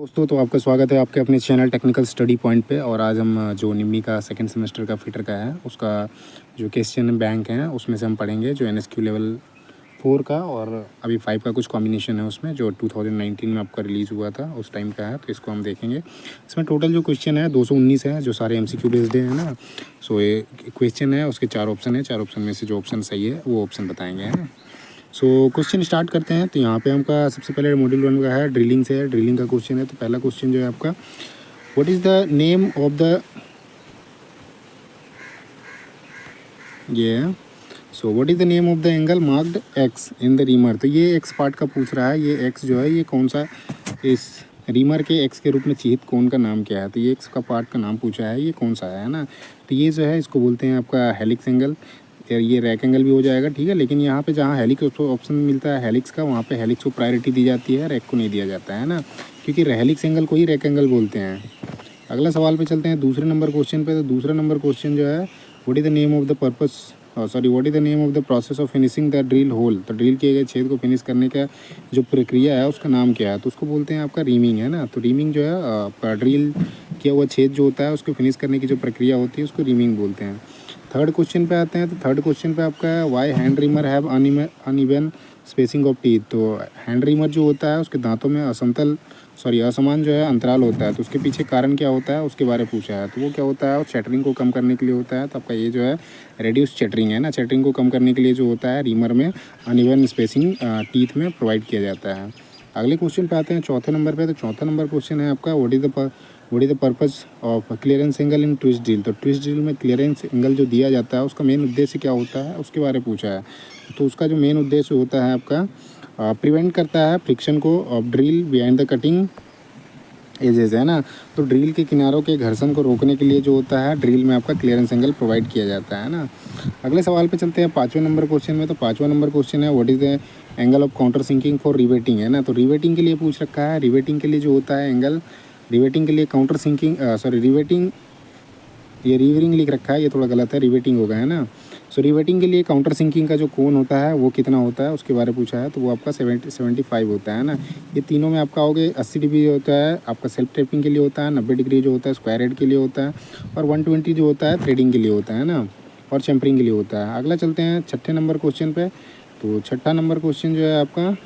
दोस्तों, तो आपका स्वागत है आपके अपने चैनल टेक्निकल स्टडी पॉइंट पे। और आज हम जो निम्मी का सेकंड सेमेस्टर का फिटर का है उसका जो क्वेश्चन बैंक है उसमें से हम पढ़ेंगे जो एनएसक्यू लेवल 4 का और अभी 5 का कुछ कॉम्बिनेशन है उसमें जो 2019 में आपका रिलीज़ हुआ था उस टाइम का है। तो इसको हम देखेंगे। इसमें टोटल जो क्वेश्चन है 219 है जो सारे एमसीक्यू बेस्ड है ना। सो ये क्वेश्चन है, उसके 4 ऑप्शन है, 4 ऑप्शन में से जो ऑप्शन सही है वो ऑप्शन बताएंगे, है ना। सो क्वेश्चन स्टार्ट करते हैं। तो यहाँ पे हमका सबसे पहले मॉड्यूल 1 का है, ड्रिलिंग से है, ड्रिलिंग का क्वेश्चन है। तो पहला क्वेश्चन जो है आपका, what is the name of the ये so what is the name of the angle marked X in the reamer. तो ये एक्स पार्ट का पूछ रहा है। ये एक्स जो है ये कौन सा, इस रीमर के एक्स के रूप में चिह्नित कोण का नाम क्या है। तो ये एक्स का पार्ट का नाम पूछा है, ये कौन सा है ना। तो ये जो है इसको बोलते हैं आपका हेलिक्स एंगल। ये रैक एंगल भी हो जाएगा, ठीक है। लेकिन यहाँ पे जहाँ हेलिक्स ऑप्शन मिलता है हेलिक्स का, वहाँ पे हेलिक्स को प्रायोरिटी दी जाती है, रैक को नहीं दिया जाता है ना, क्योंकि हेलिक्स एंगल को ही रैक एंगल बोलते हैं। अगला सवाल पे चलते हैं, दूसरे नंबर क्वेश्चन पे। तो दूसरा नंबर क्वेश्चन जो है, what is the name of the purpose what is the name of the process of finishing the drill hole. तो ड्रिल किए गए छेद को फिनिश करने का जो प्रक्रिया है उसका नाम क्या है। तो उसको बोलते हैं आपका रीमिंग, है ना। तो रीमिंग जो है आपका ड्रिल किया हुआ छेद जो होता है उसको फिनिश करने की जो प्रक्रिया होती है उसको रीमिंग बोलते हैं। थर्ड क्वेश्चन पे आते हैं। तो थर्ड क्वेश्चन पे आपका है, why hand reamer have uneven spacing of teeth. तो हैंड रीमर जो होता है उसके दांतों में असमान जो है अंतराल होता है। तो उसके पीछे कारण क्या होता है उसके बारे में पूछा है। तो वो क्या होता है, और चैटरिंग को कम करने के लिए होता है। तो आपका ये जो है रेड्यूस चैटरिंग है ना। चैटरिंग को कम करने के लिए जो होता है रीमर में अनइवन स्पेसिंग टीथ में प्रोवाइड किया जाता है। अगले क्वेश्चन पे आते हैं, चौथे नंबर पे। तो चौथा नंबर क्वेश्चन है आपका, what is the purpose of clearance angle in twist drill. तो ट्विस्ट ड्रिल में क्लियरेंस एंगल जो दिया जाता है उसका मेन उद्देश्य क्या होता है उसके बारे में पूछा है। तो उसका जो मेन उद्देश्य होता है आपका प्रिवेंट करता है फ्रिक्शन को of drill behind the cutting edges, है ना। तो ड्रिल के किनारों के घर्षण को रोकने के लिए जो होता है ड्रिल में आपका क्लियरेंस एंगल प्रोवाइड किया जाता है ना। अगले सवाल पे चलते हैं, पाँचवें नंबर क्वेश्चन में। तो पाँचवा नंबर क्वेश्चन है, what is the angle of counter sinking for riveting, है ना। तो रिवेटिंग के लिए पूछ रखा है। रिवेटिंग के लिए जो होता है एंगल, रिवेटिंग के लिए काउंटर सिंकिंग रिवेटिंग, ये रिवरिंग लिख रखा है, ये थोड़ा गलत है, रिवेटिंग होगा, है ना। सो रिवेटिंग के लिए काउंटर सिंकिंग का जो कोण होता है वो कितना होता है उसके बारे में पूछा है। तो वो आपका 75 होता है ना। ये तीनों में आपका आओगे 80 डिग्री होता है आपका सेल्फ टेपिंग के लिए होता है, 90 डिग्री जो होता है स्क्वायर हेड के लिए होता है, और 120 जो होता है थ्रेडिंग के लिए होता है ना, और चैम्परिंग के लिए होता है। अगला चलते हैं छठे नंबर क्वेश्चन पे। तो छठा नंबर क्वेश्चन जो है आपका,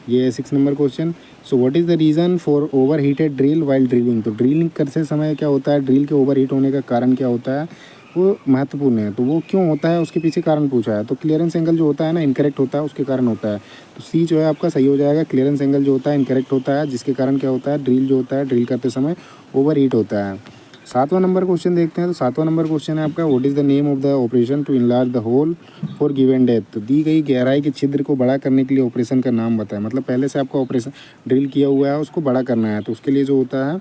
ये 6 number question. So what is the reason for over heated drill while drilling. तो ड्रिलिंग करते समय क्या होता है, ड्रिल के ओवर हीट होने का कारण क्या होता है वो महत्वपूर्ण है। तो वो क्यों होता है उसके पीछे कारण पूछा है। तो क्लियरेंस एंगल जो होता है ना इनकरेक्ट होता है, उसके कारण होता है। तो सी जो है आपका सही हो जाएगा। क्लियरेंस एंगल जो होता है इनकरेक्ट होता है, जिसके कारण क्या होता है, ड्रिल जो होता है ड्रिल करते समय ओवर हीट होता है। सातवां नंबर क्वेश्चन देखते हैं। तो सातवां नंबर क्वेश्चन है आपका, what is the name of the operation to enlarge the hole for given depth. तो दी गई गहराई के छिद्र को बड़ा करने के लिए ऑपरेशन का नाम बताएं। मतलब पहले से आपका ऑपरेशन ड्रिल किया हुआ है उसको बड़ा करना है, तो उसके लिए जो होता है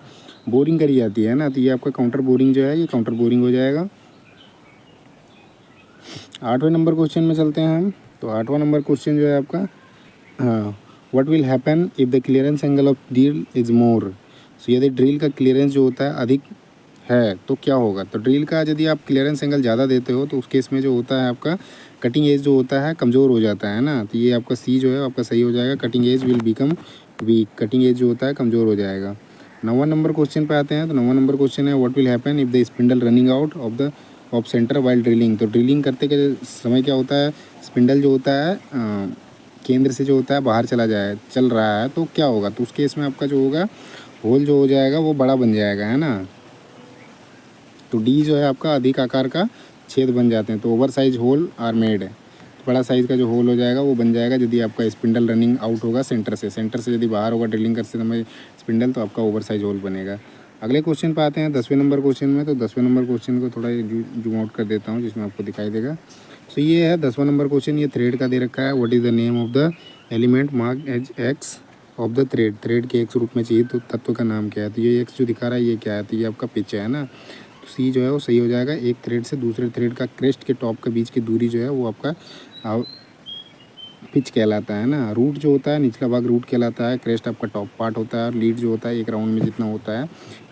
बोरिंग करी जाती है ना। तो ये आपका काउंटर बोरिंग जो है ये काउंटर बोरिंग हो जाएगा। आठवें नंबर क्वेश्चन में चलते हैं हम। तो आठवां नंबर क्वेश्चन जो है आपका, हाँ, what will happen if the clearance angle of drill is more. So यदि ड्रिल का क्लियरेंस जो होता है अधिक है तो क्या होगा। तो ड्रिल का यदि आप क्लियरेंस एंगल ज़्यादा देते हो तो उस केस में जो होता है आपका कटिंग एज जो होता है कमज़ोर हो जाता है ना। तो ये आपका सी जो है आपका सही हो जाएगा। Cutting edge will become weak, cutting edge जो होता है कमज़ोर हो जाएगा। नौवां नंबर क्वेश्चन पे आते हैं। तो नौवां नंबर क्वेश्चन है, what will happen if the spindle running out of centre while drilling. तो ड्रिलिंग करते के समय क्या होता है, स्पिंडल जो होता है केंद्र से जो होता है बाहर चल रहा है तो क्या होगा। तो उस केस में आपका जो होगा होल जो हो जाएगा वो बड़ा बन जाएगा, है ना। तो डी जो है आपका अधिक आकार का छेद बन जाते हैं। तो over size hole are made है, तो बड़ा साइज़ का जो होल हो जाएगा वो बन जाएगा यदि आपका स्पिंडल रनिंग आउट होगा सेंटर से यदि बाहर होगा ड्रिलिंग करते समय स्पिंडल, तो आपका ओवर साइज होल बनेगा। अगले क्वेश्चन पे आते हैं 10वें नंबर क्वेश्चन में। तो 10वें नंबर क्वेश्चन को थोड़ा जूम आउट कर देता हूँ जिसमें आपको दिखाई देगा। सो ये है 10वां नंबर क्वेश्चन, ये थ्रेड का दे रखा है। What is the name of the element mark as X of the thread. Thread के एक्स रूप में चाहिए तो तत्व का नाम क्या है। तो ये एक्स जो दिखा रहा है ये क्या है, तो ये आपका पिच है ना। तो सी जो है वो सही हो जाएगा। एक थ्रेड से दूसरे थ्रेड का क्रेस्ट के टॉप के बीच की दूरी जो है वो आपका पिच कहलाता है ना। रूट जो होता है निचला भाग रूट कहलाता है, क्रेस्ट आपका टॉप पार्ट होता है, और लीड जो होता है एक राउंड में जितना होता है,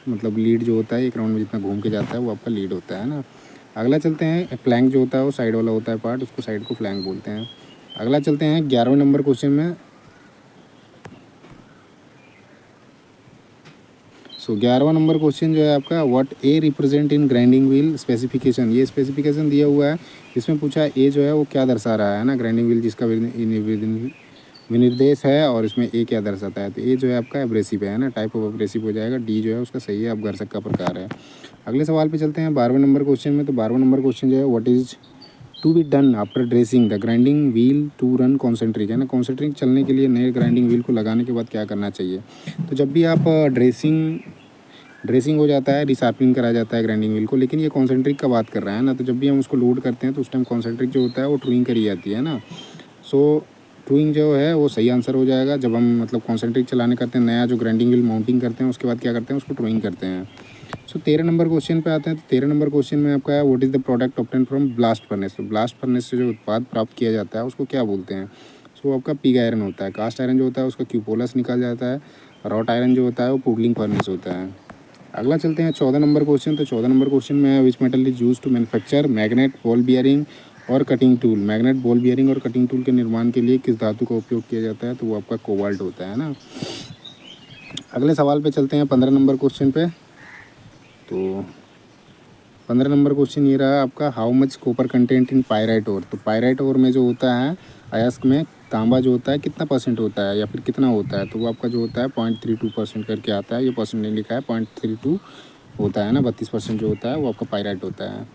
मतलब लीड जो होता है एक राउंड में जितना घूम के जाता है वो आपका लीड होता है ना। अगला चलते हैं, फ्लैंक जो होता है वो साइड वाला होता है पार्ट, उसको साइड को फ्लैंक बोलते हैं। अगला चलते हैं 11वें नंबर क्वेश्चन में। सो 11वां नंबर क्वेश्चन जो है आपका, what A represent in grinding wheel specification. ये स्पेसिफिकेशन दिया हुआ है, इसमें पूछा है ए जो है वो क्या दर्शा रहा है ना, ग्राइंडिंग व्हील जिसका विनिर्देश है, और इसमें ए क्या दर्शाता है। तो ए जो है आपका एब्रेसिव है ना, टाइप ऑफ एब्रेसिव हो जाएगा। डी जो है उसका सही है, अब घर्षक का प्रकार है। अगले सवाल पे चलते हैं 12वें नंबर क्वेश्चन में। तो 12वां नंबर क्वेश्चन जो है, what is to be done after dressing the grinding wheel to run concentric, है ना, कॉन्सेंट्रिक चलने के लिए नए ग्राइंडिंग व्हील को लगाने के बाद क्या करना चाहिए। तो जब भी आप ड्रेसिंग हो जाता है, रिशार्पनिंग करा जाता है ग्राइंडिंग व्हील को, लेकिन ये कॉन्सेंट्रिक का बात कर रहा है ना, तो जब भी हम उसको लोड करते हैं तो उस टाइम कॉन्सेंट्रिक जो होता है वो ट्रूइंग करी जाती है ना। सो ट्रूइंग जो है वो सही आंसर हो जाएगा। जब हम मतलब कॉन्सेंट्रिक चलाने करते हैं, नया जो ग्राइंडिंग व्हील माउंटिंग करते हैं, उसके बाद क्या करते हैं, उसको ट्रूइंग करते हैं। सो 13 नंबर क्वेश्चन पे आते हैं। तो 13 नंबर क्वेश्चन में आपका है, what is the product obtain from blast furnace. तो ब्लास्ट फर्नेस से जो उत्पाद प्राप्त किया जाता है उसको क्या बोलते हैं। सो आपका पिग आयरन होता है। कास्ट आयरन जो होता है उसका क्यूपोलस निकल जाता है। रॉट आयरन जो होता है वो पुडलिंग फर्नेस होता है। अगला चलते हैं 14 नंबर क्वेश्चन। तो 14 नंबर क्वेश्चन में, which metal is use to manufacture magnet, ball bearing और cutting tool. Magnet, ball bearing और कटिंग टूल के निर्माण के लिए किस धातु का उपयोग किया जाता है। तो वो आपका कोबाल्ट होता है ना। अगले सवाल पे चलते हैं 15 नंबर क्वेश्चन पे। तो 15 नंबर क्वेश्चन ये रहा आपका, how much copper content in pyrite ore. तो पायराइट ओर में जो होता है, अयस्क में तांबा जो होता है कितना परसेंट होता है या फिर कितना होता है। तो वो आपका जो होता है 0.32% करके आता है। ये परसेंट नहीं लिखा है, 0.32 होता है ना। 32% जो होता है वो आपका पायराइट होता है।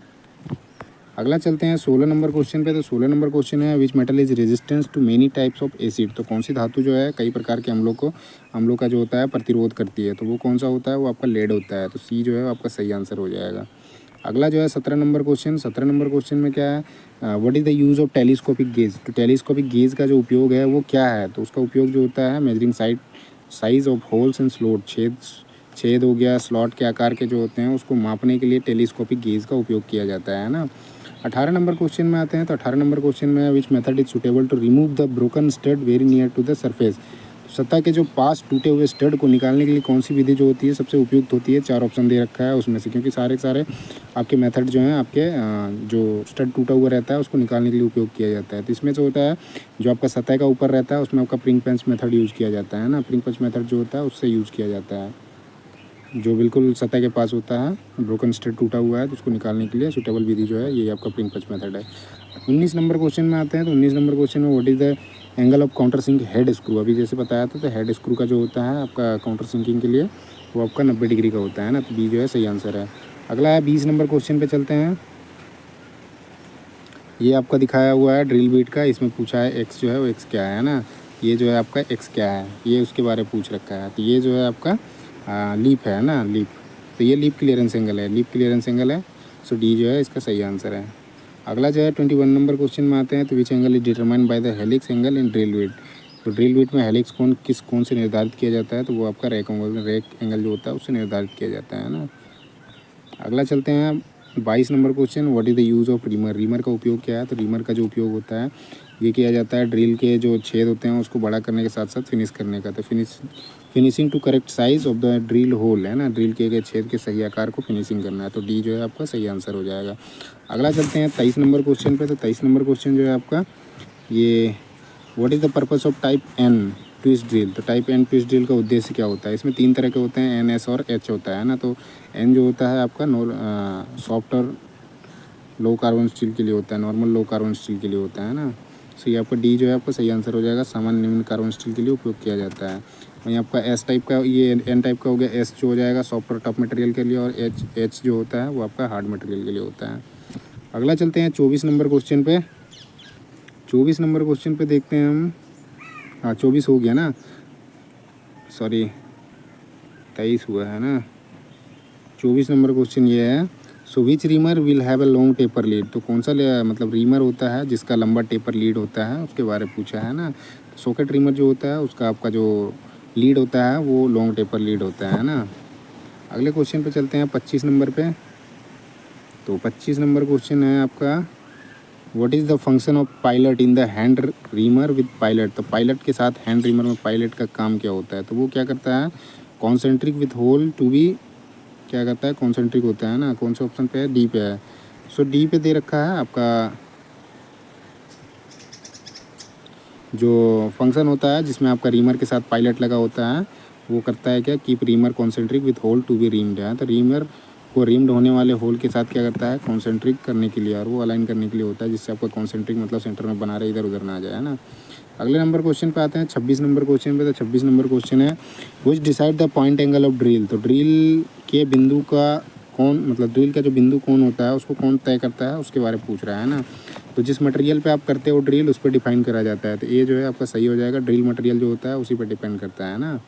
अगला चलते हैं 16 नंबर क्वेश्चन पे। तो 16 नंबर क्वेश्चन है, which metal is resistance to many types of acid. तो कौन सी धातु जो है कई प्रकार के अम्लों का जो होता है प्रतिरोध करती है। तो वो कौन सा होता है, वो आपका लेड होता है। तो सी जो है आपका सही आंसर हो जाएगा। अगला जो है 17 नंबर क्वेश्चन। 17 नंबर क्वेश्चन में क्या है, what is the use of telescopic gauge. तो टेलीस्कोपिक गेज का जो उपयोग है वो क्या है। तो उसका उपयोग जो होता है, measuring size of holes and slot, छेद हो गया, स्लॉट के आकार के जो होते हैं उसको मापने के लिए टेलीस्कोपिक गेज का उपयोग किया जाता है ना। 18 नंबर क्वेश्चन में आते हैं। तो 18 नंबर क्वेश्चन में, which method is suitable to remove the broken stud very near to the surface. सतह के जो पास टूटे हुए स्टड को निकालने के लिए कौन सी विधि जो होती है सबसे उपयुक्त होती है। 4 ऑप्शन दे रखा है उसमें से, क्योंकि सारे के सारे आपके मेथड जो हैं आपके जो स्टड टूटा हुआ रहता है उसको निकालने के लिए उपयोग किया जाता है। तो इसमें जो होता है, जो आपका सतह का ऊपर रहता है उसमें आपका प्रिंग पंच मेथड यूज़ किया जाता है ना। प्रिंग पंच मेथड जो होता है उससे यूज़ किया जाता है। जो बिल्कुल सतह के पास होता है, ब्रोकन स्टड टूटा हुआ है, तो उसको निकालने के लिए सुटेबल विधि जो है ये आपका प्रिंग पंच मेथड है। 19 नंबर क्वेश्चन में आते हैं। तो 19 नंबर क्वेश्चन में, what is the angle of counter sink head screw. अभी जैसे बताया था, तो हेड स्क्रू का जो होता है आपका काउंटर सिंकिंग के लिए वो आपका 90 डिग्री का होता है ना। तो बी जो है सही आंसर है। अगला है 20 नंबर क्वेश्चन पे चलते हैं। ये आपका दिखाया हुआ है ड्रिल बीट का। इसमें पूछा है एक्स जो है वो एक्स क्या है ना। ये जो है आपका एक्स क्या है, ये उसके बारे में पूछ रखा है। तो ये जो है आपका लीप है ना, लीप। तो ये लीप क्लियरेंस एंगल है, लीप क्लियरेंस एंगल है। सो डी जो है इसका सही आंसर है। अगला जो है 21 नंबर क्वेश्चन में आते हैं। तो which angle is determined by the helix angle in drill beat. तो ड्रिल बीट में हेलिक्स कौन से निर्धारित किया जाता है। तो वो आपका रैक एंगल जो होता है उससे निर्धारित किया जाता है ना। अगला चलते हैं 22 number question, what is the use of reamer. Reamer का उपयोग क्या है। तो रीमर का जो उपयोग होता है ये किया जाता है ड्रिल के जो छेद होते हैं उसको बड़ा करने के साथ साथ फिनिश करने का। तो finishing to correct size of the drill hole, है ना, ड्रिल किए गए छेद के सही आकार को फिनिशिंग करना है। तो डी जो है आपका सही आंसर हो जाएगा। अगला चलते हैं 23 नंबर क्वेश्चन पे। तो 23 नंबर क्वेश्चन जो है आपका, ये what is the purpose of type N twist drill. तो टाइप एन ट्विस्ट ड्रिल का उद्देश्य क्या होता है। इसमें 3 तरह के होते हैं, एन, एस और एच होता है ना। तो एन जो होता है आपका सॉफ्ट और लो कार्बन स्टील के लिए होता है, नॉर्मल लो कार्बन स्टील के लिए होता है ना। सो ये आपका डी जो है आपका सही आंसर हो जाएगा, सामान्य निम्न कार्बन स्टील के लिए उपयोग किया जाता है। वहीं आपका एस टाइप का, ये एन टाइप का हो गया, एस जो हो जाएगा सॉफ्ट और टफ मटेरियल के लिए, और एच जो होता है वो आपका हार्ड मटेरियल के लिए होता है। अगला चलते हैं 24 नंबर क्वेश्चन पे। 24 नंबर क्वेश्चन पे देखते हैं हम, हाँ 24 हो गया ना, सॉरी 23 हुआ है ना। 24 नंबर क्वेश्चन ये है, so which reamer will have a long taper lead. तो कौन सा मतलब रीमर होता है जिसका लंबा टेपर लीड होता है, उसके बारे में पूछा है ना। तो सॉकेट रीमर जो होता है उसका आपका जो लीड होता है वो लॉन्ग टेपर लीड होता है ना। अगले क्वेश्चन पे चलते हैं 25 नंबर पे। तो 25 नंबर क्वेश्चन है आपका, what is the function of pilot in the hand reamer with pilot. तो पायलट के साथ हैंड रीमर में पायलट का काम क्या होता है। तो वो क्या करता है, concentric with hole to be, क्या करता है, कॉन्सेंट्रिक होता है ना। कौन से ऑप्शन पे है, डी पे है। सो डी पे दे रखा है आपका जो फंक्शन होता है जिसमें आपका रीमर के साथ पायलट लगा होता है, वो करता है क्या, keep reamer concentric with hole to be reamed है। तो रीमर को रीम्ड होने वाले होल के साथ क्या करता है, कॉन्सेंट्रिक करने के लिए, और वो अलाइन करने के लिए होता है, जिससे आपका कॉन्सेंट्रिक मतलब सेंटर में बना रहे, इधर उधर ना आ जाए, है ना। अगले नंबर क्वेश्चन पे आते हैं, 26 नंबर क्वेश्चन पे। तो 26 नंबर क्वेश्चन है, which decide the point angle of drill. तो ड्रिल के बिंदु का कौन, मतलब ड्रिल का जो बिंदु कौन होता है उसको कौन तय करता है, उसके बारे में पूछ रहा है ना। तो जिस मटेरियल पे आप करते हो ड्रिल, उस पर डिफाइन करा जाता है। तो ये जो है आपका सही हो जाएगा, ड्रिल मटेरियल जो होता है उसी पर डिपेंड करता है ना।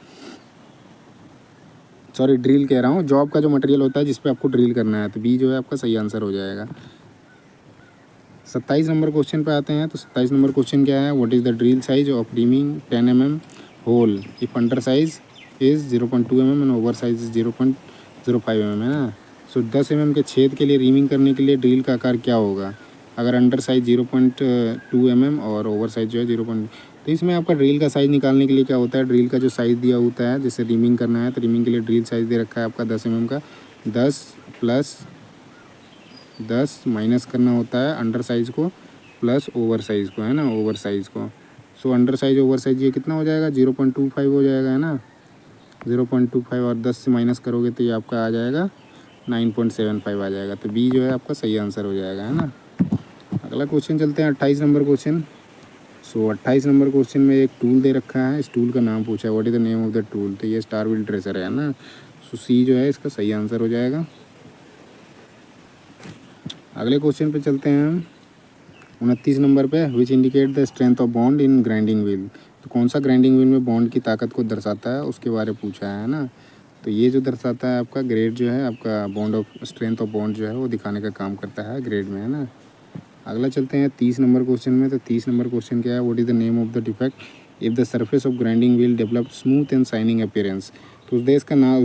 सॉरी, ड्रिल कह रहा हूँ, जॉब का जो मटेरियल होता है जिस पे आपको ड्रिल करना है। तो बी जो है आपका सही आंसर हो जाएगा। 27 नंबर क्वेश्चन पे आते हैं। तो 27 नंबर क्वेश्चन क्या है, what is the drill size of reaming 10 mm hole if under size is 0.2 mm and over size is 0.05 mm, है ना। सो 10 mm के छेद के लिए रीमिंग करने के लिए ड्रिल का आकार क्या होगा, अगर अंडर साइज 0.2 mm और ओवर साइज जो है 0. तो इसमें आपका ड्रिल का साइज़ निकालने के लिए क्या होता है, ड्रिल का जो साइज़ दिया होता है, जैसे रीमिंग करना है तो रीमिंग के लिए ड्रिल साइज़ दे रखा है आपका 10 mm का, 10 प्लस 10 माइनस करना होता है अंडर साइज़ को प्लस ओवर साइज़ को, है ना, ओवर साइज़ को। So under size over size ये कितना हो जाएगा, 0.25 हो जाएगा, है ना, 0.25, और 10 से माइनस करोगे तो ये आपका आ जाएगा 9.75 आ जाएगा। तो बी जो है आपका सही आंसर हो जाएगा, है ना। अगला क्वेश्चन चलते हैं, 28 नंबर क्वेश्चन। सो 28 नंबर क्वेश्चन में एक टूल दे रखा है, इस टूल का नाम पूछा है, what is the name of the tool. तो ये स्टार व्हील ट्रेसर है ना। सो सी जो है इसका सही आंसर हो जाएगा। अगले क्वेश्चन पे चलते हैं हम, 29 नंबर पे, which indicate the strength of bond in grinding wheel. तो कौन सा ग्राइंडिंग व्हील में बॉन्ड की ताकत को दर्शाता है, उसके बारे में पूछा है ना। तो ये जो दर्शाता है आपका ग्रेड जो है आपका bond of strength of bond जो है वो दिखाने का काम करता है ग्रेड में, है ना। अगला चलते हैं 30 नंबर क्वेश्चन में। तो 30 नंबर क्वेश्चन क्या है, what is the name of the defect if the surface of grinding wheel develop smooth and shining appearance. तो उस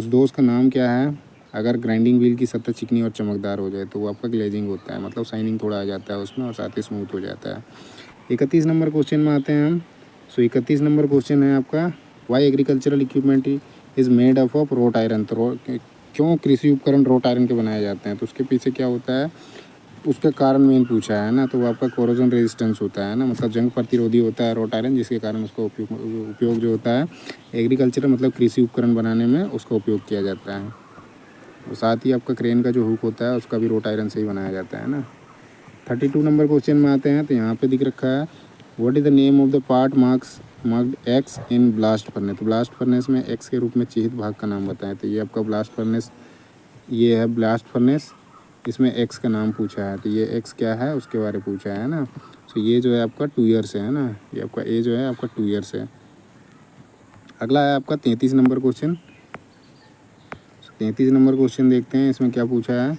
दोष का नाम क्या है, अगर ग्राइंडिंग व्हील की सतह चिकनी और चमकदार हो जाए तो वो आपका ग्लेजिंग होता है, मतलब शाइनिंग थोड़ा आ जाता है उसमें और साथ ही स्मूथ हो जाता है। 31 नंबर क्वेश्चन में आते हैं हम। सो 31 नंबर क्वेश्चन है आपका, why agricultural equipment is made of wrought iron. तो क्यों कृषि उपकरण रोट आयरन के बनाए जाते हैं, तो उसके पीछे क्या होता है, उसका कारण मेन पूछा है ना। तो वो आपका कोरोजन रेजिस्टेंस होता है ना, मतलब जंग प्रतिरोधी होता है रोट आयरन, जिसके कारण उसका उपयोग जो होता है एग्रीकल्चर मतलब कृषि उपकरण बनाने में उसका उपयोग किया जाता है। और साथ ही आपका क्रेन का जो हुक होता है उसका भी रोट आयरन से ही बनाया जाता है ना। 32 नंबर क्वेश्चन में आते हैं। तो यहाँ पे दिख रखा है, what is the name of the part marked X in blast furnace. तो ब्लास्ट फर्नेस में एक्स के रूप में चिह्नित भाग का नाम बताएं। तो ये आपका ब्लास्ट फर्नेस, ये है ब्लास्ट फर्नेस, इसमें एक्स का नाम पूछा है। तो ये एक्स क्या है उसके बारे में पूछा है ना। तो ये जो है आपका 2 ईयर्स है ना, ये आपका ए जो है आपका 2 ईयर्स है। अगला है आपका 33 नंबर क्वेश्चन। 33 नंबर क्वेश्चन देखते हैं, इसमें क्या पूछा है,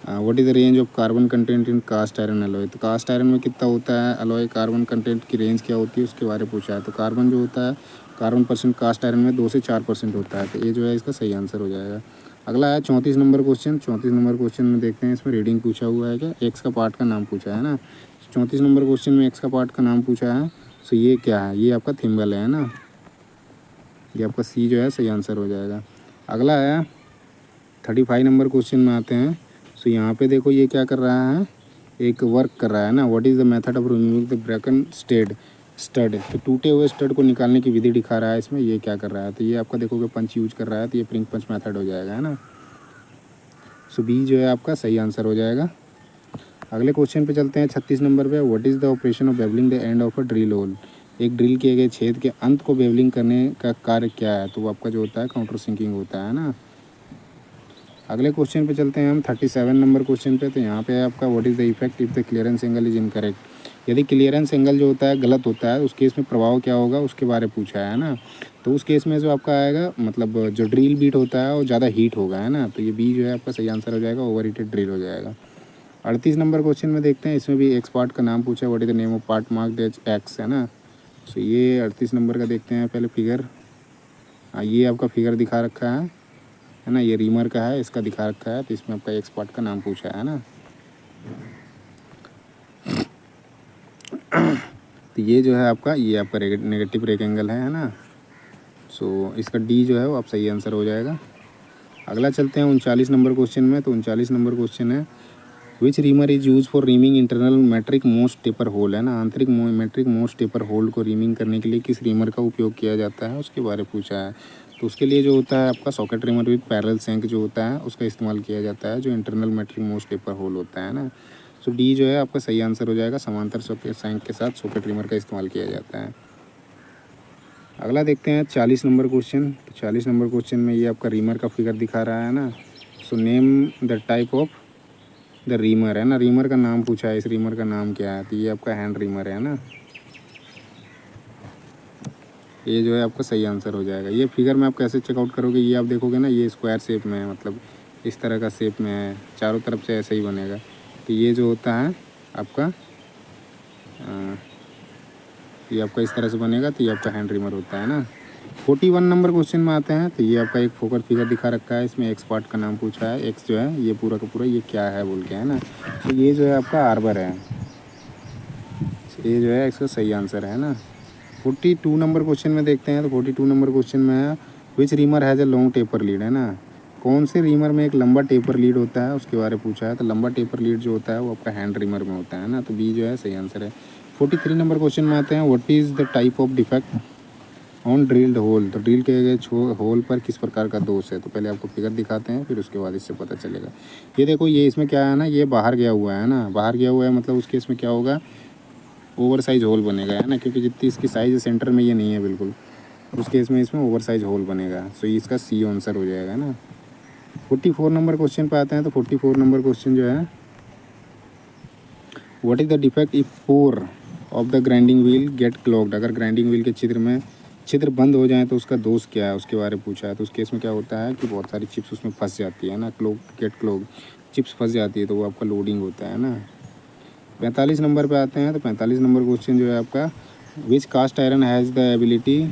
what is the range of carbon content in cast iron alloy. तो कास्ट आयरन में कितना होता है अलॉय, कार्बन कंटेंट की रेंज क्या होती है उसके बारे में पूछा है। तो कार्बन जो होता है, कार्बन परसेंट कास्ट आयरन में 2 से 4% होता है। तो ये जो है इसका सही आंसर हो जाएगा। अगला है 34 नंबर क्वेश्चन। 34 नंबर क्वेश्चन में देखते हैं, इसमें रीडिंग पूछा हुआ है, क्या एक्स का पार्ट का नाम पूछा है ना। 34 नंबर क्वेश्चन में एक्स का पार्ट का नाम पूछा है। तो ये क्या है, ये आपका थिम्बल है ना, ये आपका सी जो है सही आंसर हो जाएगा। अगला है 35 नंबर क्वेश्चन में आते हैं। सो यहाँ पे देखो ये क्या कर रहा है, एक वर्क कर रहा है ना, what is the method of removing the broken stud. तो टूटे हुए स्टड को निकालने की विधि दिखा रहा है इसमें, ये क्या कर रहा है, तो ये आपका देखोगे पंच यूज कर रहा है, तो ये प्रिंग पंच मेथड हो जाएगा, है ना। सो बी जो है आपका सही आंसर हो जाएगा। अगले क्वेश्चन पे चलते हैं 36 नंबर पे, what is the operation of bevelling the end of a drill hole. एक ड्रिल किए गए छेद के अंत को बेवलिंग करने का कार्य क्या है, तो वो आपका जो होता है काउंटर सिंकिंग होता है ना। अगले क्वेश्चन पे चलते हैं हम 37 नंबर क्वेश्चन पे। तो यहाँ पे आपका what is the effect if the clearance angle is incorrect. यदि क्लियरेंस एंगल जो होता है गलत होता है उस केस में प्रभाव क्या होगा उसके बारे में पूछा है ना। तो उस केस में जो आपका आएगा, मतलब जो ड्रिल बीट होता है वो ज़्यादा हीट होगा, है ना। तो ये बी जो है आपका सही आंसर हो जाएगा, ओवर हीटेड ड्रिल हो जाएगा। 38 नंबर क्वेश्चन में देखते हैं, इसमें भी एक्स पार्ट का नाम पूछा है, what is the name of part marked as X, है ना। सो ये 38 नंबर का देखते हैं पहले फिगर। हाँ, ये आपका फिगर दिखा रखा है ना, ये रीमर का है, इसका दिखा रखा है। तो इसमें आपका एक्स पार्ट का नाम पूछा है ना। तो ये जो है आपका, ये आपका नेगेटिव रेक्टेंगल है ना। सो इसका डी जो है वो आप सही आंसर हो जाएगा। अगला चलते हैं 39 नंबर क्वेश्चन में। तो 39 नंबर क्वेश्चन है, which reamer is use for reaming internal metric most taper hole, है ना। आंतरिक मेट्रिक मोस्ट टेपर होल को रीमिंग करने के लिए किस रीमर का उपयोग किया जाता है उसके बारे में पूछा है। तो उसके लिए जो होता है आपका socket reamer with parallel shank जो होता है उसका इस्तेमाल किया जाता है, जो internal metric most taper hole होता है ना। सो डी जो है आपका सही आंसर हो जाएगा, समांतर सॉकेट शैंक के साथ सॉकेट रिमर का इस्तेमाल किया जाता है। अगला देखते हैं 40 नंबर क्वेश्चन। तो 40 नंबर क्वेश्चन में ये आपका रीमर का फिगर दिखा रहा है ना। So name the type of the reamer है ना, रीमर का नाम पूछा है, इस रीमर का नाम क्या है, तो ये आपका हैंड रीमर है ना। ये जो है आपका सही आंसर हो जाएगा। ये फिगर में आप कैसे चेकआउट करोगे, ये आप देखोगे ना, ये स्क्वायर शेप में है, मतलब इस तरह का शेप में है, चारों तरफ से ऐसे ही बनेगा। तो ये जो होता है आपका ये आपका इस तरह से बनेगा, तो ये आपका हैंड रीमर होता है ना। 41 नंबर क्वेश्चन में आते हैं। तो ये आपका एक फोकस फिगर दिखा रखा है, इसमें एक्स पार्ट का नाम पूछा है। एक्स जो है ये पूरा का पूरा ये क्या है बोल के है ना। तो ये जो है आपका आर्बर है, ये जो है इसका सही आंसर है ना। 42 नंबर क्वेश्चन में देखते हैं। तो 42 नंबर क्वेश्चन में है which reamer has a long taper lead है ना, कौन से रीमर में एक लंबा टेपर लीड होता है उसके बारे में पूछा है। तो लंबा टेपर लीड जो होता है वो आपका हैंड रीमर में होता है ना। तो बी जो है सही आंसर है। 43 नंबर क्वेश्चन में आते हैं, what is the type of defect on drilled hole. तो ड्रिल किए गए होल पर किस प्रकार का दोष है। तो पहले आपको फिगर दिखाते हैं, फिर उसके बाद इससे पता चलेगा। ये देखो, ये इसमें क्या है ना, ये बाहर गया हुआ है ना, बाहर गया हुआ है मतलब उस केस में क्या होगा, ओवर साइज होल बनेगा है ना, क्योंकि जितनी इसकी साइज़ सेंटर में ये नहीं है बिल्कुल, उस केस में इसमें ओवर साइज होल बनेगा। सो इसका सी आंसर हो जाएगा ना। 44 नंबर क्वेश्चन पे आते हैं। तो 44 नंबर क्वेश्चन जो है, what is the defect if pore of the grinding wheel get clogged. अगर ग्राइंडिंग व्हील के छिद्र बंद हो जाए तो उसका दोष क्या है, उसके बारे में पूछा है। तो उस केस में क्या होता है कि बहुत सारी चिप्स उसमें फंस जाती है ना, क्लोग चिप्स फंस जाती है, तो वो आपका लोडिंग होता है ना। 45 नंबर पे आते हैं। तो 45 नंबर क्वेश्चन जो है आपका, which cast iron has the ability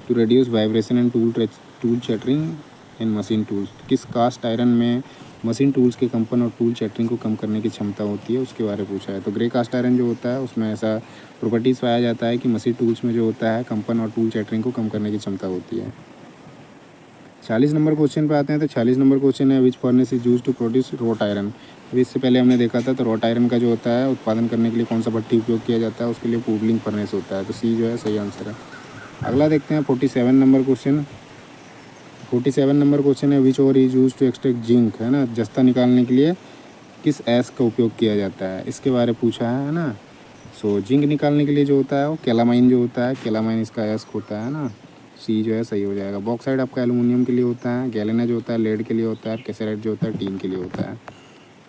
to reduce vibration and tool chattering in machine tools. किस कास्ट आयरन में मशीन टूल्स के कंपन और टूल चैटरिंग को कम करने की क्षमता होती है, उसके बारे में पूछा है। तो ग्रे कास्ट आयरन जो होता है उसमें ऐसा प्रॉपर्टीज़ पाया जाता है कि मशीन टूल्स में जो होता है कंपन और टूल चैटरिंग को कम करने की क्षमता होती है। 40 नंबर क्वेश्चन पे आते हैं। तो 40 नंबर क्वेश्चन है, which furnace is use to produce wrought iron. अभी इससे पहले हमने देखा था, तो रॉट आयरन का जो होता है उत्पादन करने के लिए कौन सा भट्टी उपयोग किया जाता है, उसके लिए पूबलिंग फर्नेस होता है। तो सी जो है सही आंसर है। अगला देखते हैं 47 नंबर क्वेश्चन। 47 नंबर क्वेश्चन है, which ore is use to extract zinc है ना, जस्ता निकालने के लिए किस ऐश का उपयोग किया जाता है, इसके बारे में पूछा है ना। सो जिंक निकालने के लिए जो होता है वो कैलामाइन जो होता है, कैलामाइन इसका ऐश होता है ना। सी जो है सही हो जाएगा। बॉक्साइड आपका एल्युमिनियम के लिए होता है, गैलेना जो होता है लेड के लिए होता है, कैसेराइट जो होता है टीन के लिए होता है।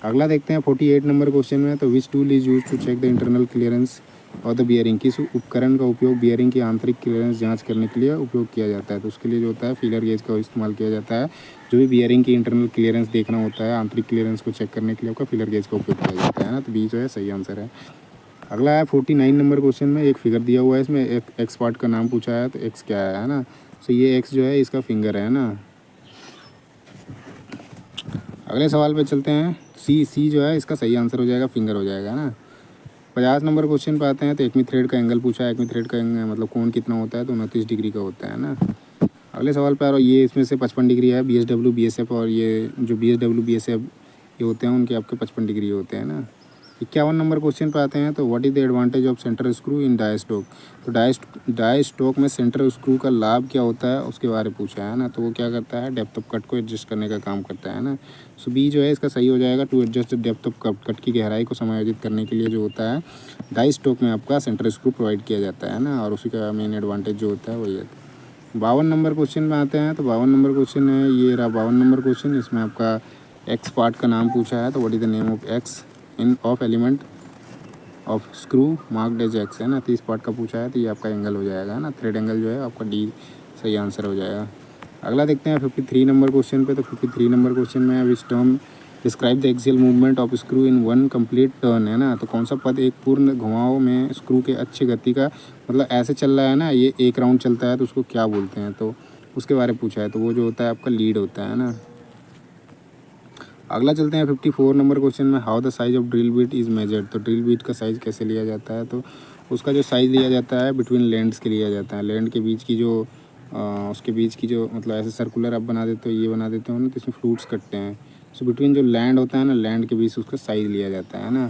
अगला देखते हैं 48 नंबर क्वेश्चन में। तो which tool is use to check the internal clearance और द बियरिंग। किस उपकरण का उपयोग बियरिंग की आंतरिक क्लियरेंस जांच करने के लिए उपयोग किया जाता है। तो उसके लिए जो होता है फीलर गेज का इस्तेमाल किया जाता है। जो भी बियरिंग की इंटरनल क्लियरेंस देखना होता है, आंतरिक क्लियरेंस को चेक करने के लिए आपका फीलर गेज का उपयोग किया जाता है ना। तो बी जो है सही आंसर है। अगला है 49 नंबर क्वेश्चन में, एक फिगर दिया हुआ है, इसमें एक एक्स पार्ट का नाम पूछा है। तो एक्स क्या है ना। सो ये एक्स जो है इसका फिंगर है ना। अगले सवाल पे चलते हैं। सी जो है इसका सही आंसर हो जाएगा, फिंगर हो जाएगा ना। 50 नंबर क्वेश्चन पे आते हैं। तो एकमी थ्रेड का एंगल पूछा है, एकमी थ्रेड का एंगल मतलब कोण कितना होता है, तो 29 डिग्री का होता है ना। अगले सवाल पे आ रहा है, ये इसमें से 55 डिग्री है, BSW BSF, और ये जो BSW BSF ये होते हैं उनके आपके 55 डिग्री होते हैं ना। 51 नंबर क्वेश्चन पे आते हैं। तो what is the advantage of centre screw in die stock. तो डाई स्टॉक में सेंटर स्क्रू का लाभ क्या होता है, उसके बारे में पूछा है ना। तो वो क्या करता है, डेप्थ ऑफ कट को एडजस्ट करने का काम करता है ना। सो बी जो है इसका सही हो जाएगा, to adjust depth of cut की गहराई को समायोजित करने के लिए जो होता है डाई स्टॉक में आपका सेंटर स्क्रू प्रोवाइड किया जाता है ना, और उसी का मेन एडवांटेज जो होता है वही है। 52 नंबर क्वेश्चन में आते हैं। तो 52 नंबर क्वेश्चन है, ये रहा 52 नंबर क्वेश्चन। इसमें आपका एक्स पार्ट का नाम पूछा है। तो what is the name of X in of element of screw marked as X है ना। 30 पार्ट का पूछा है, तो ये आपका एंगल हो जाएगा ना, थ्रेड एंगल जो है आपका डी सही आंसर हो जाएगा। अगला देखते हैं 53 नंबर क्वेश्चन पे। तो 53 नंबर क्वेश्चन में which term describe the axial movement of screw in one complete turn है ना। तो कौन सा पद एक पूर्ण घुमाव में स्क्रू के अच्छी गति का, मतलब ऐसे चल रहा है ना, ये एक राउंड चलता है तो उसको क्या बोलते हैं, तो उसके बारे में पूछा है। तो वो जो होता है आपका लीड होता है ना। अगला चलते हैं 54 नंबर क्वेश्चन में, how the size of drill beat is measured. तो ड्रिल बीट का साइज़ कैसे लिया जाता है। तो उसका जो साइज़ लिया जाता है बिटवीन लैंड्स के लिया जाता है, लैंड के बीच की जो उसके बीच की जो मतलब ऐसे सर्कुलर आप बना देते हो, ये बना देते हो ना, तो इसमें फ्रूट्स कटते हैं। सो बिटवीन जो लैंड होता है ना, लैंड के बीच उसका साइज़ लिया जाता है ना।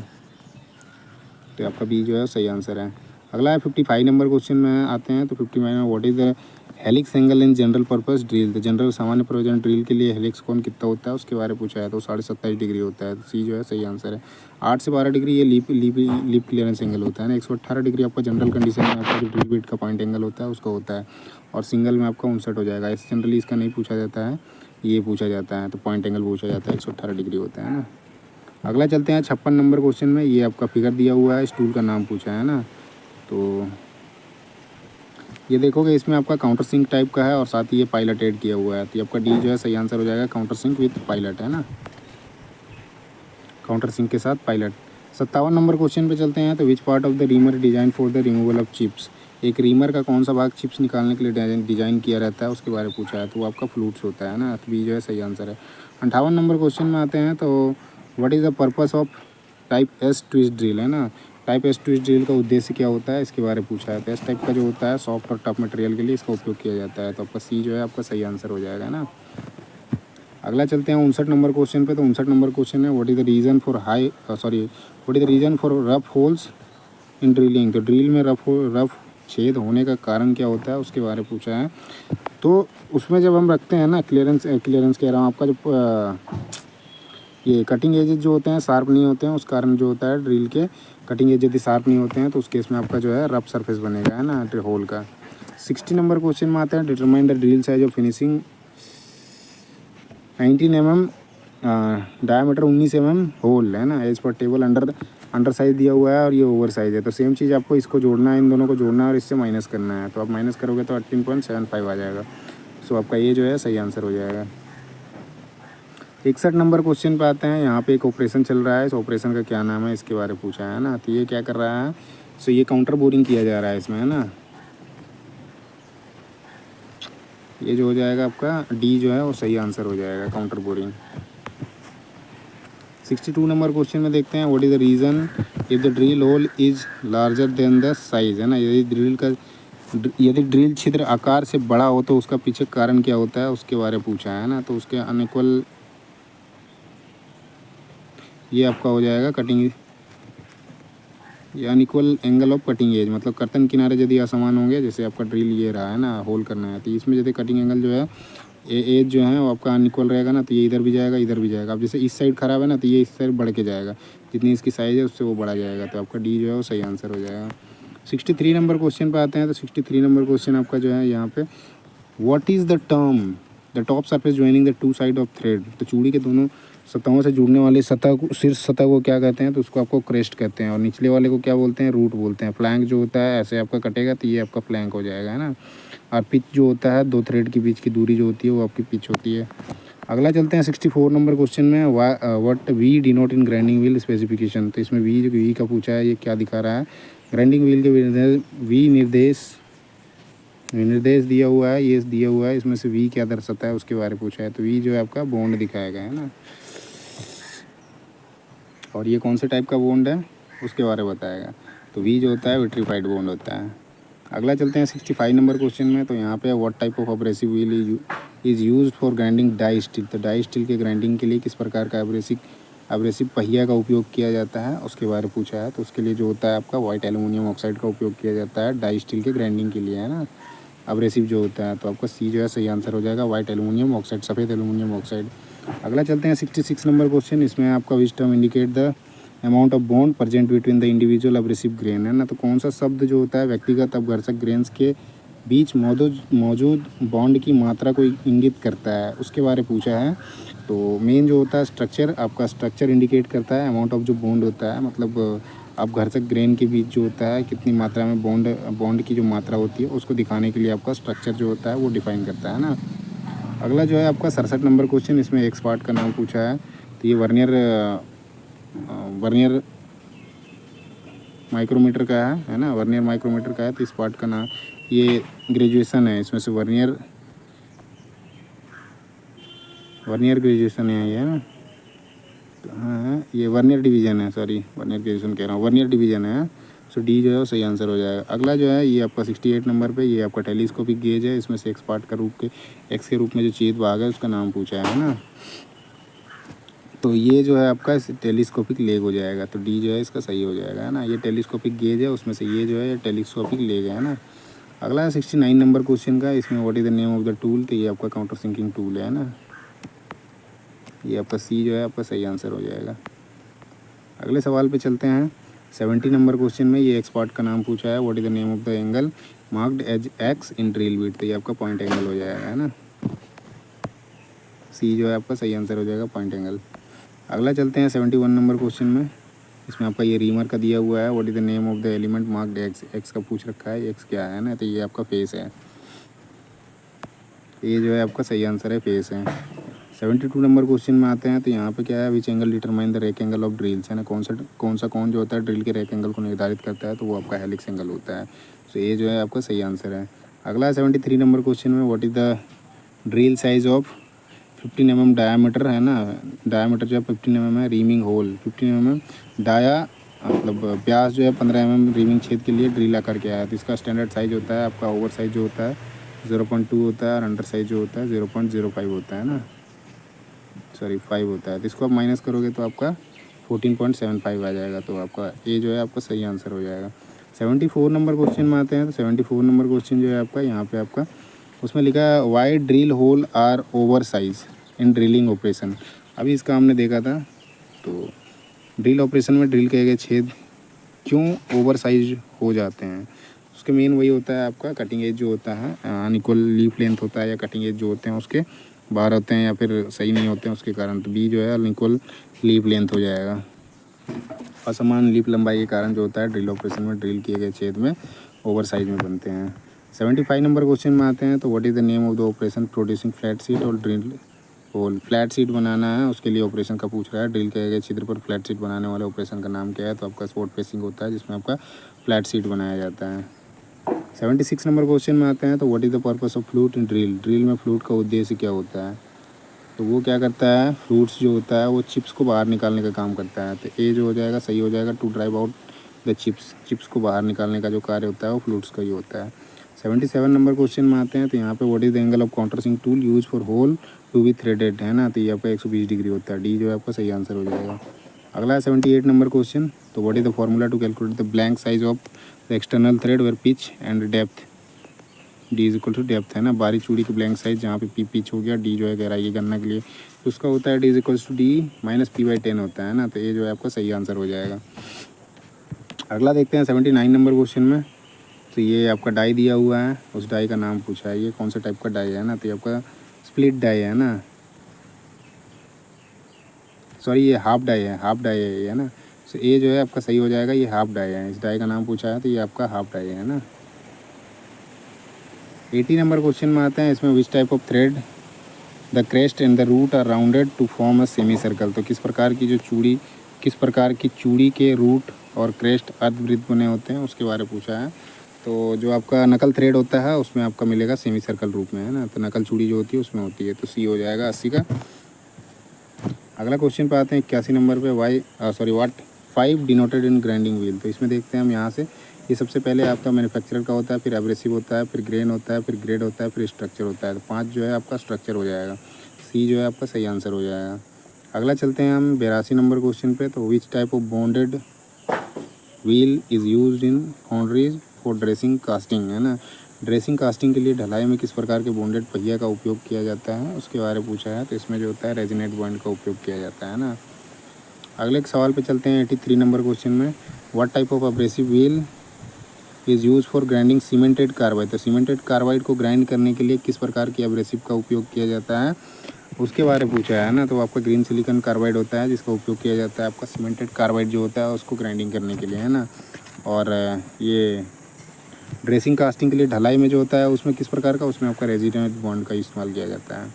तो आपका बी जो है सही आंसर है। अगला है 55 नंबर क्वेश्चन में आते हैं। तो 55 में what is the helix angle in general purpose drill. तो जनरल सामान्य प्रयोजन ड्रिल के लिए हेलिक्स कोण कितना होता है उसके बारे में पूछा है। तो 27.5 डिग्री होता है। तो सी जो है सही आंसर है। 8 से 12 डिग्री ये लीप क्लियरेंस एंगल होता है ना। 118 डिग्री आपका जनरल कंडीशन में आपका जो ड्रिल बिट का पॉइंट एंगल होता है उसका होता है, और सिंगल में आपका 59 हो जाएगा। इस जनरली इसका नहीं पूछा जाता है, ये पूछा जाता है। तो पॉइंट एंगल पूछा जाता है, 118 डिग्री होता है ना। अगला चलते हैं 56 नंबर क्वेश्चन में। ये आपका फिगर दिया हुआ है, स्टूल का नाम पूछा है ना। तो ये देखोगे इसमें आपका काउंटर सिंक टाइप का है और साथ ही ये पायलट ऐड किया हुआ है। तो ये आपका डी जो है सही आंसर हो जाएगा, काउंटर सिंक विथ पायलट है ना, काउंटर सिंक के साथ पायलट। 57 नंबर क्वेश्चन पे चलते हैं। तो विच part of the reamer design for the removal of chips. एक रीमर का कौन सा भाग चिप्स निकालने के लिए डिजाइन किया रहता है उसके बारे में पूछा है। तो वो आपका फ्लूट्स होता है ना। तो बी जो है सही आंसर है। 58 नंबर क्वेश्चन में आते हैं। तो what is the purpose of type S twist drill है ना। टाइप एस ट्विस्ट ड्रिल का उद्देश्य क्या होता है इसके बारे में पूछा है। तो एस टाइप का जो होता है सॉफ्ट और टफ मटेरियल के लिए इसका उपयोग किया जाता है। तो आपका सी जो है आपका सही आंसर हो जाएगा ना। अगला चलते हैं 59 नंबर क्वेश्चन पे। तो 59 नंबर क्वेश्चन है what is the reason for what is the reason for rough holes in drilling. तो ड्रिल में रफ छेद होने का कारण क्या होता है उसके बारे में पूछा है। तो उसमें जब हम रखते हैं ना क्लियरेंस कह रहा हूँ आपका जो ये कटिंग एजेस जो होते हैं शार्प नहीं होते हैं, उस कारण जो होता है ड्रिल के कटिंग एज यदि शार्प नहीं होते हैं तो उस केस में आपका जो है रफ सरफेस बनेगा है ना होल का। 60 नंबर क्वेश्चन में आता है determine the drill size of finishing 19 mm diameter 19 mm hole है ना। As per table under size दिया हुआ है और ये ओवर साइज है। तो सेम चीज़ आपको इसको जोड़ना है, इन दोनों को जोड़ना है और इससे माइनस करना है। तो आप माइनस करोगे तो 18.75 आ जाएगा। सो आपका ये जो है सही आंसर हो जाएगा। 61 नंबर क्वेश्चन पे आते हैं। यहाँ पे एक ऑपरेशन चल रहा है, इस ऑपरेशन का क्या नाम है इसके बारे में पूछा है ना। तो ये क्या कर रहा है, सो ये काउंटर बोरिंग किया जा रहा है इसमें है ना। ये जो हो जाएगा आपका डी जो है वो सही आंसर हो जाएगा, काउंटर बोरिंग। 62 नंबर क्वेश्चन में देखते हैं what is the reason if the drill hole is larger than the size है ना। यदि ड्रिल छिद्र आकार से बड़ा हो तो उसका पीछे कारण क्या होता है उसके बारे में पूछा है ना। तो उसके अनइक्वल ये आपका हो जाएगा कटिंग ये unequal angle of cutting edge, मतलब कर्तन किनारे यदि असमान होंगे, जैसे आपका ड्रिल ये रहा है ना होल करना है, तो इसमें यदि कटिंग एंगल जो है एज जो है वो आपका अनइक्वल रहेगा ना। तो ये इधर भी जाएगा इधर भी जाएगा। अब जैसे इस साइड खराब है ना तो ये इस साइड बढ़ के जाएगा, जितनी इसकी साइज़ है उससे वो बढ़ा जाएगा। तो आपका डी जो है वो सही आंसर हो जाएगा। 63 नंबर क्वेश्चन पे आते हैं। तो 63 नंबर क्वेश्चन आपका जो है यहाँ पे what is the term the top surface joining the two side of thread. तो चूड़ी के दोनों सतहों से जुड़ने वाली सतह को, शीर्ष सतह को क्या कहते हैं, तो उसको आपको क्रेस्ट कहते हैं, और निचले वाले को क्या बोलते हैं, रूट बोलते हैं। फ्लैंक जो होता है ऐसे आपका कटेगा तो ये आपका फ्लैंक हो जाएगा है ना। और पिच जो होता है दो थ्रेड के बीच की दूरी जो होती है वो आपकी पिच होती है। अगला चलते हैं 64 नंबर क्वेश्चन में what V denote in grinding wheel specification. तो इसमें वी का पूछा है, ये क्या दिखा रहा है, ग्राइंडिंग व्हील के वी निर्देश दिया हुआ है, ये दिया हुआ है, इसमें से वी क्या दर्शाता है उसके बारे में पूछा है। तो वी जो है आपका बॉन्ड दिखाया गया है ना, और ये कौन से टाइप का बॉन्ड है उसके बारे में बताएगा। तो वी जो होता है विट्रीफाइड बॉन्ड होता है। अगला चलते हैं 65 नंबर क्वेश्चन में। तो यहाँ पे what type of abrasive wheel is used for grinding die steel. तो डाई स्टील के ग्राइंडिंग के लिए किस प्रकार का अब्रेसिव पहिया का उपयोग किया जाता है उसके बारे में पूछा है। तो उसके लिए जो होता है आपका वाइट एल्यूमिनियम ऑक्साइड का उपयोग किया जाता है डाई स्टील के ग्राइंडिंग के लिए है ना, अब्रेसिव जो होता है। तो आपका सी जो है सही आंसर हो जाएगा, वाइट एल्यूमिनियम ऑक्साइड, सफ़ेद एल्यूमिनियम ऑक्साइड। अगला चलते हैं 66 नंबर क्वेश्चन। इसमें आपका विच term indicate the amount of bond present between the individual abrasive grain है ना। तो कौन सा शब्द जो होता है व्यक्तिगत अपघर्षक ग्रेन्स के बीच मौजूद बॉन्ड की मात्रा को इंगित करता है उसके बारे में पूछा है। तो मेन जो होता है स्ट्रक्चर, आपका स्ट्रक्चर इंडिकेट करता है, अमाउंट ऑफ जो बॉन्ड होता है मतलब अपघर्षक ग्रेन के बीच जो होता है कितनी मात्रा में बॉन्ड की जो मात्रा होती है उसको दिखाने के लिए आपका स्ट्रक्चर जो होता है वो डिफाइन करता है ना। अगला जो है आपका 67 नंबर क्वेश्चन, इसमें एक्स पार्ट का नाम पूछा है। तो ये वर्नियर माइक्रोमीटर का है ना, वर्नियर माइक्रोमीटर का है। तो इस पार्ट का नाम ये ग्रेजुएशन है, इसमें से वर्नियर ग्रेजुएशन है ये ना। हाँ ये वर्नियर डिवीज़न है, सॉरी वर्नियर ग्रेजुएशन कह रहा हूँ, वर्नियर डिवीज़न है। सो डी जो है वो सही आंसर हो जाएगा। अगला जो है ये आपका 68 नंबर पे, ये आपका टेलीस्कोपिक गेज है। इसमें से एक्स के रूप में जो छेद भाग है उसका नाम पूछा है ना। तो ये जो है आपका टेलीस्कोपिक लेग हो जाएगा, तो डी जो है इसका सही हो जाएगा, है ना। ये टेलीस्कोपिक गेज है, उसमें से ये जो है टेलीस्कोपिक लेग है ना। अगला है 69 नंबर क्वेश्चन का, इसमें what is the name of the tool, तो ये आपका काउंटर सिंकिंग टूल है ना। ये आपका सी जो है आपका सही आंसर हो जाएगा। अगले सवाल पे चलते हैं। 70 नंबर क्वेश्चन में ये एक्सपर्ट का नाम पूछा है, what is the name of the angle marked as X in drill bit, तो ये आपका पॉइंट एंगल हो जाएगा, है ना। सी जो है आपका सही आंसर हो जाएगा, पॉइंट एंगल। अगला चलते हैं 71 नंबर क्वेश्चन में, इसमें आपका ये रीमर का दिया हुआ है, what is the name of the element marked x, x का पूछ रखा है, एक्स क्या है ना, तो ये आपका फेस है। ये जो है आपका सही आंसर है, फेस है। 72 नंबर क्वेश्चन में आते हैं, तो यहाँ पे क्या है, which angle determine the rake angle of drills, है ना। कौन सा जो होता है ड्रिल के रेक एंगल को निर्धारित करता है, तो वो आपका हेलिक्स एंगल होता है। तो ये जो है आपका सही आंसर है। अगला 73 नंबर क्वेश्चन में, what is the drill size of 15 mm diameter, है ना। डायामीटर जो है 15 mm है, रीमिंग होल 15 mm, डाया मतलब व्यास जो है 15 mm रीमिंग छेद के लिए ड्रिल आकर के आया। तो इसका स्टैंडर्ड साइज होता है आपका, ओवर साइज जो होता है 0.2 होता है, और अंडर साइज जो होता है 0.05 होता है ना, सॉरी 5 होता है। तो इसको आप माइनस करोगे तो आपका 14.75 आ जाएगा, तो आपका ए जो है आपका सही आंसर हो जाएगा। 74 नंबर क्वेश्चन में आते हैं, तो 74 नंबर क्वेश्चन जो है आपका यहाँ पे आपका उसमें लिखा है, why drill hole are over size in drilling operation. अभी इसका हमने देखा था, तो ड्रिल ऑपरेशन में ड्रिल किए गए छेद क्यों ओवर साइज हो जाते हैं, उसके मेन वही होता है आपका कटिंग एज जो होता है अनइक्वल लीफ लेंथ होता है, या कटिंग एज जो होते हैं उसके बाहर होते हैं, या फिर सही नहीं होते हैं उसके कारण। तो बी जो है अनइक्वल लीफ लेंथ हो जाएगा, असमान लीफ लंबाई के कारण जो होता है ड्रिल ऑपरेशन में ड्रिल किए गए छेद में ओवर साइज में बनते हैं। 75 नंबर क्वेश्चन में आते हैं, तो what is the name of the operation producing flat seat और ड्रिल होल। फ्लैट सीट बनाना है, उसके लिए ऑपरेशन का पूछ रहा है, ड्रिल किए गए छिद्र पर फ्लैट सीट बनाने वाले ऑपरेशन का नाम क्या है, तो आपका स्पॉट पेसिंग होता है, जिसमें आपका फ्लैट सीट बनाया जाता है। 76 नंबर क्वेश्चन में आते हैं, तो what is the purpose of flute in drill, drill में फ्लूट का उद्देश्य क्या होता है, तो वो क्या करता है, फ्लूट्स जो होता है वो चिप्स को बाहर निकालने का काम करता है। तो ए जो हो जाएगा सही हो जाएगा, to drive out the chips, chips को बाहर निकालने का जो कार्य होता है वो फ्लूट्स का ही होता है। 77 नंबर क्वेश्चन में आते हैं, तो यहाँ पे what is the angle of countersink tool use for hole to be threaded, है ना, तो ये आपका 120 डिग्री होता है, डी जो है आपका सही आंसर हो जाएगा। अगला है 78 नंबर क्वेश्चन, तो what is the formula to calculate the blank size of the external thread where pitch and depth, D is equal to depth, है ना। बारी चूड़ी की ब्लैंक साइज जहाँ पे पी पिच हो गया, डी जो है गहराई की गणना के लिए, तो उसका होता है D is equal to D minus पी/10 होता है ना, तो ये जो है आपका सही आंसर हो जाएगा। अगला देखते हैं 79 नंबर क्वेश्चन में, तो ये आपका डाई दिया हुआ है, उस डाई का नाम पूछा है, ये कौन सा टाइप का डाई है ना, तो ये आपका स्प्लिट डाई है ना, सॉरी ये हाफ डाई है, हाफ डाई है ये ना। तो ये जो है आपका सही हो जाएगा, ये हाफ डाई है, इस डाई का नाम पूछा है, तो ये आपका हाफ डाई है ना। 80 नंबर क्वेश्चन में आते हैं, इसमें which type of thread the crest and the root are rounded to form a semi circle, तो किस प्रकार की चूड़ी के रूट और क्रेस्ट अर्धवृत्त बने होते हैं, उसके बारे में पूछा है। तो जो आपका नकल थ्रेड होता है उसमें आपका मिलेगा सेमी सर्कल रूप में, है ना, तो नकल चूड़ी जो होती है उसमें होती है, तो सी हो जाएगा 80 का। अगला क्वेश्चन पे आते हैं 81 नंबर पे, what 5 denoted in grinding wheel, तो इसमें देखते हैं हम यहाँ से, ये सबसे पहले आपका मैन्युफैक्चरर का होता है, फिर एब्रेसिव होता है, फिर ग्रेन होता है, फिर ग्रेड होता है, फिर स्ट्रक्चर होता है, तो 5 जो है आपका स्ट्रक्चर हो जाएगा, सी जो है आपका सही आंसर हो जाएगा। अगला चलते हैं हम 82 नंबर क्वेश्चन पे, तो विच type of bonded wheel is used in foundries for dressing casting, है ना। ड्रेसिंग कास्टिंग के लिए ढलाई में किस प्रकार के बॉन्डेड पहिया का उपयोग किया जाता है, उसके बारे में पूछा है, तो इसमें जो होता है रेजिनेट बॉन्ड का उपयोग किया जाता है ना। अगले एक सवाल पे चलते हैं 83 नंबर क्वेश्चन में, what type of abrasive wheel is use for grinding cemented carbide, तो सीमेंटेड कार्बाइड को ग्राइंड करने के लिए किस प्रकार की एब्रेसिव का उपयोग किया जाता है, उसके बारे में पूछा है ना। तो आपका ग्रीन सिलिकॉन कार्बाइड होता है, जिसका उपयोग किया जाता है आपका सीमेंटेड कार्बाइड जो होता है उसको ग्राइंडिंग करने के लिए, है ना। और ये ड्रेसिंग कास्टिंग के लिए ढलाई में जो होता है उसमें किस प्रकार का, उसमें आपका रेजिडेंट बॉन्ड का इस्तेमाल किया जाता है।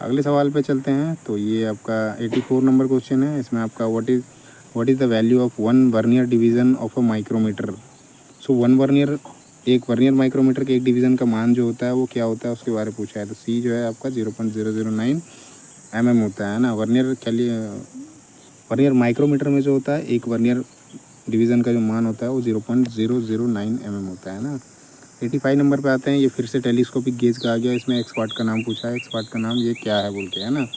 अगले सवाल पे चलते हैं, तो ये आपका 84 नंबर क्वेश्चन है, इसमें आपका what is the value of 1 vernier division of a micrometer, so 1 vernier, एक वर्नियर माइक्रोमीटर के एक डिवीज़न का मान जो होता है वो क्या होता है, उसके बारे में पूछा है। तो सी जो है आपका 0.009 mm होता है ना। वर्नियर माइक्रोमीटर में जो होता है एक वर्नियर डिवीज़न का जो मान होता है वो 0.009 mm होता है ना। 85 नंबर पे आते हैं, ये फिर से टेलीस्कोपिक गेज का आ गया, इसमें एक्सपर्ट का नाम पूछा है, एक्सपर्ट का नाम ये क्या है बोल के, है ना।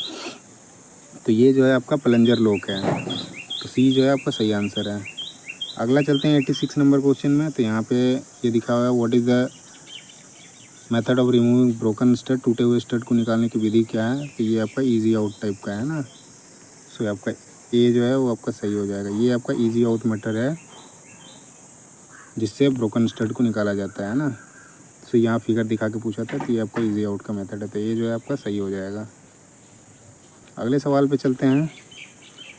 तो ये जो है आपका प्लंजर लॉक है, तो सी जो है आपका सही आंसर है। अगला चलते हैं 86 नंबर क्वेश्चन में। तो यहाँ पे ये दिखा हुआ है what is the method of removing broken stud, टूटे हुए स्टड को निकालने की विधि क्या है। तो ये आपका इजी आउट टाइप का है ना, सो आपका ए जो है वो आपका सही हो जाएगा। ये आपका इजी आउट मेथड है जिससे ब्रोकन स्टड को निकाला जाता है ना। सो यहाँ फिगर दिखा के पूछा था, तो ये आपका इजी आउट का मेथड है, तो ये जो है आपका सही हो जाएगा। अगले सवाल पे चलते हैं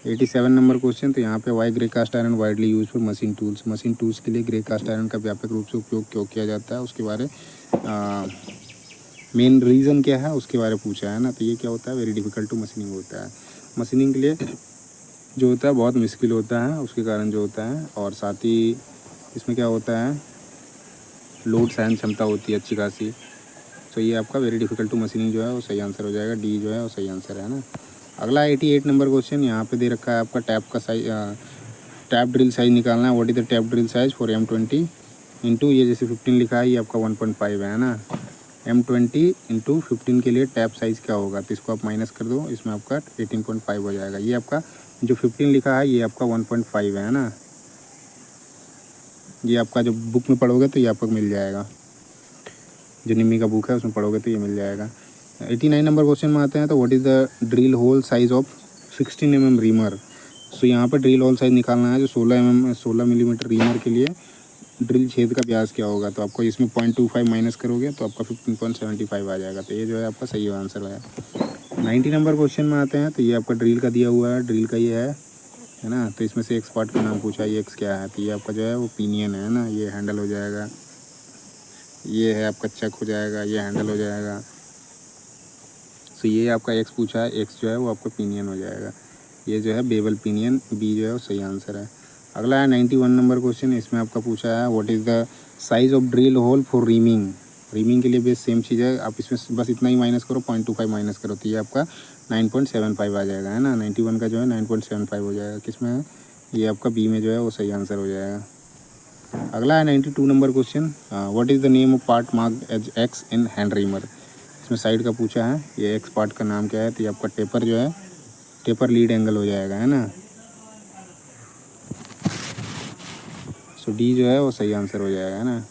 87 नंबर क्वेश्चन। तो यहाँ पे why grey cast iron widely use for machine tools, machine tools के लिए ग्रे कास्ट आयरन का व्यापक रूप से उपयोग क्यों किया जाता है, उसके बारे मेन रीज़न क्या है उसके बारे में पूछा है ना। तो ये क्या होता है, वेरी डिफ़िकल्ट टू मशीनिंग होता है, मशीनिंग के लिए जो होता है बहुत मुश्किल होता है, उसके कारण जो होता है। और साथ ही इसमें क्या होता है, लोड सहन क्षमता होती है अच्छी खासी। तो ये आपका वेरी डिफ़िकल्ट टू मशीनिंग जो है वो सही आंसर हो जाएगा, डी जो है वो सही आंसर है ना। अगला 88 नंबर क्वेश्चन। यहाँ पे दे रखा है आपका टैप का साइज, टैप ड्रिल साइज निकालना है। What is the tap drill size for M20 into, ये जैसे 15 लिखा है, ये आपका 1.5 है ना। M20 इंटू 15 के लिए टैप साइज़ क्या होगा, तो इसको आप माइनस कर दो, इसमें आपका 18.5 हो जाएगा। ये आपका जो 15 लिखा है ये आपका 1.5 है ना। ये आपका जो बुक में पढ़ोगे तो ये आपको मिल जाएगा, जो निम्मी का बुक है उसमें पढ़ोगे तो ये मिल जाएगा। 89 नंबर क्वेश्चन में आते हैं। तो what is the drill hole size of 16 mm reamer. So यहाँ पर ड्रिल होल साइज़ निकालना है, जो 16 मिलीमीटर रीमर के लिए ड्रिल छेद का व्यास क्या होगा। तो आपको इसमें 0.25 माइनस करोगे तो आपका 15.75 आ जाएगा। तो ये जो है आपका सही आंसर है। 90 नंबर क्वेश्चन में आते हैं। तो ये आपका ड्रिल का दिया हुआ है, ड्रिल का ये है ना। तो इसमें से एक्स पार्ट का नाम पूछा है, ये एक्स क्या है, तो ये आपका जो है वो पिनियन है ना। ये हैंडल हो जाएगा, ये है आपका चक हो जाएगा, ये हैंडल हो जाएगा। तो ये आपका एक्स पूछा है, एक्स जो है वो आपका पिनियन हो जाएगा। ये जो है बेवल पिनियन, बी जो है वो सही आंसर है। अगला है 91 नंबर क्वेश्चन। इसमें आपका पूछा है what is the size of drill hole for reaming. Reaming के लिए भी सेम चीज़ है, आप इसमें बस इतना ही माइनस करो, 0.25 माइनस करो, तो ये आपका 9.75 आ जाएगा है ना। 91 का जो है 9.75 हो जाएगा। किसमें है, ये आपका बी में जो है वो सही आंसर हो जाएगा। अगला है 92 number question. What is the name of part marked as X in hand reamer. इसमें साइड का पूछा है, ये एक्स पार्ट का नाम क्या है, तो ये आपका टेपर जो है, टेपर लीड एंगल हो जाएगा है ना। सो डी जो है वो सही आंसर हो जाएगा है ना।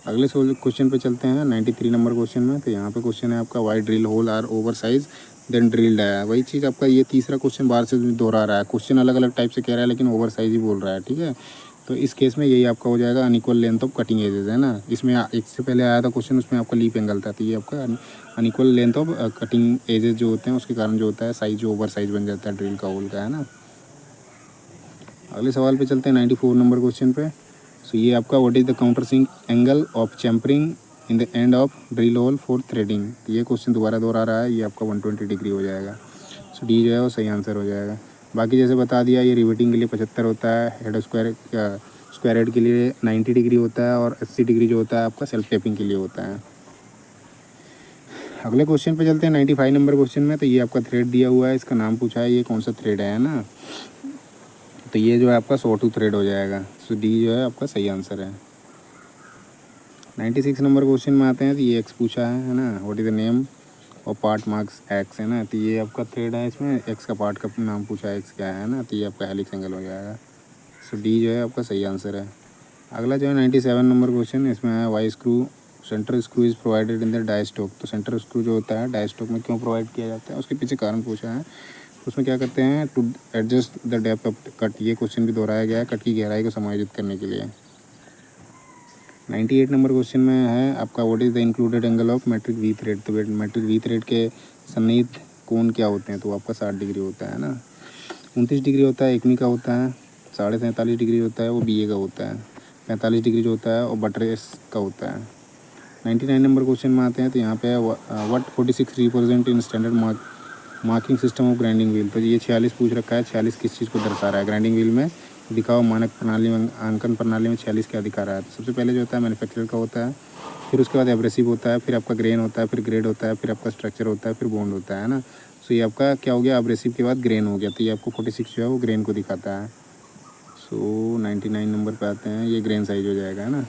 अगले क्वेश्चन पे चलते हैं 93 नंबर क्वेश्चन में। तो यहाँ पे क्वेश्चन है आपका why drill hole are over size than drilled है। वही चीज़ आपका ये तीसरा क्वेश्चन बार से दोहरा रहा है, क्वेश्चन अलग अलग टाइप से कह रहा है लेकिन ओवर साइज ही बोल रहा है, ठीक है। तो इस केस में यही आपका हो जाएगा unequal length of cutting edges है ना। इसमें एक से पहले आया था क्वेश्चन, उसमें आपका लीप एंगल था, तो ये आपका unequal length of cutting edges जो होते हैं उसके कारण जो होता है साइज जो ओवर साइज बन जाता है ड्रिल का होल का है ना। अगले सवाल पे चलते हैं 94 नंबर क्वेश्चन पे। सो ये आपका what is the countersink angle of chamfering in the end of drill hole for threading. ये क्वेश्चन दोबारा दोहरा रहा है, ये आपका 120 डिग्री हो जाएगा। सो डी जो है वो सही आंसर हो जाएगा। बाकी जैसे बता दिया, ये रिवेटिंग के लिए 75 होता है, हेड स्क्वायर हेड के लिए 90 डिग्री होता है, और 80 डिग्री जो होता है आपका सेल्फ टेपिंग के लिए होता है। अगले क्वेश्चन पे चलते हैं 95 नंबर क्वेश्चन में। तो ये आपका थ्रेड दिया हुआ है, इसका नाम पूछा है, ये कौन सा थ्रेड है ना। तो ये जो है आपका सॉ-टूथ थ्रेड हो जाएगा। सो डी जो है आपका सही आंसर है। 96 नंबर क्वेश्चन में आते हैं। तो ये एक्स पूछा है ना, व्हाट इज़ द नेम और पार्ट मार्क्स एक्स है ना। तो ये आपका थ्रेड है, इसमें एक्स का पार्ट का नाम पूछा है, एक्स क्या है ना। तो ये आपका हेलिक्स एंगल हो जाएगा। सो डी जो है आपका सही आंसर है। अगला जो है 97 नंबर क्वेश्चन, इसमें है why screw centre screw is provided in the die stock. तो सेंटर स्क्रू जो होता है डाई स्टॉक में क्यों प्रोवाइड किया जाता है, उसके पीछे कारण पूछा है। उसमें क्या करते हैं, to adjust the depth of cut. ये क्वेश्चन भी दोहराया गया है, कट की गहराई को समायोजित करने के लिए। 98 नंबर क्वेश्चन में है आपका what is the included angle of metric V thread. तो मेट्रिक वी थ्रेड के सन्निहित कोण क्या होते हैं, तो आपका 60 डिग्री होता है ना। 29 डिग्री होता है एकमी का होता है, 47.5 डिग्री होता है वो बी ए का होता है, 45 डिग्री जो होता है वो बटरेस का होता है। 99 नंबर क्वेश्चन में आते हैं। तो यहाँ पे what 46 represent in standard marking system of grinding wheel. तो ये 46 पूछ रखा है, 46 किस चीज़ को दर्शा रहा है, ग्राइंडिंग व्हील में दिखाओ मानक प्रणाली में, अंकन प्रणाली में 46 क्या दिखा रहा है। तो सबसे पहले जो होता है मैन्युफैक्चरर का होता है, फिर उसके बाद एब्रेसिव होता है, फिर आपका ग्रेन होता है, फिर ग्रेड होता है, फिर आपका स्ट्रक्चर होता है, फिर बॉन्ड होता है ना। सो ये आपका क्या हो गया, एब्रेसिव के बाद ग्रेन हो गया। तो ये आपको 46 जो है वो ग्रेन को दिखाता है। सो 99 नंबर पे आते हैं, ये ग्रेन साइज हो जाएगा है ना,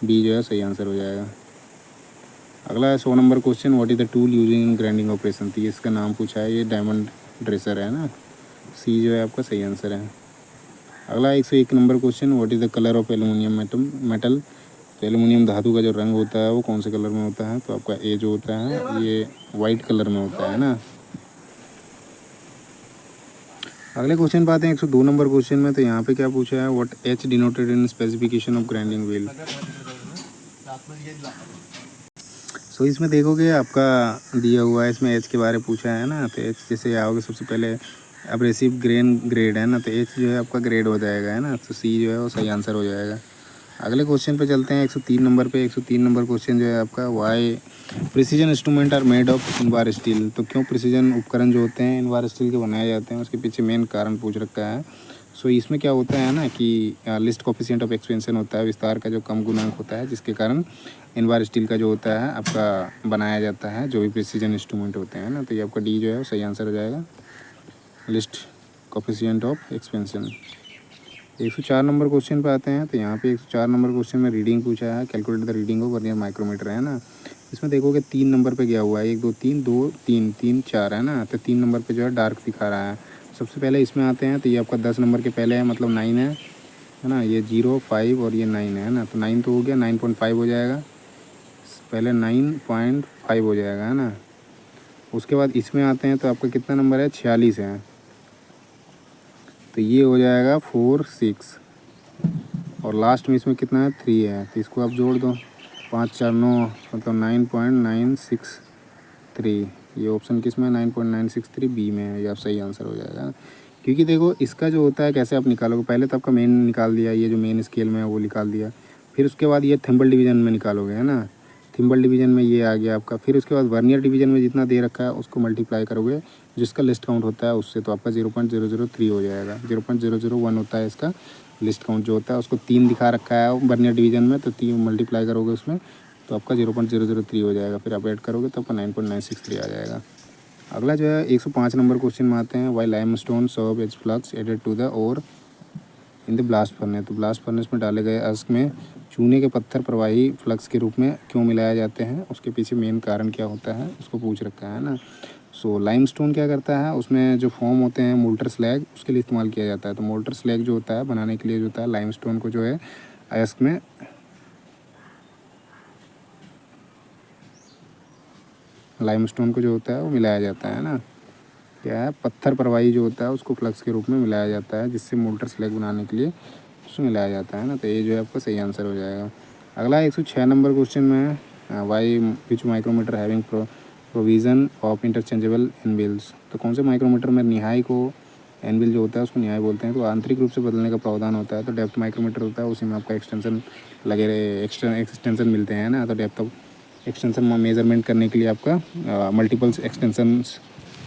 बी जो है सही आंसर हो जाएगा। अगला है 100 number question, what is the tool using in grinding operation. तो ये इसका नाम पूछा है, ये डायमंड ड्रेसर है ना, सी जो है आपका सही आंसर है। अगला 101 number question, what is the colour of aluminium metal. तो एलुमिनियम धातु का जो रंग होता है वो कौन से कलर में होता है, तो आपका ए जो होता है ये वाइट कलर में होता है ना। अगले क्वेश्चन पे आते हैं 102 नंबर क्वेश्चन में। तो यहाँ पे क्या पूछा है, what H denoted in specification of grinding wheel. So इसमें देखोगे आपका दिया हुआ है, इसमें एच के बारे में पूछा है ना। तो एच जैसे आओगे सबसे पहले एब्रेसिव ग्रेन ग्रेड है ना, तो एच जो है आपका ग्रेड हो जाएगा है ना, तो सी जो है वो सही आंसर हो जाएगा। अगले क्वेश्चन पे चलते हैं 103 नंबर पे। 103 नंबर क्वेश्चन जो है आपका, why precision instrument are made of invar steel. तो क्यों प्रिसीजन उपकरण जो होते हैं इनवार स्टील के बनाए जाते हैं, उसके पीछे मेन कारण पूछ रखा है। सो इसमें क्या होता है ना कि लिस्ट कोफिशिएंट ऑफ एक्सपेंशन होता है, विस्तार का जो कम गुणांक होता है, जिसके कारण इनवार स्टील का जो होता है आपका बनाया जाता है जो भी प्रिसीजन इंस्ट्रूमेंट होते हैं ना। तो ये आपका डी जो है वो सही आंसर हो जाएगा, list coefficient of expansion. 104 number question पे आते हैं। तो यहाँ पे 104 नंबर क्वेश्चन में रीडिंग पूछा है, calculate the reading of vernier micrometer है ना। इसमें देखोगे 3 नंबर पे गया हुआ है, 1 2 3 2 3 3 4 है ना। तो 3 नंबर पे जो है डार्क दिखा रहा है। सबसे पहले इसमें आते हैं, तो ये आपका 10 नंबर के पहले है, मतलब 9 है ना। ये 0 5 और ये 9 है ना, तो 9 तो हो गया, 9.5 हो जाएगा, पहले 9.5 हो जाएगा है ना। उसके बाद इसमें आते हैं, तो आपका कितना नंबर है, 46 है, तो ये हो जाएगा 4 6। और लास्ट में इसमें कितना है, 3 है, तो इसको आप जोड़ दो, 5 4 9, मतलब 9.963। ये ऑप्शन किस में, 9.963 बी में है, ये आप सही आंसर हो जाएगा। क्योंकि देखो इसका जो होता है कैसे आप निकालोगे, पहले तो आपका मेन निकाल दिया, ये जो मेन स्केल में है वो निकाल दिया, फिर उसके बाद ये थिम्बल डिवीज़न में निकालोगे है ना। थिम्बल डिवीज़न में ये आ गया आपका, फिर उसके बाद वर्नियर डिवीज़न में जितना दे रखा है उसको मल्टीप्लाई करोगे जिसका लिस्ट काउंट होता है उससे, तो आपका 0.003 हो जाएगा। 0.001 होता है इसका लिस्ट काउंट जो होता है, उसको 3 दिखा रखा है वर्नियर डिवीज़न में, तो 3 मल्टीप्लाई करोगे उसमें तो आपका 0.003 हो जाएगा, फिर आप ऐड करोगे तो आपका 9.963 आ जाएगा। अगला जो है 105 नंबर क्वेश्चन में आते हैं, why limestone serve as flux added to the ore in the blast furnace. तो ब्लास्ट फर्नेस में डाले गए अश्क में चूने के पत्थर प्रवाही फ्लक्स के रूप में क्यों मिलाए जाते हैं, उसके पीछे मेन कारण क्या होता है उसको पूछ रखा है ना। सो लाइमस्टोन क्या करता है, उसमें जो फॉर्म होते हैं मोल्टर स्लैग उसके लिए इस्तेमाल किया जाता है। तो मोल्टर स्लैग जो होता है बनाने के लिए जो होता है लाइमस्टोन को जो है अयस्क में लाइमस्टोन को जो होता है वो मिलाया जाता है ना। क्या है, पत्थर प्रवाही जो होता है उसको फ्लक्स के रूप में मिलाया जाता है, जिससे मोल्टर स्लैग बनाने के लिए उसमें मिलाया जाता है ना। तो ये जो है आपका सही आंसर हो जाएगा। अगला 106 नंबर क्वेश्चन में, why which micrometer having provision of interchangeable anvils. तो कौन से माइक्रोमीटर में निहाई को, एनविल जो होता है उसको निहाई बोलते हैं, तो आंतरिक रूप से बदलने का प्रावधान होता है। तो डेप्थ माइक्रोमीटर होता है, उसी में आपका एक्सटेंशन लगे रहे, एक्सटेंशन मिलते हैं ना। तो डेप्थ ऑफ एक्सटेंशन मेजरमेंट करने के लिए आपका मल्टीपल्स एक्सटेंशंस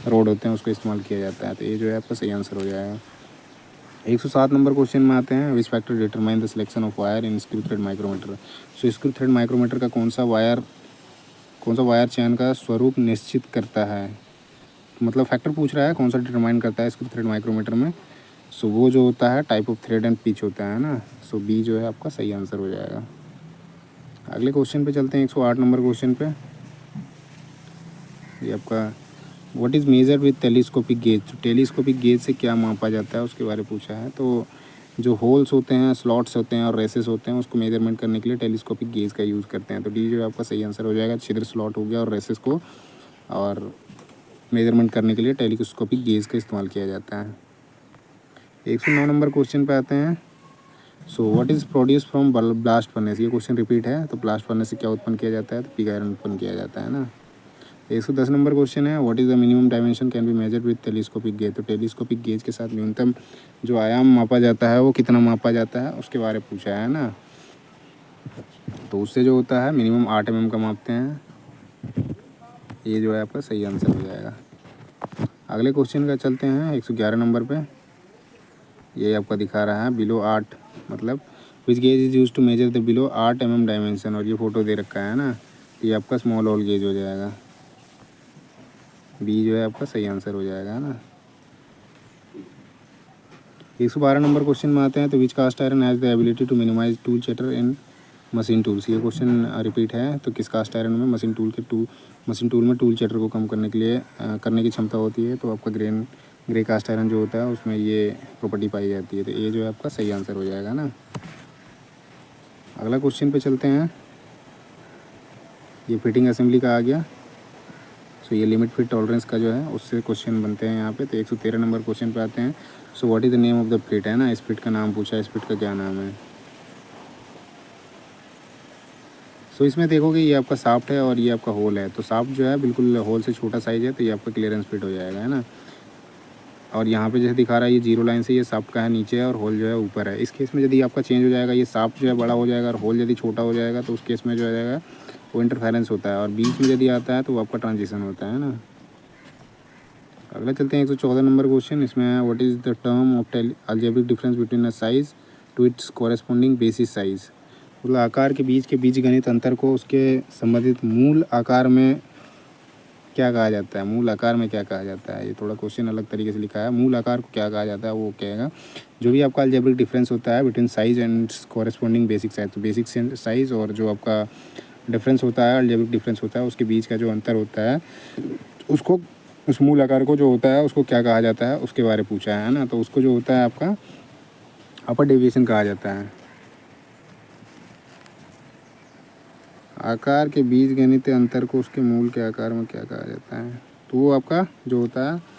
रोड होते हैं उसको इस्तेमाल किया जाता है। तो ये जो है आपका सही आंसर हो जाएगा। 107 नंबर क्वेश्चन में आते हैं, which factor determine the selection of wire in screw thread micrometer. So screw thread micrometer का कौन सा वायर चयन का स्वरूप निश्चित करता है, मतलब फैक्टर पूछ रहा है कौन सा डिटरमाइन करता है स्क्रू थ्रेड माइक्रोमीटर में। सो वो जो होता है type of thread and pitch होता है ना। सो बी जो है आपका सही आंसर हो जाएगा। अगले क्वेश्चन पे चलते हैं 108 नंबर क्वेश्चन पे। ये आपका what is measure with telescopic gauge. तो टेलीस्कोपिक गेज से क्या मापा जाता है उसके बारे में पूछा है। तो जो होल्स होते हैं, स्लॉट्स होते हैं और रेसेस होते हैं उसको मेजरमेंट करने के लिए टेलीस्कोपिक गेज का यूज़ करते हैं। तो डी जो है आपका सही आंसर हो जाएगा। छिद्र स्लॉट हो गया और रेसेस को और मेजरमेंट करने के लिए टेलीस्कोपिक गेज का इस्तेमाल किया जाता है। 109 नंबर क्वेश्चन पे आते हैं। सो what is produce from blast furnace. ये क्वेश्चन रिपीट है। तो ब्लास्ट फर्नेस से क्या उत्पन्न किया जाता है, तो पिग आयरन उत्पन्न किया जाता है ना। 110 नंबर क्वेश्चन है, what is the minimum dimension can be measured with telescopic gauge. तो टेलीस्कोपिक गेज के साथ न्यूनतम जो आयाम मापा जाता है वो कितना मापा जाता है उसके बारे में पूछा है ना। तो उससे जो होता है मिनिमम 8 mm का मापते हैं। ये जो है आपका सही आंसर हो जाएगा। अगले क्वेश्चन का चलते हैं 111 नंबर पे। ये आपका दिखा रहा है बिलो 8, मतलब which gauge is use to measure the below 8 mm dimension, और ये फ़ोटो दे रखा है ना। ये आपका स्मॉल होल गेज हो जाएगा। बी जो है आपका सही आंसर हो जाएगा ना। 112 नंबर क्वेश्चन में आते हैं। तो which cast iron has the ability to minimise tool chatter in machine tools, ये क्वेश्चन रिपीट है। तो किस कास्ट आयरन में मशीन टूल में टूल चटर को कम करने के लिए करने की क्षमता होती है? तो आपका ग्रे कास्ट आयरन जो होता है उसमें ये प्रॉपर्टी पाई जाती है। तो ये जो है आपका सही आंसर हो जाएगा ना। अगला क्वेश्चन पे चलते हैं। ये फिटिंग असेंबली का आ गया। सो ये लिमिट फिट टॉलरेंस का जो है उससे क्वेश्चन बनते हैं यहाँ पे। तो 113 नंबर क्वेश्चन पे आते हैं। सो what is the name of the fit, है ना, इस फिट का नाम पूछा है, इस फिट का क्या नाम है? सो इसमें देखोगे ये आपका साफ्ट है और ये आपका होल है। तो साफ्ट जो है बिल्कुल होल से छोटा साइज़ है, तो ये आपका क्लियरेंस फिट हो जाएगा, है ना। और यहाँ पे जैसे दिखा रहा है ये जीरो लाइन से, ये साफ्ट का है नीचे है और होल जो है ऊपर है। इस केस में यदि आपका चेंज हो जाएगा, ये साफ्ट जो है बड़ा हो जाएगा और होल यदि छोटा हो जाएगा, तो उस केस में जो हो जाएगा वो इंटरफेरेंस होता है। और बीच में यदि आता है तो वो आपका ट्रांजिशन होता है ना। अगला चलते हैं 114 नंबर क्वेश्चन। इसमें है what is the term of algebraic difference between a size to its corresponding basis size. मतलब आकार के बीच गणित अंतर को उसके संबंधित मूल आकार में क्या कहा जाता है? मूल आकार में क्या कहा जाता है? ये थोड़ा क्वेश्चन अलग तरीके से लिखा है। मूल आकार को क्या कहा जाता है वो कहेगा जो भी आपका अलजेब्रिक डिफरेंस होता है between size and corresponding basic size. तो बेसिक साइज और जो आपका डिफरेंस होता है, अलजेब्रिक डिफरेंस होता है, उसके बीच का जो अंतर होता है उसको, उस मूल आकार को जो होता है उसको क्या कहा जाता है उसके बारे में पूछा है ना। तो उसको जो होता है आपका अपर डेविएशन कहा जाता है। आकार के बीज गणितीय अंतर को उसके मूल के आकार में क्या कहा जाता है? तो वो आपका जो होता है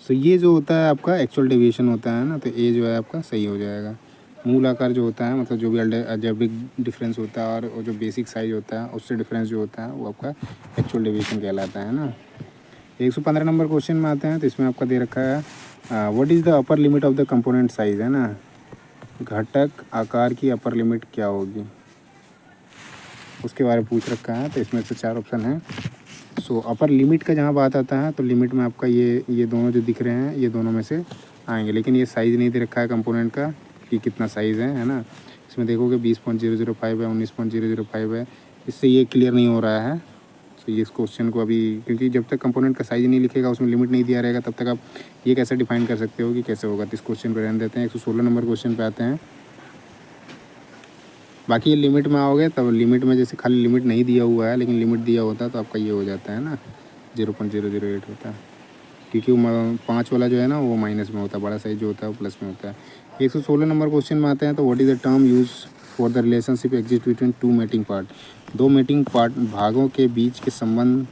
तो ये जो होता है आपका एक्चुअल डेविएशन होता है ना। तो ये जो है आपका सही हो जाएगा। मूल आकार जो होता है मतलब जो भी अलजेब्रिक डिफरेंस होता है और जो बेसिक साइज होता है उससे डिफरेंस जो होता है वो आपका एक्चुअल डेविएशन कहलाता है ना। 115 नंबर क्वेश्चन में आते हैं। तो इसमें आपका दे रखा है what is the upper limit of the component size, है ना। घटक आकार की अपर लिमिट क्या होगी उसके बारे में पूछ रखा है। तो इसमें से 4 ऑप्शन हैं। सो अपर लिमिट का जहाँ बात आता है तो लिमिट में आपका ये दोनों जो दिख रहे हैं ये दोनों में से आएंगे, लेकिन ये साइज़ नहीं दे रखा है कंपोनेंट का कि कितना साइज़ है ना। इसमें देखोगे 20.005 है, 19.005 है। इससे ये क्लियर नहीं हो रहा है। तो ये इस क्वेश्चन को अभी, क्योंकि जब तक कंपोनेंट का साइज़ नहीं लिखेगा, उसमें लिमिट नहीं दिया रहेगा, तब तक आप ये कैसे डिफाइन कर सकते हो कि कैसे होगा। तो इस क्वेश्चन को रहने देते हैं। 116 नंबर क्वेश्चन पे आते हैं। बाकी ये लिमिट में आओगे तब लिमिट में जैसे खाली लिमिट नहीं दिया हुआ है लेकिन लिमिट दिया होता है तो आपका ये हो जाता है ना 0.008 होता है, क्योंकि वो 5 वाला जो है ना वो माइनस में होता है, बड़ा साइज जो होता है वो प्लस में होता है। 116 नंबर क्वेश्चन में आते हैं। तो what is the term use for the relationship exist between two mating part. दो मेटिंग पार्ट भागों के बीच के संबंध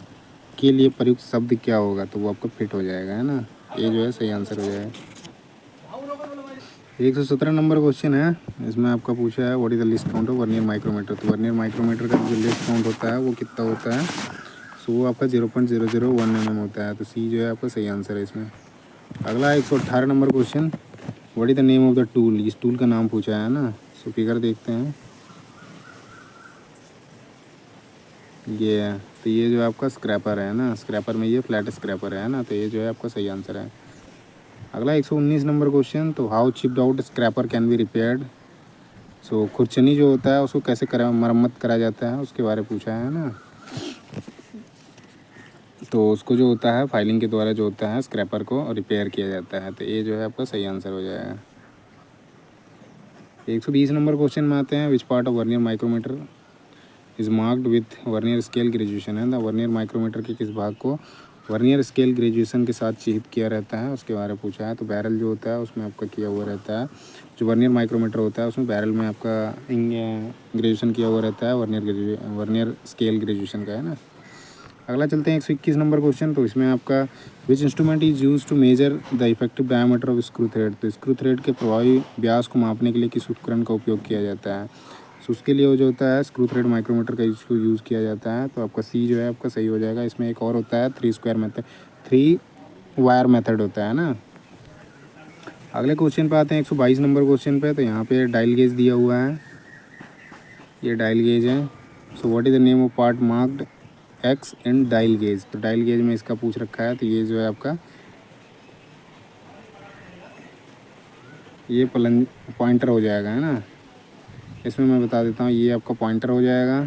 के लिए प्रयुक्त शब्द क्या होगा? तो वो आपको फिट हो जाएगा, है ना। ये जो है सही आंसर हो जाएगा। 117 नंबर क्वेश्चन है। इसमें आपका पूछा है what is the least count of vernier micrometer. तो वर्नियर माइक्रोमीटर का जो लीस्ट काउंट होता है वो कितना होता है? सो वो आपका 0.001 mm होता है। तो सी जो है आपका सही आंसर है इसमें। अगला 118 number question, what is the name of the tool. इस टूल का नाम पूछा है ना। सो फिगर देखते हैं, ये है। तो ये जो है आपका स्क्रैपर है ना, स्क्रैपर में ये फ्लैट स्क्रैपर है ना। तो ये जो है आपका सही आंसर है। अगला 119 नंबर क्वेश्चन, तो how chipped out scraper can be repaired. So खुरचनी जो होता है उसको कैसे मरम्मत करा जाता है उसके बारे में पूछा है ना। तो उसको जो होता है फाइलिंग के द्वारा जो होता है स्क्रैपर को रिपेयर किया जाता है। तो ये जो है आपका सही आंसर हो जाएगा। 120 नंबर क्वेश्चन में आते हैं। Which part of vernier micrometer is marked with vernier scale graduation, है ना। वर्नियर माइक्रोमीटर के किस भाग को वर्नियर स्केल ग्रेजुएशन के साथ चिह्नित किया रहता है उसके बारे में पूछा है। तो बैरल जो होता है उसमें आपका किया हुआ रहता है, जो वर्नियर माइक्रोमीटर होता है उसमें बैरल में आपका ग्रेजुएशन किया हुआ रहता है, वर्नियर स्केल ग्रेजुएशन का, है ना। अगला चलते हैं 121 नंबर क्वेश्चन। तो इसमें आपका which instrument is use to measure the effective diameter of screw thread. तो स्क्रू थ्रेड के प्रभावी व्यास को मापने के लिए किस उपकरण का उपयोग किया जाता है? तो उसके लिए वो जो होता है स्क्रू थ्रेड माइक्रोमीटर का इसको यूज़ किया जाता है। तो आपका सी जो है आपका सही हो जाएगा। इसमें एक और होता है 3 वायर मेथड होता है ना। अगले क्वेश्चन पे आते हैं 122 नंबर क्वेश्चन पे। तो यहाँ पे डायल गेज दिया हुआ है, ये डायल गेज है। सो what is the name of part marked x and dial gauge. तो डायल गेज में इसका पूछ रखा है। तो ये जो है आपका ये पॉइंटर हो जाएगा, है ना। इसमें मैं बता देता हूँ, ये आपका पॉइंटर हो जाएगा,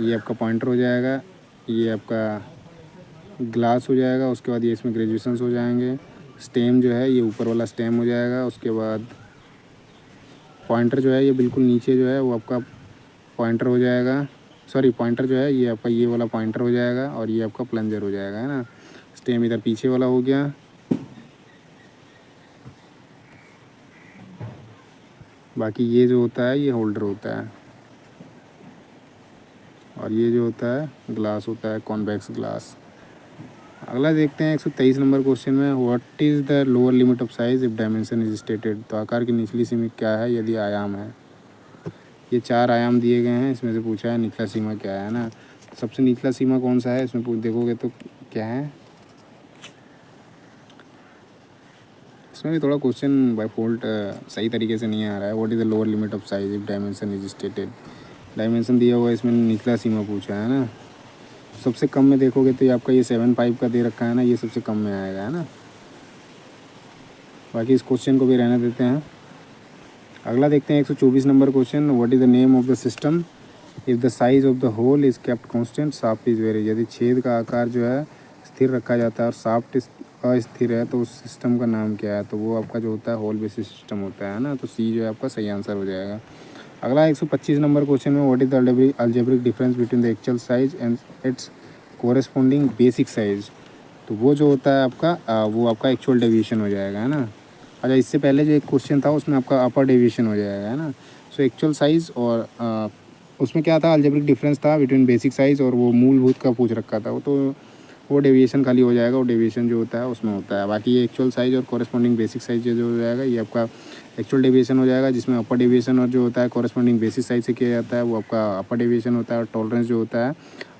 ये आपका पॉइंटर हो जाएगा, ये आपका ग्लास हो जाएगा। उसके बाद ये इसमें ग्रेजुएशंस हो जाएंगे। स्टेम जो है ये ऊपर वाला स्टेम हो जाएगा। उसके बाद पॉइंटर जो है ये बिल्कुल नीचे जो है वो आपका पॉइंटर हो जाएगा। सॉरी, पॉइंटर जो है ये आपका ये वाला पॉइंटर हो जाएगा और ये आपका प्लंजर हो जाएगा, है ना। स्टेम इधर पीछे वाला हो गया। बाकी ये जो होता है ये होल्डर होता है और ये जो होता है ग्लास होता है, कॉन्वेक्स ग्लास। अगला देखते हैं 123 नंबर क्वेश्चन में, what is the lower limit of size if dimension is stated. तो आकार की निचली सीमा क्या है यदि आयाम है। ये 4 आयाम दिए गए हैं, इसमें से पूछा है निचला सीमा क्या है ना। सबसे निचला सीमा कौन सा है इसमें देखोगे तो क्या है। इसमें भी थोड़ा क्वेश्चन बाय फॉल्ट सही तरीके से नहीं आ रहा है। What is the lower limit of size if dimension is stated. Dimension दिया हुआ है, इसमें निचला सीमा पूछा है ना। सबसे कम में देखोगे तो ये आपका ये 7.5 का दे रखा है ना, ये सबसे कम में आएगा, है ना। बाकी इस क्वेश्चन को भी रहने देते हैं। अगला देखते हैं 124 number question, what is the name of the system if the size of the hole is kept constant shaft is vary. यदि छेद का आकार जो है स्थिर रखा जाता है और शाफ्ट अस्थिर है तो उस सिस्टम का नाम क्या है। तो वो आपका जो होता है होल बेसिस सिस्टम होता है ना। तो सी जो है आपका सही आंसर हो जाएगा। अगला 125 नंबर क्वेश्चन में, what is the algebraic difference between the actual size and it's corresponding basic size. तो वो जो होता है आपका वो आपका एक्चुअल डेविएशन हो जाएगा, है ना। अच्छा, इससे पहले जो एक क्वेश्चन था उसमें आपका अपर डेविएशन हो जाएगा, है ना। सो एक्चुअल साइज़ और उसमें क्या था, अलजेब्रिक डिफरेंस था बिटवीन बेसिक साइज़ और वो मूलभूत का पूछ रखा था। वो तो वो डेविएशन खाली हो जाएगा, वो डेविएशन जो होता है उसमें होता है। बाकी ये एक्चुअल साइज़ और कॉरेस्पॉन्डिंग बेसिक साइज़ जो हो जाएगा ये आपका एक्चुअल डेविएशन हो जाएगा, जिसमें अपर डेविएशन और जो होता है कॉरेस्पॉन्डिंग बेसिक साइज़ से किया जाता है वो आपका अपर डेविएशन होता है। और टॉलरेंस जो होता है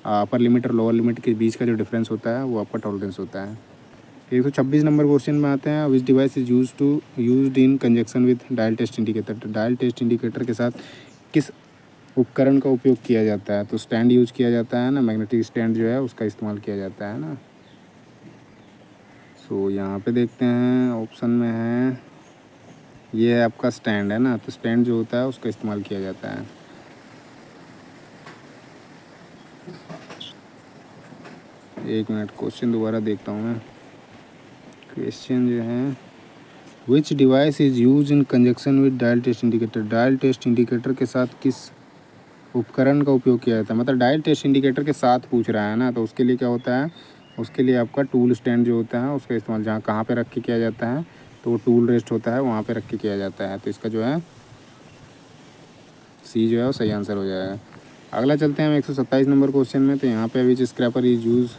अपर लिमिट और लोअर लिमिट के बीच का जो डिफरेंस होता है वो आपका टॉलरेंस होता है। 126 नंबर क्वेश्चन में आते हैं, which device is used in conjunction with dial test indicator. तो डायल टेस्ट इंडिकेटर के साथ किस उपकरण का उपयोग किया जाता है। तो स्टैंड यूज किया जाता है ना, मैग्नेटिक स्टैंड जो है उसका इस्तेमाल किया जाता है ना। सो यहाँ पे देखते हैं ऑप्शन में है ये है आपका स्टैंड, है ना। तो स्टैंड जो होता है उसका इस्तेमाल किया जाता है। एक मिनट, क्वेश्चन दोबारा देखता हूँ मैं। क्वेश्चन जो है, which device is use in conjunction with dial test indicator. Dial test indicator के साथ किस उपकरण का उपयोग किया जाता है। मतलब डायल टेस्ट इंडिकेटर के साथ पूछ रहा है ना, तो उसके लिए क्या होता है, उसके लिए आपका टूल स्टैंड जो होता है उसका इस्तेमाल जहाँ कहाँ पे रख के किया जाता है तो वो टूल रेस्ट होता है वहाँ पे रख के किया जाता है। तो इसका जो है सी जो है वो सही आंसर हो जाएगा। अगला चलते हैं हम 127 नंबर क्वेश्चन में। तो यहाँ पे which scraper is use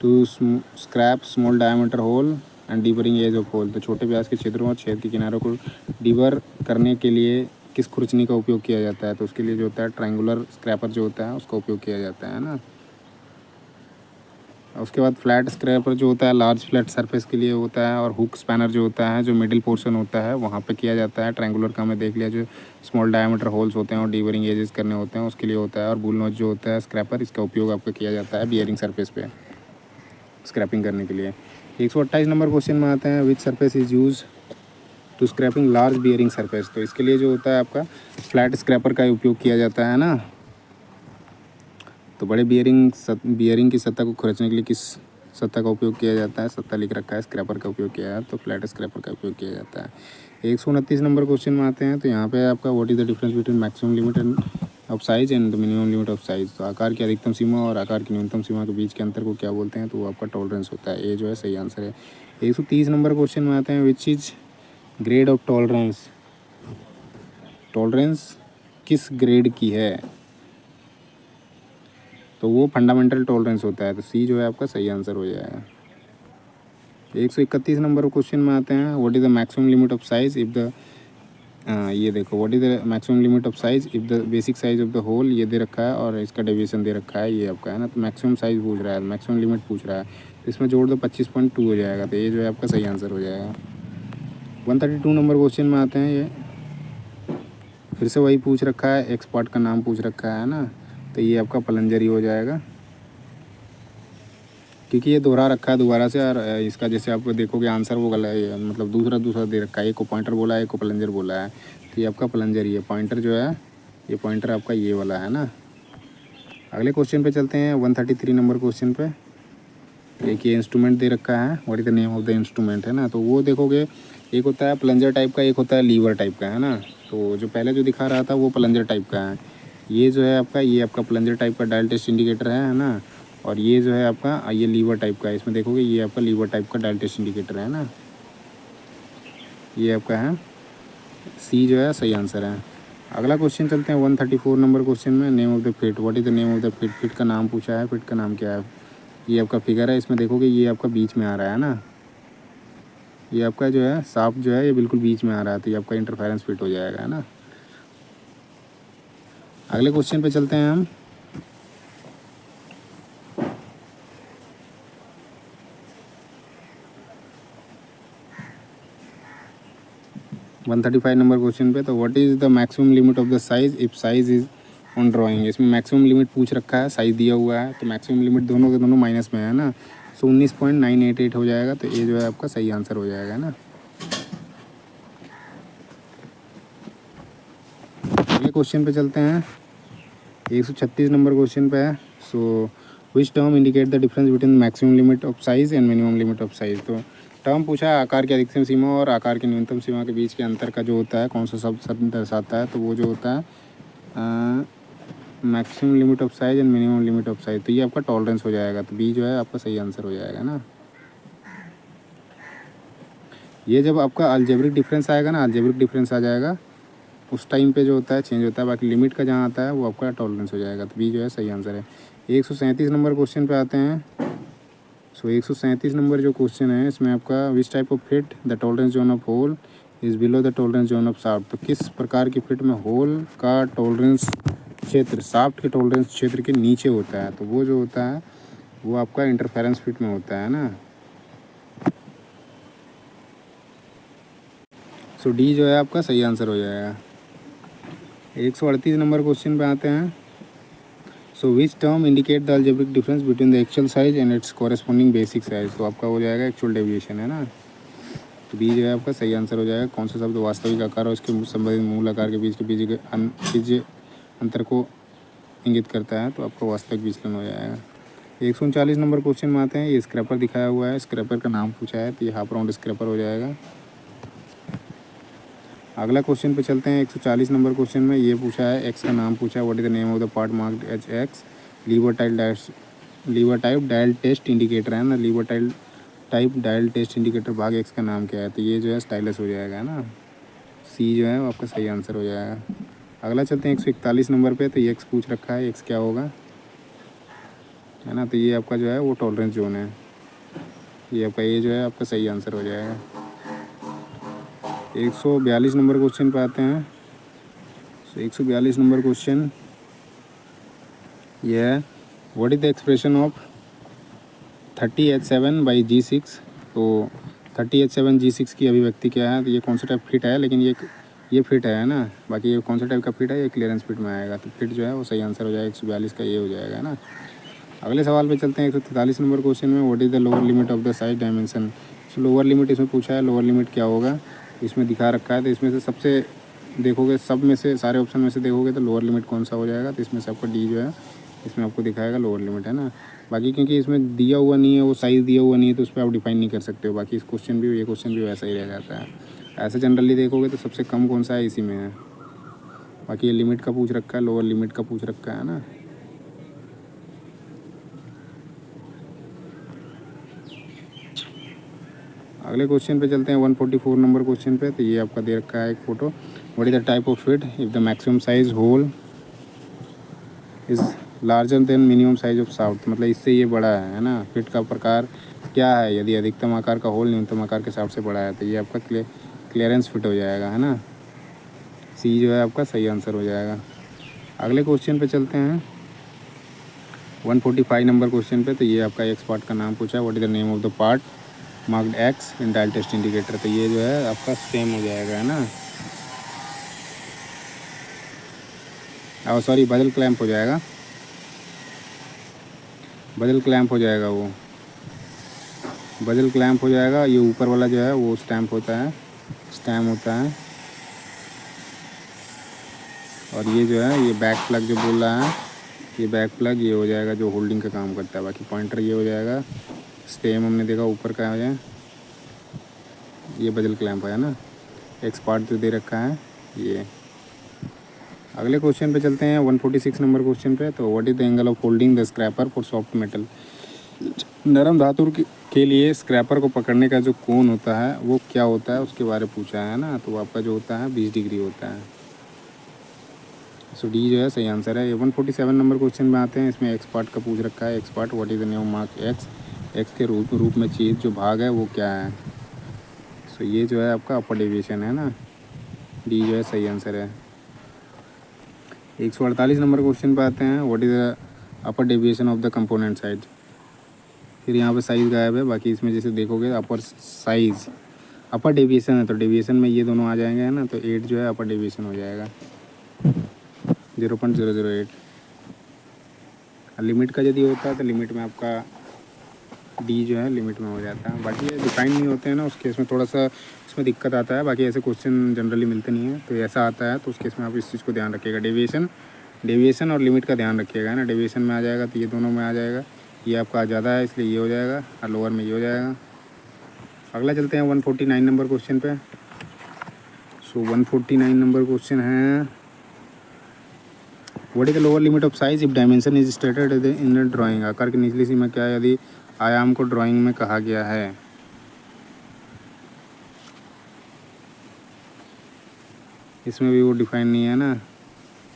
to scrap small diameter hole and deburring edge of hole. तो छोटे व्यास के क्षेत्रों और छेद के किनारों को डीबर करने के लिए किस खुरचनी का उपयोग किया जाता है। तो उसके लिए जो होता है ट्रायंगुलर स्क्रैपर जो होता है उसका उपयोग किया जाता है ना। उसके बाद फ्लैट स्क्रैपर जो होता है लार्ज फ्लैट सरफेस के लिए होता है। और हुक स्पैनर जो होता है जो मिडिल पोर्शन होता है वहाँ पे किया जाता है। ट्रायंगुलर का हमें देख लिया, जो स्मॉल डायमीटर होल्स होते हैं और डीबरिंग एजेस करने होते हैं उसके लिए होता है। और बुल नोच जो होता है स्क्रैपर, इसका उपयोग आपका किया जाता है बियरिंग सरफेस पे स्क्रैपिंग करने के लिए। 128 नंबर क्वेश्चन में आते हैं, which surface is use to scrapping large bearing surface. तो इसके लिए जो होता है आपका फ्लैट स्क्रैपर का उपयोग किया जाता है ना। तो बड़े बियरिंग की सतह को खुरचने के लिए किस सतह का उपयोग किया जाता है। सतह लिख रखा है, स्क्रैपर का उपयोग किया जाता है, तो फ्लैट स्क्रैपर का उपयोग किया जाता है। 129 नंबर क्वेश्चन में आते हैं। तो यहाँ पे आपका what is the difference between maximum limit of size and the minimum limit of size. तो आकार की अधिकतम सीमा और आकार की न्यूनतम सीमा के बीच के अंतर को क्या बोलते हैं। तो वो आपका टॉलरेंस होता है। ये जो है सही आंसर है। 130 नंबर क्वेश्चन में आते हैं, which is grade of tolerance. Tolerance किस ग्रेड की है। तो वो फंडामेंटल टॉलरेंस होता है। तो सी जो है आपका सही आंसर हो जाएगा। 131 नंबर क्वेश्चन में आते हैं, what is the maximum limit of size if the ये देखो, what is the maximum limit of size if the basic size of the hole, ये दे रखा है और इसका डेविएशन दे रखा है ये आपका, है ना। तो मैक्सिमम साइज पूछ रहा है, मैक्सिमम लिमिट पूछ रहा है, तो इसमें जोड़ दो 25.2 हो जाएगा। तो ये जो है आपका सही आंसर हो जाएगा। 132 नंबर क्वेश्चन में आते हैं, ये फिर से वही पूछ रखा है, एक्स पार्ट का नाम पूछ रखा है ना। तो ये आपका प्लंजर ही हो जाएगा, क्योंकि ये दोहरा रखा है दोबारा से। और इसका जैसे आप देखोगे आंसर वो गलत है, मतलब दूसरा दे रखा है। एक को पॉइंटर बोला है, एक को प्लंजर बोला है। तो ये आपका प्लंजर ही है। पॉइंटर जो है ये पॉइंटर आपका ये वाला है ना। अगले क्वेश्चन पे चलते हैं 133 नंबर क्वेश्चन पे। एक ये इंस्ट्रूमेंट दे रखा है, what is the name of the instrument, है ना। तो वो देखोगे, एक होता है प्लंजर टाइप का, एक होता है लीवर टाइप का, है ना। तो जो पहले जो दिखा रहा था वो प्लंजर टाइप का है। ये जो है आपका, ये आपका प्लंजर टाइप का डायल टेस्ट इंडिकेटर है ना। और ये जो है आपका ये लीवर टाइप का है। इसमें देखोगे ये आपका लीवर टाइप का डायल टेस्ट इंडिकेटर है ना। ये आपका है सी जो है सही आंसर है। अगला क्वेश्चन चलते हैं 134 नंबर क्वेश्चन में। Name of the fit, what is the name of the fit. Fit का नाम पूछा है, फिट का नाम क्या है। ये आपका फिगर है, इसमें देखोगे ये आपका बीच में आ रहा है ना। ये आपका जो है साफ जो है ये बिल्कुल बीच में आ रहा है, तो ये आपका इंटरफेरेंस फिट हो जाएगा, है ना। अगले क्वेश्चन पे चलते हैं हम। वन 35 नंबर क्वेश्चन पे। तो what is the maximum limit of the size if size is on drawing. इसमें मैक्सिमम लिमिट पूछ रखा है, साइज़ दिया हुआ है, तो मैक्सिमम लिमिट दोनों के दोनों माइनस में है ना। सो 19.988 हो जाएगा, तो ये जो है आपका सही आंसर हो जाएगा, है ना। अगले क्वेश्चन पे चलते हैं, 136 नंबर क्वेश्चन पे है। So which term indicate the difference between maximum limit of size and minimum limit of size. तो टर्म पूछा है आकार की अधिकतम सीमा और आकार की न्यूनतम सीमा के बीच के अंतर का जो होता है, कौन सा शब्द दर्शाता है। तो वो जो होता है maximum limit of size and minimum limit of size, तो ये आपका टॉलरेंस हो जाएगा। तो बी जो है आपका सही आंसर हो जाएगा ना। ये जब आपका अलजेब्रिक डिफरेंस आएगा ना, अलजेब्रिक डिफरेंस आ जाएगा उस टाइम पे जो होता है चेंज होता है। बाकी लिमिट का जहाँ आता है वो आपका टॉलरेंस हो जाएगा। तो बी जो है सही आंसर है। 137 नंबर क्वेश्चन पे आते हैं। सो 137 नंबर जो क्वेश्चन है इसमें आपका which type of fit the tolerance zone of hole is below the tolerance zone of shaft. तो किस प्रकार की फिट में होल का टॉलरेंस क्षेत्र शाफ्ट के टॉलरेंस क्षेत्र के नीचे होता है। तो वो जो होता है वो आपका इंटरफेरेंस फिट में होता है ना। सो डी जो है आपका सही आंसर हो जाएगा। 138 नंबर क्वेश्चन पे आते हैं। So which term indicate the algebraic difference between the actual size and its corresponding basic size. तो आपका हो जाएगा एक्चुअल डेविएशन, है ना। तो बी जो है आपका सही आंसर हो जाएगा। कौन सा शब्द वास्तविक आकार और उसके संबंधित मूल आकार के बीच बीज अंतर को इंगित करता है। तो आपका वास्तविक विचलन हो जाएगा। 139 नंबर क्वेश्चन में आते हैं। ये स्क्रैपर दिखाया हुआ है, स्क्रैपर का नाम पूछा है, तो ये हाफ राउंड स्क्रैपर हो जाएगा। अगला क्वेश्चन पे चलते हैं। 140 नंबर क्वेश्चन में ये पूछा है, एक्स का नाम पूछा है, what is the name of the part marked H X. Lever type dial test indicator है ना। Lever type dial test indicator भाग एक्स का नाम क्या है। तो ये जो है स्टाइलस हो जाएगा ना। सी जो है वो आपका सही आंसर हो जाएगा। अगला चलते हैं 141 नंबर पे। तो ये एक्स पूछ रखा है, एक्स क्या होगा, है ना। तो ये आपका जो है वो टॉलरेंस जोन है। ये आपका ये जो है आपका सही आंसर हो जाएगा। 142 नंबर क्वेश्चन पे आते हैं। 142 नंबर क्वेश्चन ये है, what is the expression of 30H7/G6। तो 30H7G6 की अभिव्यक्ति क्या है। तो ये कौन सा टाइप फिट है, लेकिन ये फिट है ना। बाकी ये कौन सा टाइप का फिट है, ये क्लियरेंस फिट में आएगा। तो फिट जो है वो सही आंसर हो जाएगा। 142 का ये हो जाएगा ना। अगले सवाल पे चलते हैं। 143 नंबर क्वेश्चन में, what is the lower limit of the size dimension. तो लोअर लिमिट इसमें पूछा है, लोअर लिमिट क्या होगा इसमें दिखा रखा है। तो इसमें से सबसे देखोगे, सब में से सारे ऑप्शन में से देखोगे तो लोअर लिमिट कौन सा हो जाएगा। तो इसमें से आपका डी जो है इसमें आपको दिखाएगा लोअर लिमिट, है ना। बाकी क्योंकि इसमें दिया हुआ नहीं है, वो साइज़ दिया हुआ नहीं है, तो उस पर आप डिफाइन नहीं कर सकते हो। बाकी इस क्वेश्चन भी, ये क्वेश्चन भी वैसा ही रह जाता है। ऐसे जनरली देखोगे तो सबसे कम कौन सा है, इसी में है। बाकी ये लिमिट का पूछ रखा है, लोअर लिमिट का पूछ रखा है ना। अगले क्वेश्चन पे चलते हैं 144 नंबर क्वेश्चन पे। तो ये आपका दे रखा है एक photo, what is the type of fit if the maximum size hole is larger than minimum size of shaft. मतलब इससे ये बड़ा है ना। फिट का प्रकार क्या है, यदि अधिकतम आकार का होल न्यूनतम आकार के शाफ्ट से बड़ा है। तो ये आपका क्लियरेंस फिट हो जाएगा, है ना। सी जो है आपका सही आंसर हो जाएगा। अगले क्वेश्चन पे चलते हैं 145 नंबर क्वेश्चन पे। तो ये आपका एक्स पार्ट का नाम पूछा है, what is the name of the part marked X in dial test indicator. तो ये जो है आपका सेम हो जाएगा, है ना। और सॉरी, बदल क्लैंप हो जाएगा, बदल क्लैंप हो जाएगा, वो बदल क्लैंप हो जाएगा। ये ऊपर वाला जो है वो स्टैम्प होता है, स्टैम्प होता है। और ये जो है ये बैक प्लग जो बोल रहा है, ये बैक प्लग ये हो जाएगा जो होल्डिंग का काम करता है। बाकी पॉइंटर ये हो जाएगा, स्टेम हमने देखा ऊपर का है, ये बजल क्लैंप है ना। एक्स पार्ट जो दे रखा है ये। अगले क्वेश्चन पे चलते हैं 146 नंबर क्वेश्चन पे। तो what is the angle of holding the scraper for soft metal. नरम धातु के लिए स्क्रैपर को पकड़ने का जो कोण होता है वो क्या होता है, उसके बारे में पूछा है ना। तो आपका जो होता है 20 डिग्री होता है। सो डी जो है सही आंसर है। 147 नंबर क्वेश्चन में आते हैं। इसमें एक्स पार्ट का पूछ रखा है। X part what is the name mark x. X के रूप में चिह्नित जो भाग है वो क्या है। सो ये जो है आपका अपर डेविएशन है ना। डी जो है सही आंसर है। 148 नंबर क्वेश्चन पे आते हैं। What is the upper deviation of the component side. फिर यहाँ पे साइज़ गायब है, बाकी इसमें जैसे देखोगे अपर साइज़ अपर डेविएशन है तो डेविएशन में ये दोनों आ जाएंगे है ना। तो 8 जो है अपर डेविएशन हो जाएगा 0.008। लिमिट का यदि होता है तो लिमिट में आपका डी जो है लिमिट में हो जाता है। बाकी ये डिफाइन नहीं होते हैं ना, उस केस में थोड़ा सा इसमें दिक्कत आता है। बाकी ऐसे क्वेश्चन जनरली मिलते नहीं हैं। तो ऐसा आता है तो उस केस में आप इस चीज़ को ध्यान रखिएगा। डेविएशन और लिमिट का ध्यान रखिएगा है ना। डेविएशन में आ जाएगा तो ये दोनों में आ जाएगा। ये आपका ज़्यादा है इसलिए ये हो जाएगा और लोअर में ये हो जाएगा। अगला चलते हैं 149 नंबर क्वेश्चन पे। सो 149 नंबर क्वेश्चन है what is the lower limit of size if dimension is stated in the drawing. आकार की निचली सीमा क्या है यदि आयाम को ड्राइंग में कहा गया है। इसमें भी वो डिफाइन नहीं है ना।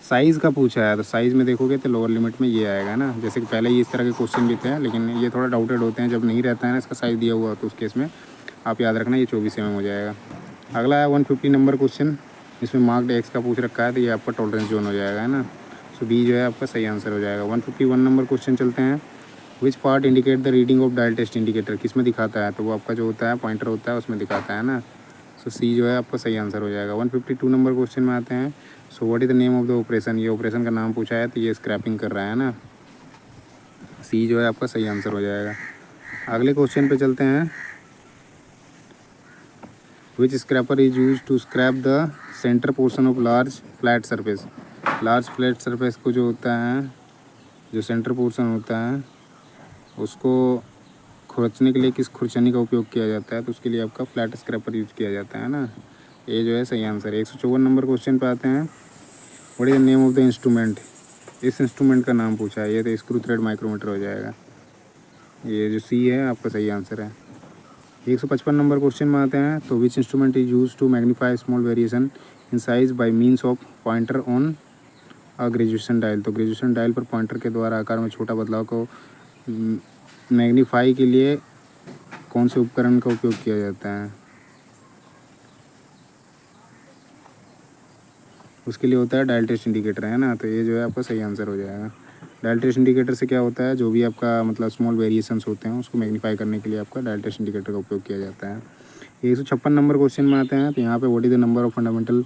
साइज़ का पूछा है तो साइज़ में देखोगे तो लोअर लिमिट में ये आएगा ना। जैसे कि पहले ये इस तरह के क्वेश्चन भी थे लेकिन ये थोड़ा डाउटेड होते हैं जब नहीं रहता है ना इसका साइज़ दिया हुआ, तो उस केस में आप याद रखना ये 24 mm हो जाएगा। अगला है 150 नंबर क्वेश्चन। इसमें मार्क्ड एक्स का पूछ रखा है तो ये आपका टॉलरेंस जोन हो जाएगा है ना। सो बी जो है आपका सही आंसर हो जाएगा। 151 नंबर क्वेश्चन चलते हैं। Which part indicate the reading of dial test indicator. किस में दिखाता है, तो वो आपका जो होता है पॉइंटर होता है उसमें दिखाता है ना। सो सी जो है आपका सही आंसर हो जाएगा। 152 नंबर क्वेश्चन में आते हैं। So what is the name of the operation. ये ऑपरेशन का नाम पूछा है तो ये स्क्रैपिंग कर रहा है ना। सी जो है आपका सही आंसर हो जाएगा। अगले क्वेश्चन पे चलते हैं। Which scraper is use to scrap the centre portion of large flat surface. Large flat surface को जो होता है जो सेंटर पोर्शन होता है उसको खुरचने के लिए किस खुरचनी का उपयोग किया जाता है, तो उसके लिए आपका फ्लैट स्क्रैपर यूज किया जाता है ना। ये जो है सही आंसर है। 154 नंबर क्वेश्चन पे आते हैं। What is the name of the instrument. इस इंस्ट्रूमेंट का नाम पूछा है। ये तो स्क्रू थ्रेड माइक्रोमीटर हो जाएगा। ये जो सी है आपका सही आंसर है। 155 नंबर क्वेश्चन में आते हैं। तो which instrument is use to magnify small variation in size by means of pointer on a graduation dial. तो ग्रेजुएशन डायल पर पॉइंटर के द्वारा आकार में छोटा बदलाव को मैग्नीफाई के लिए कौन से उपकरण का उपयोग किया जाता है। उसके लिए होता है डायल टेस्ट इंडिकेटर है ना। तो ये जो है आपका सही आंसर हो जाएगा। डायल टेस्ट इंडिकेटर से क्या होता है, जो भी आपका मतलब स्मॉल वेरिएशंस होते हैं उसको मैग्नीफाई करने के लिए आपका डायल टेस्ट इंडिकेटर का उपयोग किया जाता है। 156 नंबर क्वेश्चन में आते हैं। तो यहाँ पे what is the number of fundamental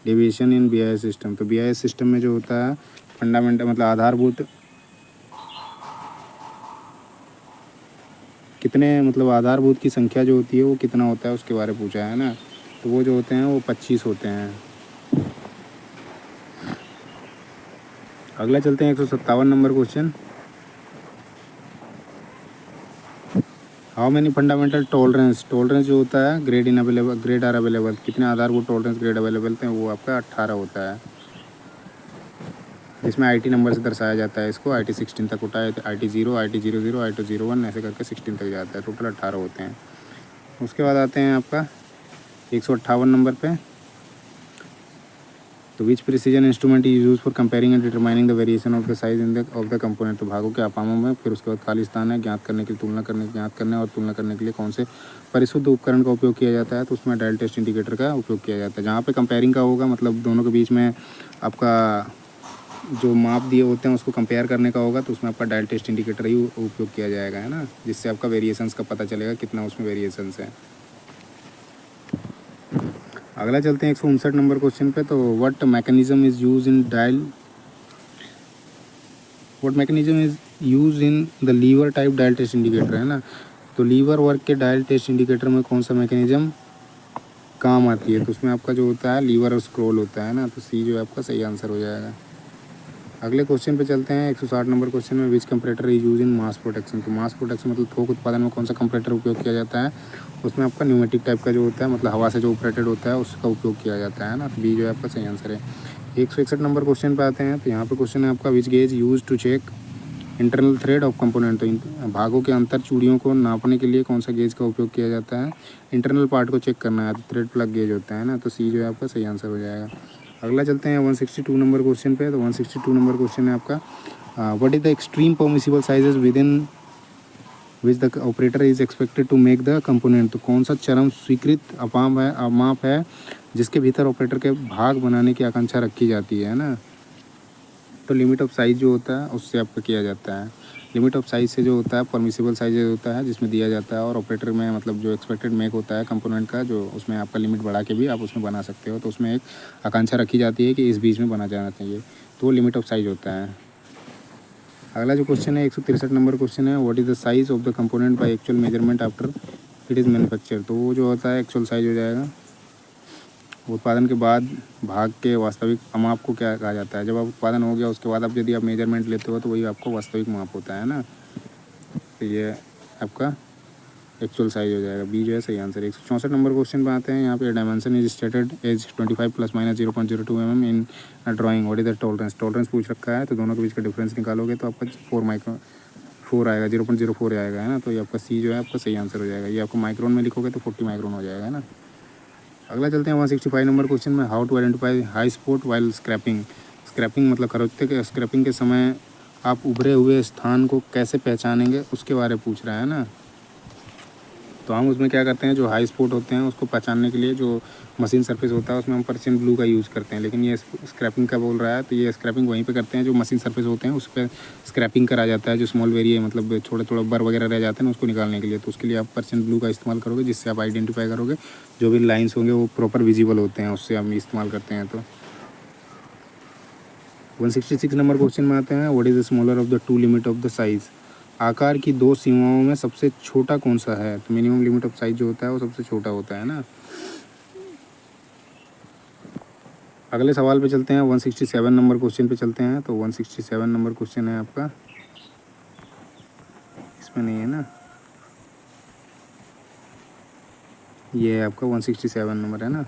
deviation in BIS system. तो BIS सिस्टम में जो होता है फंडामेंटल मतलब आधारभूत कितने मतलब आधारभूत की संख्या जो होती है वो कितना होता है उसके बारे में पूछा है ना। तो वो जो होते हैं वो 25 होते हैं। अगला चलते हैं 157 number question. How many fundamental tolerance जो होता है ग्रेड आर अवेलेबल। कितने आधारभूत टॉलरेंस ग्रेड अवेलेबल थे, वो आपका 18 होता है। इसमें IT नंबर से दर्शाया जाता है इसको। IT 16 तक होता है। IT 0, IT 00, IT 01 ऐसे करके 16 तक जाता है। टोटल 18 होते हैं। उसके बाद आते हैं आपका 158 नंबर पे। तो which precision instrument is use for comparing and determining the variation of the size in the of the component. तो भागों के अपामों में फिर उसके बाद खाली स्थान है ज्ञात करने के लिए ज्ञात करने और तुलना करने के लिए कौन से परिशुद्ध उपकरण का उपयोग किया जाता है। तो उसमें डायल टेस्ट इंडिकेटर का उपयोग किया जाता है। जहाँ पे कंपेयरिंग का होगा मतलब दोनों के बीच में आपका जो माप दिए होते हैं उसको कंपेयर करने का होगा तो उसमें आपका डायल टेस्ट इंडिकेटर ही उपयोग किया जाएगा है ना, जिससे आपका वेरिएशंस का पता चलेगा कितना उसमें वेरिएशंस है। अगला चलते हैं 159 नंबर क्वेश्चन पे। तो what mechanism is use in the lever type dial test indicator है ना। तो लीवर वर्क के डायल टेस्ट इंडिकेटर में कौन सा मैकेनिज्म काम आती है, तो उसमें आपका जो होता है लीवर और स्क्रॉल होता है ना। तो सी जो है आपका सही आंसर हो जाएगा। अगले क्वेश्चन पे चलते हैं 160 नंबर क्वेश्चन में, which comparator is use in mass protection. तो मास प्रोटेक्शन मतलब थोक उत्पादन में कौन सा कंपरेटर उपयोग किया जाता है, उसमें आपका न्यूमेटिक टाइप का जो होता है, मतलब हवा से जो ऑपरेटेड होता है उसका उपयोग किया जाता है ना। तो बी जो है आपका सही आंसर है। 161 नंबर क्वेश्चन पे आते हैं। तो यहाँ पे क्वेश्चन है आपका, which gauge use to check internal thread of component. तो भागों के अंतर चूड़ियों को नापने के लिए कौन सा गेज का उपयोग किया जाता है, इंटरनल पार्ट को चेक करना है तो थ्रेड प्लग गेज होता है ना। तो सी जो है आपका सही आंसर हो जाएगा। अगला चलते हैं 162 नंबर क्वेश्चन पे। तो 162 नंबर क्वेश्चन है आपका, what is the extreme permissible sizes within which the operator is expected to make the component. तो कौन सा चरम स्वीकृत माप है जिसके भीतर ऑपरेटर के भाग बनाने की आकांक्षा रखी जाती है ना। तो लिमिट ऑफ साइज़ जो होता है उससे आपका किया जाता है। लिमिट ऑफ साइज़ से जो होता है परमिसिबल साइज होता है जिसमें दिया जाता है, और ऑपरेटर में मतलब जो एक्सपेक्टेड मेक होता है कंपोनेंट का, जो उसमें आपका लिमिट बढ़ा के भी आप उसमें बना सकते हो। तो उसमें एक आकांक्षा रखी जाती है कि इस बीच में बना जाना चाहिए, तो वो लिमिट ऑफ साइज होता है। अगला जो क्वेश्चन है 163 नंबर क्वेश्चन है, what is the size of the component by actual measurement after it is manufacture. तो वो जो होता है एक्चुअल साइज हो जाएगा। उत्पादन के बाद भाग के वास्तविक माप को क्या कहा जाता है। जब आप उत्पादन हो गया उसके बाद आप यदि आप मेजरमेंट लेते हो तो वही आपको वास्तविक माप होता है ना। तो ये आपका एक्चुअल साइज हो जाएगा। बी जो है सही आंसर है। 164 नंबर क्वेश्चन पे आते हैं। यहाँ पे dimension is stated as 25 ± 0.02 mm in drawing, what is the tolerance. Tolerance पूछ रखा है तो दोनों के बीच का डिफरेंस निकालोगे तो आपका 4 आएगा, 0.04 आएगा है ना। तो ये आपका सी जो है आपका सही आंसर हो जाएगा। ये आपको माइक्रोन में लिखोगे तो 40 माइक्रोन हो जाएगा है ना। अगला चलते हैं 165 नंबर क्वेश्चन में, how to identify high spot while scraping. Scraping मतलब खरोचते के स्क्रैपिंग के समय आप उभरे हुए स्थान को कैसे पहचानेंगे उसके बारे में पूछ रहा है ना। तो हम उसमें क्या करते हैं, जो हाई स्पॉट होते हैं उसको पहचानने के लिए जो मशीन सरफेस होता है उसमें हम परसेंट ब्लू का यूज़ करते हैं। लेकिन ये स्क्रैपिंग का बोल रहा है तो ये स्क्रैपिंग वहीं पे करते हैं जो मशीन सरफेस होते हैं उस पर स्क्रैपिंग करा जाता है। जो स्मॉल वेरिए मतलब थोड़े थोड़े बर वगैरह रह जाते हैं उसको निकालने के लिए, तो उसके लिए आप परसेंट ब्लू का इस्तेमाल करोगे, जिससे आप आइडेंटिफाई करोगे जो भी लाइन्स होंगे वो प्रॉपर विजिबल होते हैं, उससे हम इस्तेमाल करते हैं। तो 166 नंबर क्वेश्चन में आते हैं, what is the smaller of the two limit of the size. आकार की दो सीमाओं में सबसे छोटा कौन सा है। तो मिनिमम लिमिट ऑफ साइज जो होता है वो सबसे छोटा होता है ना। अगले सवाल पे चलते हैं, 167 नंबर क्वेश्चन पे चलते हैं। तो 167 नंबर क्वेश्चन है आपका, इसमें नहीं है ना, ये है आपका 167 नंबर है ना।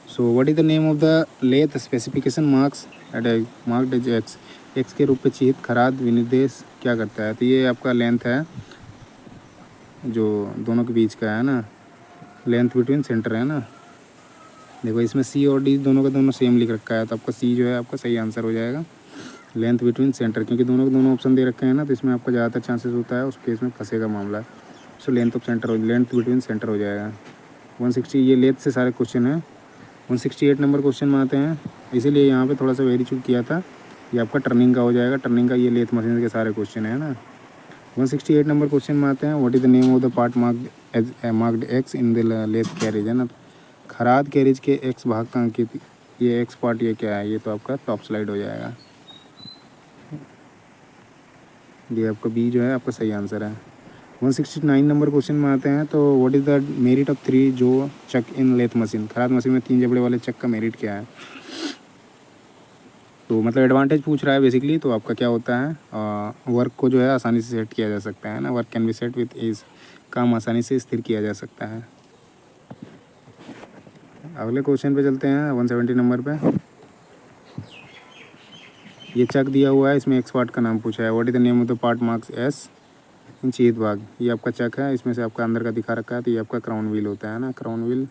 So what is the name of the lathe specification marks at marked as X. X के रूप में चिह्नित खराद विनिर्देश क्या करता है। तो ये आपका लेंथ है जो दोनों के बीच का है ना, लेंथ बिटवीन सेंटर है ना। देखो इसमें सी और डी दोनों का दोनों सेम लिख रखा है, तो आपका सी जो है आपका सही आंसर हो जाएगा, लेंथ बिटवीन सेंटर, क्योंकि दोनों के दोनों ऑप्शन दे रखे हैं ना, तो इसमें आपका ज़्यादातर चांसेस होता है उस केस में फंसेगा मामला। So length of centre, length between centre हो जाएगा। 160, ये लेंथ से सारे क्वेश्चन हैं। 168 नंबर क्वेश्चन में आते हैं, इसीलिए यहाँ पे थोड़ा सा वेरी चूक किया था। ये आपका टर्निंग का हो जाएगा, टर्निंग का ये लेथ मशीन के सारे क्वेश्चन है ना। 168 नंबर क्वेश्चन में आते हैं, what is the name of the part marked X in the lathe carriage है ना। खराद कैरेज के एक्स भाग का अंकित ये एक्स पार्ट ये क्या है, ये तो आपका टॉप स्लाइड हो जाएगा। ये आपका बी जो है आपका सही आंसर है। 169 नंबर क्वेश्चन में आते हैं। तो what is the merit of 3 जो चक इन लेथ मशीन। खराद मशीन में 3 जबड़े वाले चक का मेरिट क्या है। तो मतलब एडवांटेज पूछ रहा है बेसिकली। तो आपका क्या होता है, वर्क को जो है आसानी से सेट किया जा सकता है ना, work can be set with ease, काम आसानी से स्थिर किया जा सकता है। अगले क्वेश्चन पे चलते हैं 170 नंबर पे। ये चक दिया हुआ है, इसमें एक्स पार्ट का नाम पूछा है। What is the name of the part marks S in चीत भाग। ये आपका चक है, इसमें से आपका अंदर का दिखा रखा है, तो ये आपका क्राउन व्हील होता है ना, क्राउन व्हील।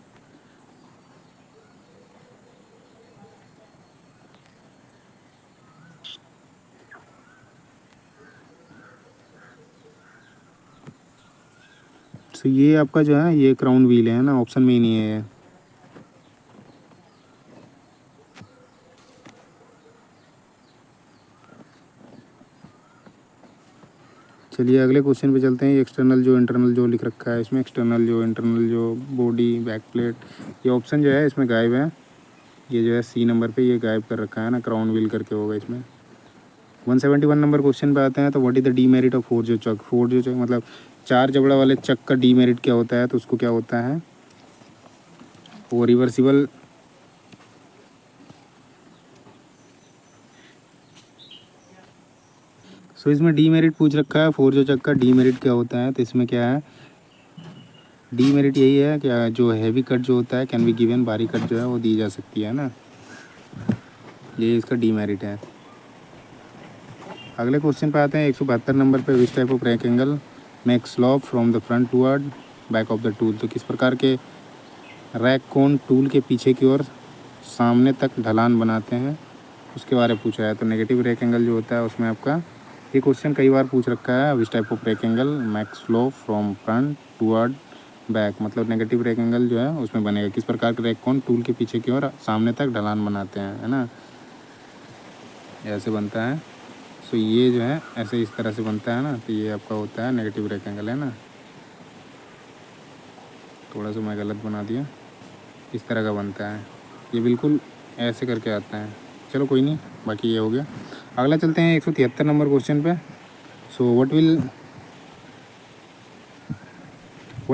तो ये आपका जो है ये क्राउन व्हील है ना, ऑप्शन में ही नहीं है। चलिए अगले क्वेश्चन पे चलते हैं। एक्सटर्नल जो इंटरनल जो लिख रखा है इसमें, एक्सटर्नल जो इंटरनल जो बॉडी बैक प्लेट, ये ऑप्शन जो है इसमें गायब है। ये जो है सी नंबर पे ये गायब कर रखा है ना, क्राउन व्हील करके होगा इसमें। 171 नंबर क्वेश्चन पे आते हैं। तो what is the demerit of four जो चक। फोर जो चक मतलब 4 जबड़ा वाले चक का डीमेरिट क्या होता है, तो उसको क्या होता है, वो रिवर्सिबल सो इसमें डीमेरिट पूछ रखा है, 4 जो चक्का डीमेरिट क्या होता है, तो इसमें क्या है, डीमेरिट यही है कि जो हैवी कट जो होता है कैन बी गिवन, भारी कट जो है वो दी जा सकती है ना, ये इसका डीमेरिट है। अगले क्वेश्चन पे आते हैं 172 नंबर पे, which type of rectangle make slope from the front toward back of the tool. तो किस प्रकार के रैक कोन टूल के पीछे की ओर सामने तक ढलान बनाते हैं, उसके बारे में पूछा है। तो नेगेटिव रेक्टेंगल जो होता है उसमें आपका ये क्वेश्चन कई बार पूछ रखा है, विच type of rectangle make slope from front toward back, मतलब नेगेटिव रेक्टेंगल जो है उसमें बनेगा किस प्रकार के रैक कोन टूल के पीछे की ओर सामने तक ढलान बनाते हैं, है ना, ऐसे बनता है। सो ये जो है ऐसे इस तरह से बनता है ना, तो ये आपका होता है नेगेटिव रेक्टेंगल, है ना। थोड़ा सा मैं गलत बना दिया, इस तरह का बनता है, ये बिल्कुल ऐसे करके आता है। चलो कोई नहीं, बाकी ये हो गया। अगला चलते हैं 173 नंबर क्वेश्चन पे। So what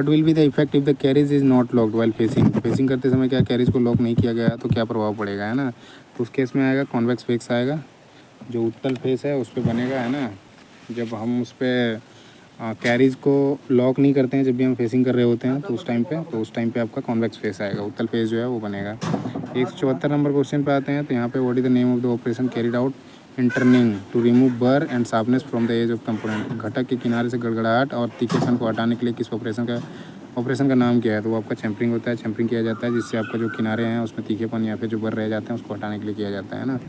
will be the effect if the carriage is not locked while facing करते समय क्या कैरेज को लॉक नहीं किया गया तो क्या प्रभाव पड़ेगा, है ना। तो उस केस में आएगा कॉन्वेक्स फेस आएगा, जो उत्तल फेस है उस पर बनेगा, है ना। जब हम उस पर कैरीज को लॉक नहीं करते हैं, जब भी हम फेसिंग कर रहे होते हैं तो उस टाइम पे आपका कॉन्वेक्स फेस आएगा, उत्तल फेस जो है वो बनेगा। 174 नंबर क्वेश्चन पे आते हैं। तो यहाँ पे what is the name of the operation carried out in turning to remove burr and sharpness from the edge of component. घटक के किनारे से गड़गड़ाहट और तीखेपन को हटाने के लिए किस ऑपरेशन का नाम क्या है। तो वो आपका चैम्परिंग होता है, चैम्परिंग किया जाता है जिससे आपका जो किनारे हैं उसमें तीखेपन या फिर जो बर रह जाते हैं उसको हटाने के लिए किया जाता है ना।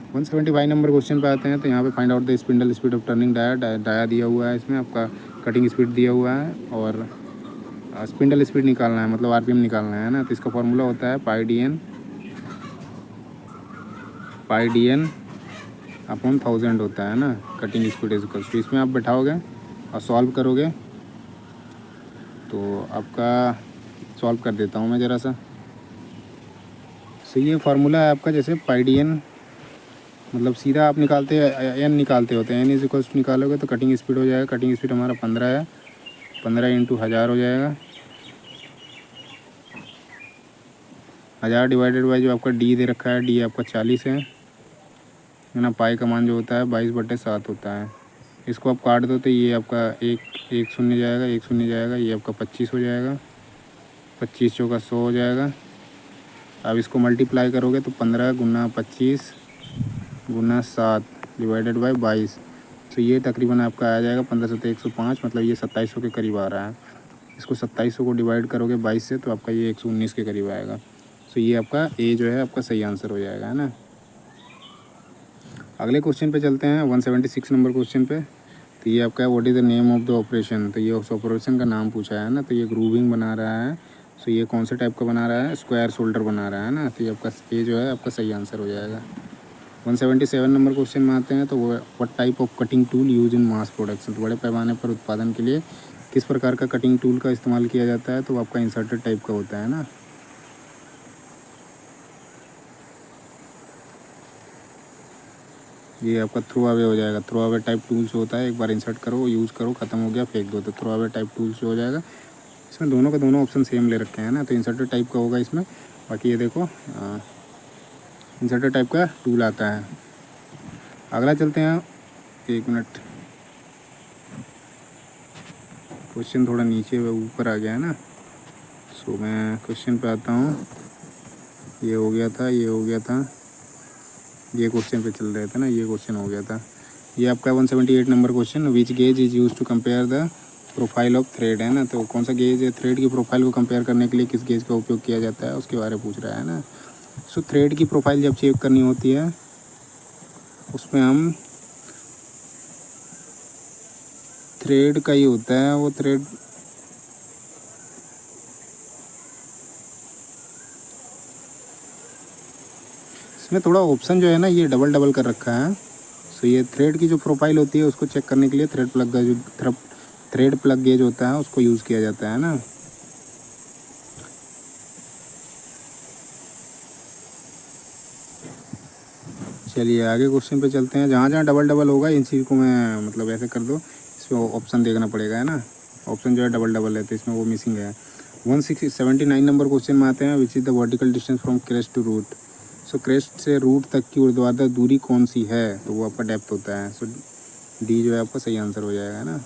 175 नंबर क्वेश्चन पे आते हैं। तो यहाँ पे find out the spindle speed of turning dia दिया हुआ है, इसमें आपका कटिंग स्पीड दिया हुआ है और स्पिंडल स्पीड निकालना है, मतलब आरपीएम निकालना है ना। तो इसका फॉर्मूला होता है पाई डी एन अपॉन 1000 होता है ना, cutting speed is equal to. इसमें आप बैठाओगे और सॉल्व करोगे तो आपका सॉल्व कर देता हूँ मैं ज़रा सा। सो ये फार्मूला है आपका, जैसे पाई डी एन मतलब सीधा आप निकालते एन निकालते होते हैं, एन इज इक्वल टू निकालोगे तो कटिंग स्पीड हो जाएगा, कटिंग स्पीड हमारा 15 है, 15 इंटू 1000 हो जाएगा, 1000 डिवाइडेड बाई जो आपका डी दे रखा है, डी आपका 40 है ना। पाई का मान जो होता है 22/7 होता है। इसको आप काट दो तो ये आपका एक शून्य जाएगा, एक शून्य जाएगा, ये आपका 25 हो जाएगा, 25 चौका 100 हो जाएगा। अब इसको मल्टीप्लाई करोगे तो 15 गुना 25 गुना 7 डिवाइडेड बाई 22, तो ये तकरीबन आपका आ जाएगा 15 से 105, मतलब ये 2700 के करीब आ रहा है। इसको 2700 को डिवाइड करोगे 22 से तो आपका ये 119 के करीब आएगा। तो ये आपका ए जो है आपका सही आंसर हो जाएगा, है ना। अगले क्वेश्चन पे चलते हैं 176 नंबर क्वेश्चन पे। तो ये आपका what is the name of the operation. तो ये उस ऑपरेशन का नाम पूछा है ना। तो ये ग्रूविंग बना रहा है, तो ये कौन से टाइप का बना रहा है, स्क्वायर शोल्डर बना रहा है ना। तो ये आपका ए जो है आपका सही आंसर हो जाएगा। 177 नंबर क्वेश्चन में आते हैं। तो वो what type of cutting tool use in mass production. तो बड़े पैमाने पर उत्पादन के लिए किस प्रकार का कटिंग टूल का इस्तेमाल किया जाता है। तो वो आपका इंसर्टेड टाइप का होता है ना। ये आपका थ्रो अवे हो जाएगा। थ्रो अवे टाइप टूल्स होता है, एक बार इंसर्ट करो, यूज़ करो, ख़त्म हो गया, फेंक दो, तो थ्रो अवे टाइप टूल्स हो जाएगा। इसमें दोनों का दोनों ऑप्शन सेम ले रखे हैं ना। तो इंसर्टेड टाइप का होगा इसमें। बाकी ये देखो इंसर्टेड टाइप का टूल आता है। अगला चलते हैं, 1 मिनट, क्वेश्चन थोड़ा नीचे ऊपर आ गया है ना। सो मैं क्वेश्चन पे आता हूँ। ये हो गया था, ये हो गया था, ये क्वेश्चन पे चल रहे थे ना, ये क्वेश्चन हो गया था। ये आपका 178 number question, which gauge is use to compare the profile of thread, है ना। तो कौन सा गेज है, थ्रेड की प्रोफाइल को कंपेयर करने के लिए किस गेज का उपयोग किया जाता है उसके बारे में पूछ रहा है ना। सो थ्रेड की प्रोफाइल जब चेक करनी होती है उसमें हम थ्रेड का ही होता है, वो थ्रेड इसमें थोड़ा ऑप्शन जो है ना ये डबल डबल कर रखा है। सो ये थ्रेड की जो प्रोफाइल होती है उसको चेक करने के लिए थ्रेड प्लग का जो थ्रेड प्लग गेज होता है उसको यूज़ किया जाता है ना। चलिए आगे क्वेश्चन पे चलते हैं। जहाँ जहाँ डबल डबल होगा इन चीज़ को मैं मतलब ऐसे कर दो, इसमें ऑप्शन देखना पड़ेगा, है ना। ऑप्शन जो है डबल डबल है तो इसमें वो मिसिंग है। 179 नंबर क्वेश्चन में आते हैं। Which is the vertical distance from crest to root. So crest से रूट तक की ऊर्ध्वाधर दूरी कौन सी है। तो वो आपका डेप्थ होता है। सो डी जो है आपका सही आंसर हो जाएगा, है ना।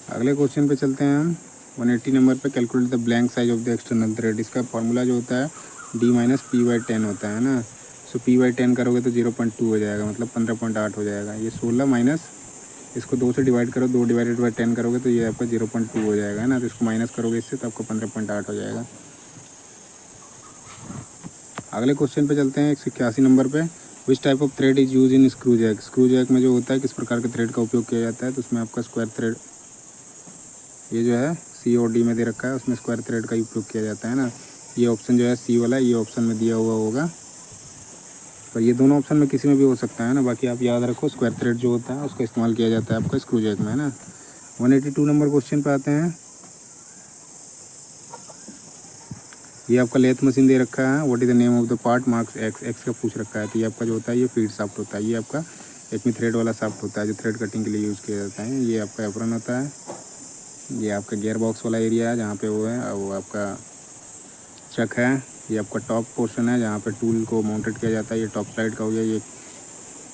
अगले क्वेश्चन पे चलते हैं हम। 180 नंबर पे calculate the blank size of the external thread. इसका फार्मूला जो होता है डी माइनस पी बाई 10 होता है ना। सो पी बाई 10 करोगे तो 0.2 हो जाएगा, मतलब 15.8 हो जाएगा। ये 16 माइनस इसको 2 से डिवाइड करो, 2 डिवाइडेड बाई 10 करोगे तो ये आपका 0.2 हो जाएगा, है ना। तो इसको माइनस करोगे इससे तो आपका 15.8 हो जाएगा। अगले क्वेश्चन पे चलते हैं 181 नंबर पे। Which type of thread is use in screw jack. Screw jack में जो होता है किस प्रकार के थ्रेड का उपयोग किया जाता है, तो उसमें आपका स्क्वायर थ्रेड, ये जो है सी और डी में दे रखा है, उसमें स्क्वायर थ्रेड का उपयोग किया जाता है ना। ये ऑप्शन जो है सी वाला, ये ऑप्शन में दिया हुआ होगा, पर ये दोनों ऑप्शन में किसी में भी हो सकता है ना। बाकी आप याद रखो स्क्वायर थ्रेड जो होता है उसका इस्तेमाल किया जाता है आपका स्क्रू जैक में, है ना। 182 नंबर क्वेश्चन पे आते हैं। ये आपका लेथ मशीन दे रखा है। What is the name of the part, marks x, x का पूछ रखा है। तो ये आपका जो होता है ये फीड शाफ्ट होता है। ये आपका एक में थ्रेड वाला शाफ्ट होता है जो थ्रेड कटिंग के लिए यूज़ किया जाता है। ये आपका एप्रन होता है। ये आपका गियर बॉक्स वाला एरिया है जहाँ पे वो है, और वो आपका चक है। ये आपका टॉप पोर्शन है जहाँ पे टूल को माउंटेड किया जाता है। ये टॉप साइड का हो गया।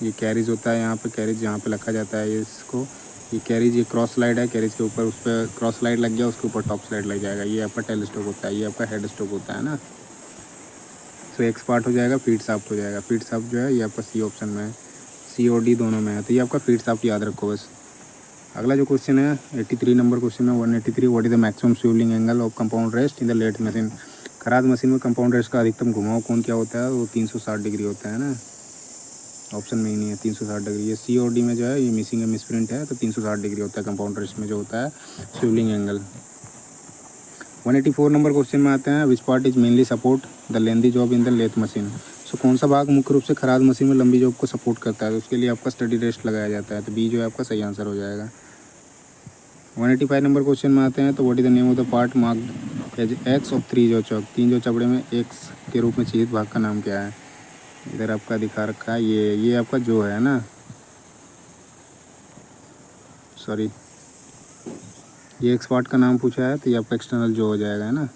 ये कैरिज होता है, यहाँ पे कैरिज जहाँ पे रखा जाता है इसको। ये कैरिज, ये क्रॉस स्लाइड है, कैरिज के ऊपर उस पर क्रॉस स्लाइड लग गया, उसके ऊपर टॉप स्लाइड लग जाएगा। ये आपका टेल स्टॉक होता है। ये आपका हेड स्टॉक होता है ना। तो एक्स पार्ट हो जाएगा, फीड शाफ्ट हो जाएगा। फीड शाफ्ट जो है ये आपका सी ऑप्शन में है, सी और डी दोनों में है। तो ये आपका फीड शाफ्ट याद रखो बस। अगला जो क्वेश्चन है 83 नंबर क्वेश्चन में 183, what is the maximum swivelling angle of compound rest in the lathe machine. खराद मशीन में कंपाउंड रेस्ट का अधिकतम घुमाव कोण क्या होता है, वो 360 डिग्री होता है ना। ऑप्शन में ही नहीं है 360 डिग्री। ये सी और डी में जो है ये मिसिंग है, मिसप्रिंट है। तो 360 डिग्री होता है कंपाउंड रेस्ट में जो होता है स्विवलिंग एंगल। 184 नंबर क्वेश्चन में आते हैं। Which part is mainly support the lengthy job in the lathe machine. So कौन सा भाग मुख्य रूप से खराद मशीन में लंबी जॉब को सपोर्ट करता है, तो उसके लिए आपका स्टडी रेस्ट लगाया जाता है। तो बी जो है आपका सही आंसर हो जाएगा। 185 नंबर क्वेश्चन में आते हैं। तो what is the name of the part marked as X of 3 jaw चौक। 3 जो चपड़े में एक्स के रूप में चिह्नित भाग का नाम क्या है। इधर आपका दिखा रखा है ये आपका जो है ना, सॉरी, ये एक्स पार्ट का नाम पूछा है तो ये आपका एक्सटर्नल जो हो जाएगा, है ना।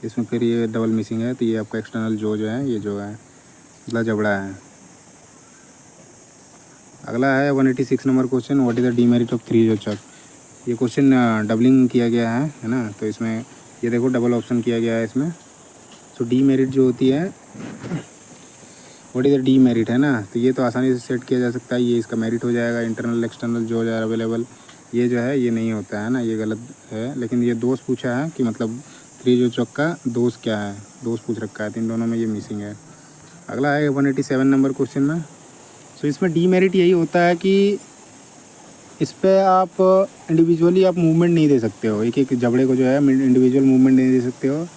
इसमें फिर ये डबल मिसिंग है तो ये आपका एक्सटर्नल जो है ये जो है मतलब जबड़ा है। अगला है 186 number question, what is the demerit of 3 जो चक। ये क्वेश्चन डबलिंग किया गया है ना। तो इसमें ये देखो डबल ऑप्शन किया गया है इसमें। तो डीमेरिट जो होती है, व्हाट इज द डीमेरिट, है ना। तो ये तो आसानी से सेट किया जा सकता है, ये इसका मेरिट हो जाएगा। इंटरनल एक्सटर्नल जो है अवेलेबल, ये जो है ये नहीं होता है ना, ये गलत है। लेकिन ये दोष पूछा है कि मतलब 3 जो चौक का दोष क्या है, दोष पूछ रखा है। तो इन दोनों में ये मिसिंग है। अगला है 187 नंबर क्वेश्चन में। सो इसमें डीमेरिट यही होता है कि इस पर आप इंडिविजुअली आप मूवमेंट नहीं दे सकते हो, एक एक जबड़े को जो है इंडिविजुअल मूवमेंट नहीं दे सकते हो।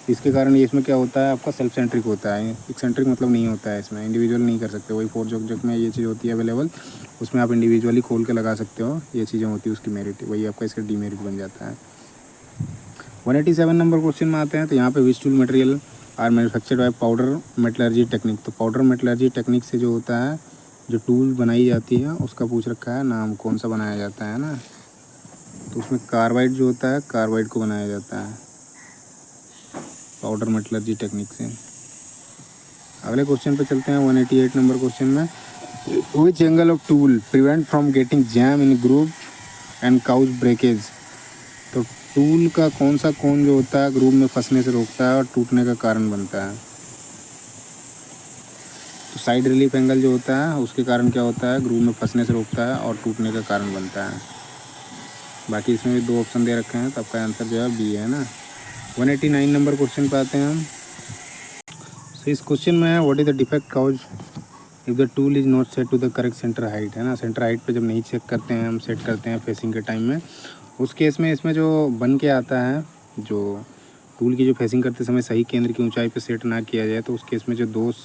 इसके कारण ये इसमें क्या होता है आपका सेल्फ सेंट्रिक होता है। एक्सेंट्रिक मतलब नहीं होता है, इसमें इंडिविजुअल नहीं कर सकते। वही 4 जोक में ये चीज़ होती है अवेलेबल, उसमें आप इंडिविजुअली खोल के लगा सकते हो। ये चीज़ें होती है उसकी मेरिट, वही आपका इसका डीमेरिट बन जाता है। 187 नंबर क्वेश्चन में आते हैं। तो यहाँ पे which tool material are manufactured by powder metallurgy technique. तो पाउडर मेटलर्जी टेक्निक से जो होता है जो टूल बनाई जाती है उसका पूछ रखा है नाम, कौन सा बनाया जाता है ना। तो उसमें कार्बाइड जो होता है, कार्बाइड को बनाया जाता है पाउडर मेटलर्जी टेक्निक से। अगले क्वेश्चन पे चलते हैं 188 नंबर क्वेश्चन में। Which angle of tool prevent from getting jam in groove and cause breakage. तो टूल का कौन सा कोण जो होता है ग्रूव में फंसने से रोकता है और टूटने का कारण बनता है। तो साइड रिलीफ एंगल जो होता है उसके कारण क्या होता है, ग्रूव में फंसने से रोकता है और टूटने का कारण बनता है। बाकी इसमें भी 2 ऑप्शन दे रखे हैं तो आपका आंसर जो है बी है ना। 189 नंबर क्वेश्चन पे आते हैं हम। तो इस क्वेश्चन में है what is the defect cause if the tool is not set to the correct centre height, है ना। सेंटर हाइट पे जब नहीं चेक करते हैं हम, सेट करते हैं फेसिंग के टाइम में, उस केस में इसमें जो बन के आता है, जो टूल की जो फेसिंग करते समय सही केंद्र की ऊंचाई पे सेट ना किया जाए, तो उस केस में जो दोष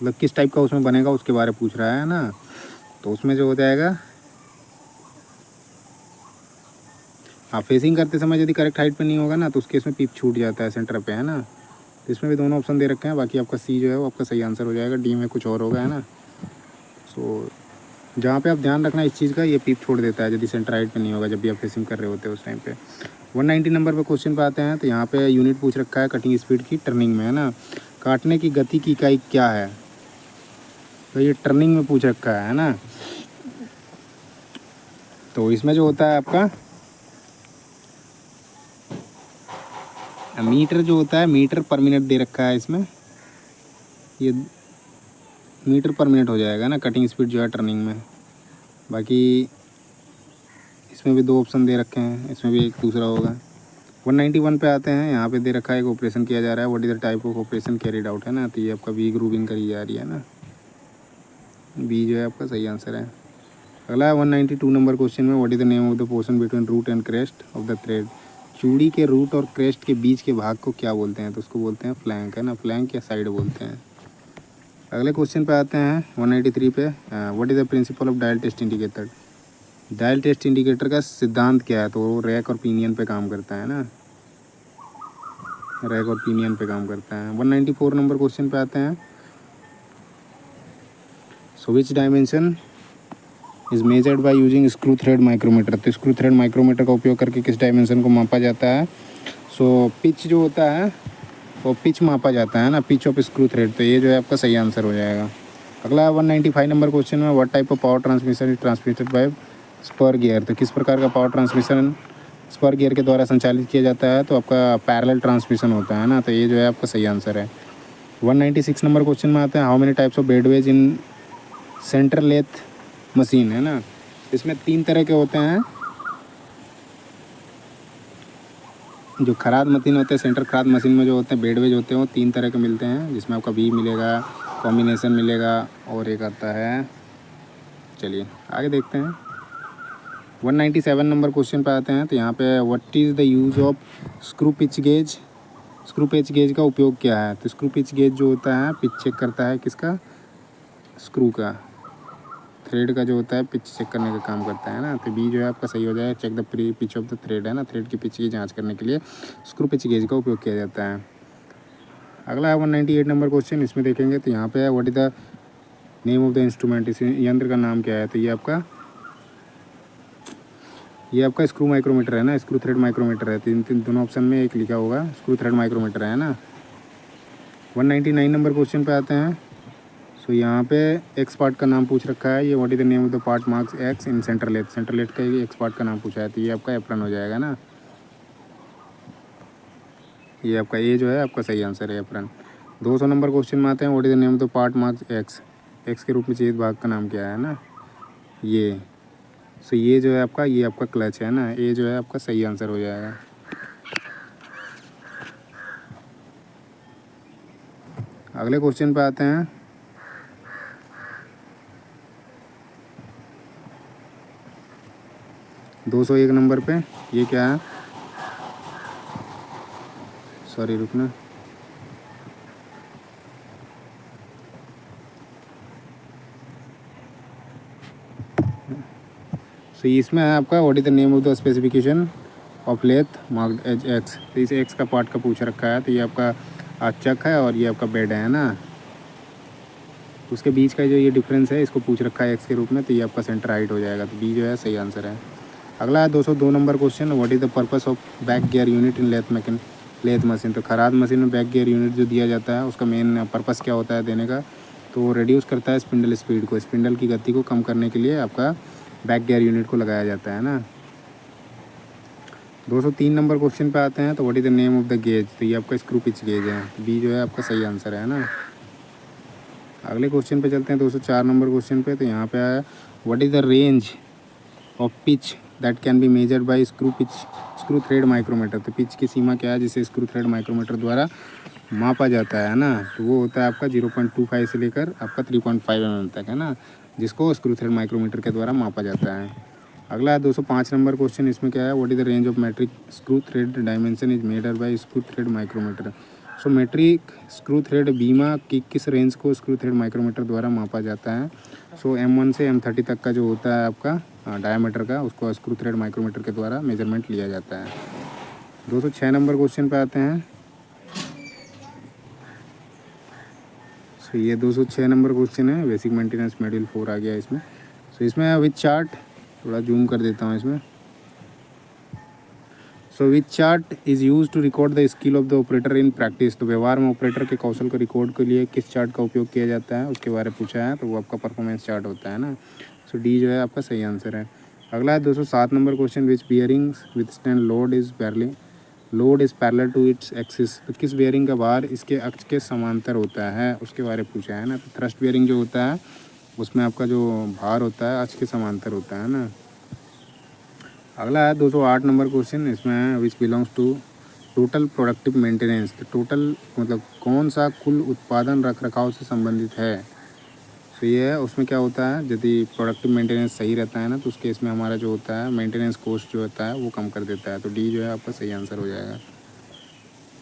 मतलब किस टाइप का उसमें बनेगा उसके बारे में पूछ रहा है ना। तो उसमें जो हो जाएगा, हाँ, फेसिंग करते समय यदि करेक्ट हाइट पे नहीं होगा ना तो उस केस में पीप छूट जाता है सेंटर पे, है ना। तो इसमें भी दोनों ऑप्शन दे रखे हैं। बाकी आपका सी जो है वो आपका सही आंसर हो जाएगा। डी में कुछ और होगा, है ना। सो जहाँ पे आप ध्यान रखना इस चीज़ का, ये पीप छोड़ देता है यदि सेंटर हाइट पे नहीं होगा जब भी आप फेसिंग कर रहे होते हैं उस टाइम पे। 190 नंबर पे क्वेश्चन पे आते हैं। तो यहाँ पे यूनिट पूछ रखा है कटिंग स्पीड की टर्निंग में, है ना। काटने की गति की इकाई क्या है? तो ये टर्निंग में पूछ रखा है ना। तो इसमें जो होता है आपका मीटर जो होता है, मीटर पर मिनट दे रखा है इसमें, ये मीटर पर मिनट हो जाएगा ना कटिंग स्पीड जो है टर्निंग में। बाकी इसमें भी 2 ऑप्शन दे रखे हैं, इसमें भी एक दूसरा होगा। 191 पे आते हैं, यहाँ पे दे रखा है एक ऑपरेशन किया जा रहा है, what is the type of operation carried out है ना। तो ये आपका वी ग्रूविंग करी जा रही है ना, बी जो है आपका सही आंसर है। अगला है 192 नंबर क्वेश्चन में, what is the name of the portion between root and crest of the thread. चूड़ी के रूट और क्रेस्ट के बीच के भाग को क्या बोलते हैं? तो उसको बोलते हैं फ्लैंक है ना, फ्लैंक या साइड बोलते हैं। अगले क्वेश्चन पे आते हैं 193 पे, what is the principle of dial test indicator. Dial test indicator का सिद्धांत क्या है? तो वो रैक और पिनियन पे काम करता है ना, रैक और पिनियन पे काम करता है। 194 नंबर क्वेश्चन पे आते हैं, so which dimension is measured by using screw thread micrometer. तो स्क्रू थ्रेड माइक्रोमीटर का उपयोग करके किस डायमेंशन को मापा जाता है? सो पिच जो होता है वो पिच मापा जाता है ना, पिच ऑफ स्क्रू थ्रेड। तो ये जो है आपका सही आंसर हो जाएगा। अगला 195 नंबर क्वेश्चन में, what type of power transmission is transmitted by spur gear. तो किस प्रकार का पावर ट्रांसमिशन स्पर गियर के द्वारा संचालित किया जाता है? तो आपका पैरेलल ट्रांसमिशन होता है ना। तो ये जो है आपका सही आंसर है। 196 नंबर क्वेश्चन में आते हैं, how many types of bedways in centre lathe machine है ना। इसमें 3 तरह के होते हैं। जो खराद मशीन होते हैं, सेंटर खराद मशीन में जो होते हैं बेडवेज होते हैं, वो 3 तरह के मिलते हैं, जिसमें आपका वी मिलेगा, कॉम्बिनेशन मिलेगा, और एक आता है, चलिए आगे देखते हैं। 197 नंबर क्वेश्चन पे आते हैं। तो यहाँ पे what is the use of screw pitch gauge. Screw pitch gauge का उपयोग क्या है? तो स्क्रू पिच गेज जो होता है पिच चेक करता है, किसका? स्क्रू का, थ्रेड का जो होता है पिच चेक करने का काम करता है ना। तो बी जो है आपका सही हो जाएगा, check the pre pitch of the thread है ना, थ्रेड की पिच की जांच करने के लिए स्क्रू पिच गेज का उपयोग किया जाता है। अगला है 198 नंबर क्वेश्चन, इसमें देखेंगे तो यहाँ पे है, what is the name of the instrument. इस यंत्र का नाम क्या है? तो ये आपका स्क्रू माइक्रोमीटर है ना, स्क्रू थ्रेड माइक्रोमीटर है। तीन दोनों ऑप्शन में एक लिखा होगा, स्क्रू थ्रेड माइक्रोमीटर है ना। 199 नंबर क्वेश्चन पे आते हैं। सो यहाँ पे एक्स पार्ट का नाम पूछ रखा है, ये what is the name of the part marks X in centre lathe. Centre lathe का एक्स पार्ट का नाम पूछा है, तो ये आपका एप्रन हो जाएगा ना। ये आपका ए जो है आपका सही आंसर है, एप्रन। 200 नंबर क्वेश्चन में आते हैं, what is the name of the part marks x. X के रूप में चिह्नित भाग का नाम क्या है ना, ये। सो ये जो है आपका, ये आपका क्लच है ना, ये जो है आपका सही आंसर हो जाएगा। अगले क्वेश्चन पे आते हैं, दो सौ एक नंबर पे। ये क्या है, सॉरी रुकना, सो इसमें है आपका, what is the name of the specification of lathe marked as X. तो इस एक्स का पार्ट का पूछ रखा है। तो ये आपका चक है और ये आपका बेड है ना, उसके बीच का जो ये डिफरेंस है इसको पूछ रखा है एक्स के रूप में। तो ये आपका सेंटर हाइट हो जाएगा, तो बी जो है सही आंसर है। अगला है 202 number question, what is the purpose of back gear unit in lathe machine. तो खराद मशीन में बैक गियर यूनिट जो दिया जाता है उसका मेन पर्पस क्या होता है देने का? तो रिड्यूस करता है स्पिंडल स्पीड को, स्पिंडल की गति को कम करने के लिए आपका बैक गियर यूनिट को लगाया जाता है ना। 203 नंबर क्वेश्चन पे आते हैं, तो what is the name of the gauge. तो ये आपका स्क्रू पिच गेज है, बी जो है आपका सही आंसर है ना। अगले क्वेश्चन पे चलते हैं 204 नंबर क्वेश्चन पे। तो यहाँ पे आया, what is the range of pitch that can be measured by screw thread micrometer. तो पिच की सीमा क्या है जिसे स्क्रू थ्रेड माइक्रोमीटर द्वारा मापा जाता है ना। तो वो होता है आपका 0.25 से लेकर आपका 3.5 mm तक है ना, जिसको स्क्रू थ्रेड माइक्रोमीटर के द्वारा मापा जाता है। अगला है 205 नंबर क्वेश्चन, इसमें क्या है, what is the range of metric screw thread dimension is measured by screw thread micrometer. So metric screw thread बीमा की किस रेंज को स्क्रू थ्रेड माइक्रोमीटर द्वारा मापा जाता है? सो M1 से M30 तक का जो होता है आपका डायमीटर का, उसको स्क्रू थ्रेड माइक्रोमीटर के द्वारा मेजरमेंट लिया जाता है। 206 नंबर क्वेश्चन पे आते हैं। सो ये 206 नंबर क्वेश्चन है, बेसिक मेंटेनेंस मॉड्यूल 4 आ गया इसमें। सो इसमें विथ चार्ट, थोड़ा जूम कर देता हूँ इसमें। So which chart is use to record the skill of the operator in practice. तो व्यवहार में ऑपरेटर के कौशल को रिकॉर्ड के लिए किस चार्ट का उपयोग किया जाता है उसके बारे में पूछा है, तो वो आपका परफॉर्मेंस चार्ट होता है ना। सो डी जो है आपका सही आंसर है। अगला है 207 number question, which bearings withstand load is parallel to its axis. तो किस बियरिंग का भार इसके अक्ष के समांतर होता है उसके बारे में पूछा है ना। तो थ्रस्ट बियरिंग जो होता है उसमें आपका जो भार होता है अक्ष के समांतर होता है ना। अगला है 208 नंबर क्वेश्चन, इसमें है which belongs to total productive maintenance. तो टोटल मतलब कौन सा कुल उत्पादन रख रखाव से संबंधित है। तो ये है, उसमें क्या होता है, यदि प्रोडक्टिव मेंटेनेंस सही रहता है ना तो उस केस में हमारा जो होता है मेंटेनेंस कॉस्ट जो होता है वो कम कर देता है। तो डी जो है आपका सही आंसर हो जाएगा।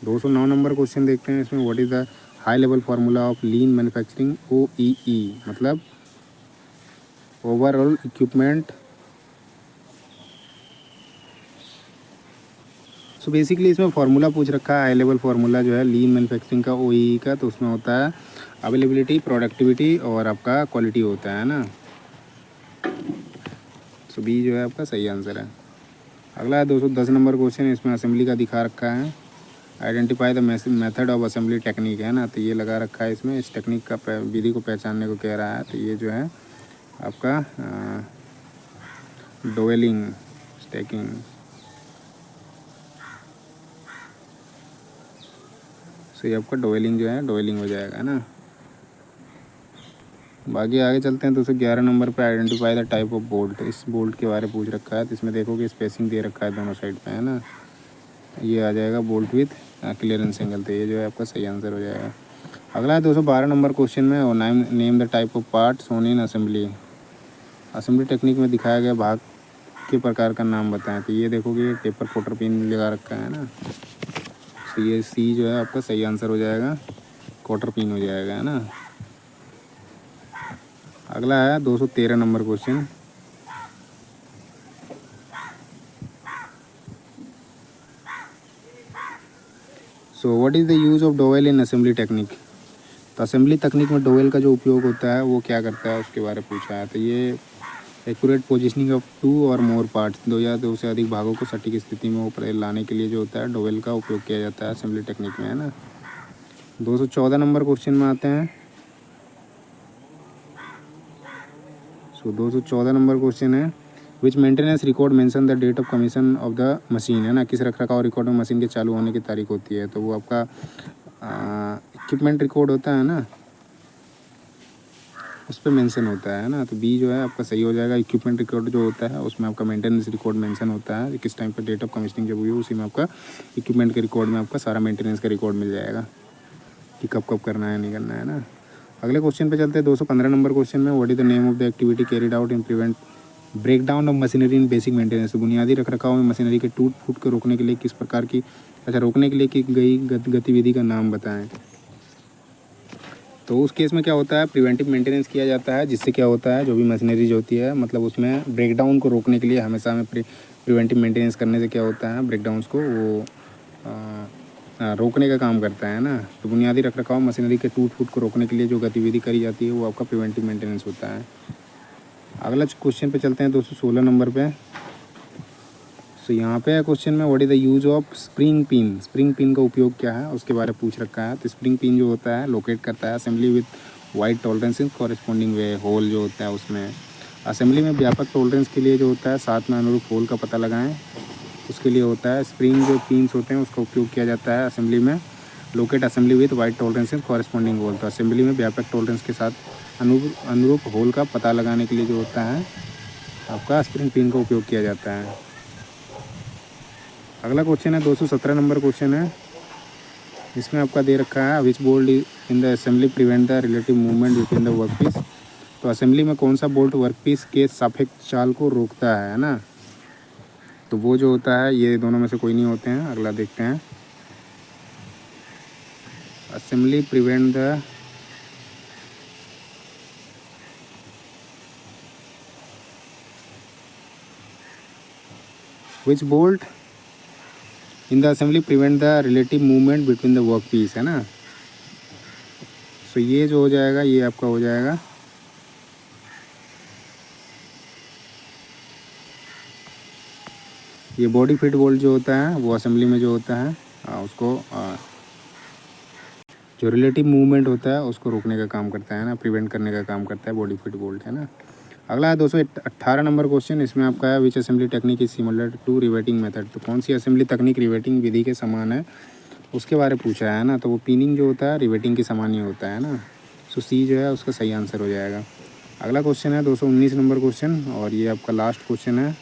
209 नंबर क्वेश्चन देखते हैं, इसमें what is the high level formula of lean manufacturing OEE, मतलब ओवरऑल इक्विपमेंट। सो बेसिकली इसमें फार्मूला पूछ रखा है हाई लेवल फार्मूला जो है लीन मैन्युफैक्चरिंग का OEE का, तो उसमें होता है अवेलेबिलिटी, प्रोडक्टिविटी और आपका क्वालिटी होता है ना। सो बी जो है आपका सही आंसर है। अगला है 210 नंबर क्वेश्चन, इसमें असेंबली का दिखा रखा है, identify the method of assembly technique है ना। तो ये लगा रखा है इसमें, इस टेक्निक का विधि को पहचानने को कह रहा है। तो ये जो है आपका डोवेलिंग स्टैकिंग। सो ये आपका डोवेलिंग जो है डोवेलिंग हो जाएगा ना। बाकी आगे चलते हैं 211 नंबर पे, identify the type of bolt. इस बोल्ट के बारे में पूछ रखा है, तो इसमें देखोगे स्पेसिंग दे रखा है दोनों साइड पे है ना। ये आ जाएगा बोल्ट विथ क्लियरेंस एंगल। तो ये जो है आपका सही आंसर हो जाएगा। अगला है 212 नंबर क्वेश्चन में, और name the type of parts own in assembly. Assembly technique में दिखाया गया भाग के प्रकार का नाम बताएं। तो ये देखोगे टेपर पोटर पिन लगा रखा है ना। तो ये सी जो है आपका सही आंसर हो जाएगा, क्वार्टर पिन हो जाएगा है ना। अगला है 213 number question, so what is the use of dowel in assembly technique. तो असेंबली तकनीक में डोवेल का जो उपयोग होता है वो क्या करता है उसके बारे में पूछा है। तो ये एक्यूरेट पोजीशनिंग ऑफ 2 और मोर पार्ट्स, 2 या 2 से अधिक भागों को सटीक स्थिति में ऊपर लाने के लिए जो होता है डोवेल का उपयोग किया जाता है असेंबली टेक्निक में है ना। 214 नंबर क्वेश्चन में आते हैं। सो 214 नंबर क्वेश्चन है, which maintenance record mention the date of commission of the machine है ना। किस रख रखाव रिकॉर्ड में मशीन के चालू होने की तारीख होती है। तो वो आपका इक्विपमेंट रिकॉर्ड होता है ना, उस पर मेंशन होता है ना। तो बी जो है आपका सही हो जाएगा। इक्विपमेंट रिकॉर्ड जो होता है उसमें आपका मेंटेनेंस रिकॉर्ड मेंशन होता है, किस टाइम पर डेट ऑफ कमीशनिंग जब हुई उसी में आपका इक्विपमेंट के रिकॉर्ड में आपका सारा मेंटेनेंस का रिकॉर्ड मिल जाएगा कि कब कब करना है नहीं करना है ना। अगले क्वेश्चन पे चलते हैं 215 नंबर क्वेश्चन में, what is the name of the activity carried out in prevent break down of machinery in basic maintenance. बुनियादी रख रखाव में मशीनरी के टूट फूट को रोकने के लिए किस प्रकार की रोकने के लिए की गई गतिविधि का नाम बताएं। तो उस केस में क्या होता है, प्रिवेंटिव मेंटेनेंस किया जाता है, जिससे क्या होता है जो भी मशीनरी जो होती है मतलब उसमें ब्रेकडाउन को रोकने के लिए हमेशा हमें प्रिवेंटिव मेंटेनेंस करने से क्या होता है ब्रेकडाउन्स को वो रोकने का काम करता है ना। तो बुनियादी रख रखाव मशीनरी के टूट फूट को रोकने के लिए जो गतिविधि करी जाती है वो आपका प्रिवेंटिव मेंटेनेंस होता है। अगला क्वेश्चन पे चलते हैं 216 नंबर पे। सो यहाँ पे क्वेश्चन में what is the use of spring pin. Spring pin का उपयोग क्या है उसके बारे में पूछ रखा है। तो स्प्रिंग पिन जो होता है लोकेट करता है assembly with wide tolerance in corresponding way hole जो होता है उसमें। असेंबली में व्यापक टॉलरेंस के लिए जो होता है साथ में अनुरूप होल का पता लगाएं, उसके लिए होता है स्प्रिंग जो पिन्स होते हैं उसका उपयोग किया जाता है असेंबली में। Locate assembly with wide tolerance in corresponding hole. तो असेंबली में व्यापक टॉलरेंस के साथ अनुरूप होल का पता लगाने के लिए जो होता है आपका स्प्रिंग पिन का उपयोग किया जाता है। अगला क्वेश्चन है 217 नंबर क्वेश्चन है, इसमें आपका दे रखा है which bolt in the assembly prevent the relative movement within the workpiece. तो असेंबली में कौन सा बोल्ट वर्कपीस के सापेक्ष चाल को रोकता है ना। तो वो जो होता है ये दोनों में से कोई नहीं होते हैं। अगला देखते हैं, assembly prevent the which bolt in the assembly prevent the relative movement between the work piece है ना। सो ये जो हो जाएगा ये आपका हो जाएगा ये बॉडी फिट बोल्ट जो होता है वो असेंबली में जो होता है उसको जो रिलेटिव मूवमेंट होता है उसको रोकने का काम करता है ना, प्रिवेंट करने का काम करता है बॉडी फिट बोल्ट, है ना। अगला है 218 नंबर क्वेश्चन। इसमें आपका है which assembly technique is similar to riveting method. तो कौन सी असेंबली तकनीक रिवेटिंग विधि के समान है उसके बारे में पूछा है ना। तो वो पिनिंग जो होता है रिवेटिंग के समान ही होता है ना। सो सी जो है उसका सही आंसर हो जाएगा। अगला क्वेश्चन है 219 नंबर क्वेश्चन और ये आपका लास्ट क्वेश्चन है।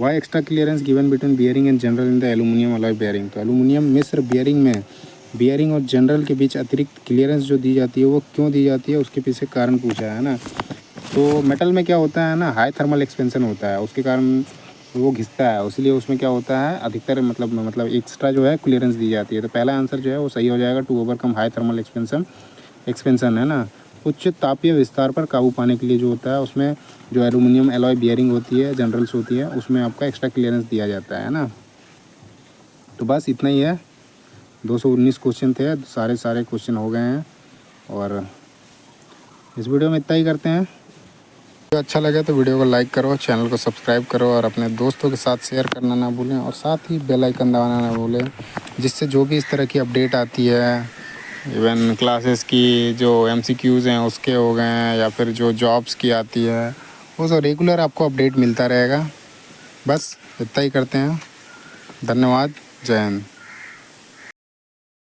Why extra clearance given between bearing and journal in the aluminium alloy bearing. तो एलुमिनियम मिश्र बियरिंग में बियरिंग और जनरल के बीच अतिरिक्त क्लियरेंस जो दी जाती है वो क्यों दी जाती है उसके पीछे कारण पूछा है ना। तो मेटल में क्या होता है ना, हाई थर्मल एक्सपेंशन होता है, उसके कारण वो घिसता है, इसलिए उसमें क्या होता है अधिकतर मतलब एक्स्ट्रा जो है क्लियरेंस दी जाती है। तो पहला आंसर जो है वो सही हो जाएगा, to overcome high thermal expansion है ना। उच्च तापीय विस्तार पर काबू पाने के लिए जो होता है उसमें जो एल्यूमिनियम एलॉय बियरिंग होती है, जनरल्स होती है, उसमें आपका एक्स्ट्रा क्लियरेंस दिया जाता है ना। तो बस इतना ही है, 219 क्वेश्चन थे, सारे क्वेश्चन हो गए हैं और इस वीडियो में इतना ही करते हैं। वीडियो अच्छा लगे तो वीडियो को लाइक करो, चैनल को सब्सक्राइब करो और अपने दोस्तों के साथ शेयर करना ना भूलें और साथ ही बेल आइकन दबाना ना भूलें, जिससे जो भी इस तरह की अपडेट आती है, इवन क्लासेस की जो MCQs हैं उसके हो गए हैं या फिर जो जॉब्स की आती है, वो सब रेगुलर आपको अपडेट मिलता रहेगा। बस इतना ही करते हैं। धन्यवाद। जय हिंद।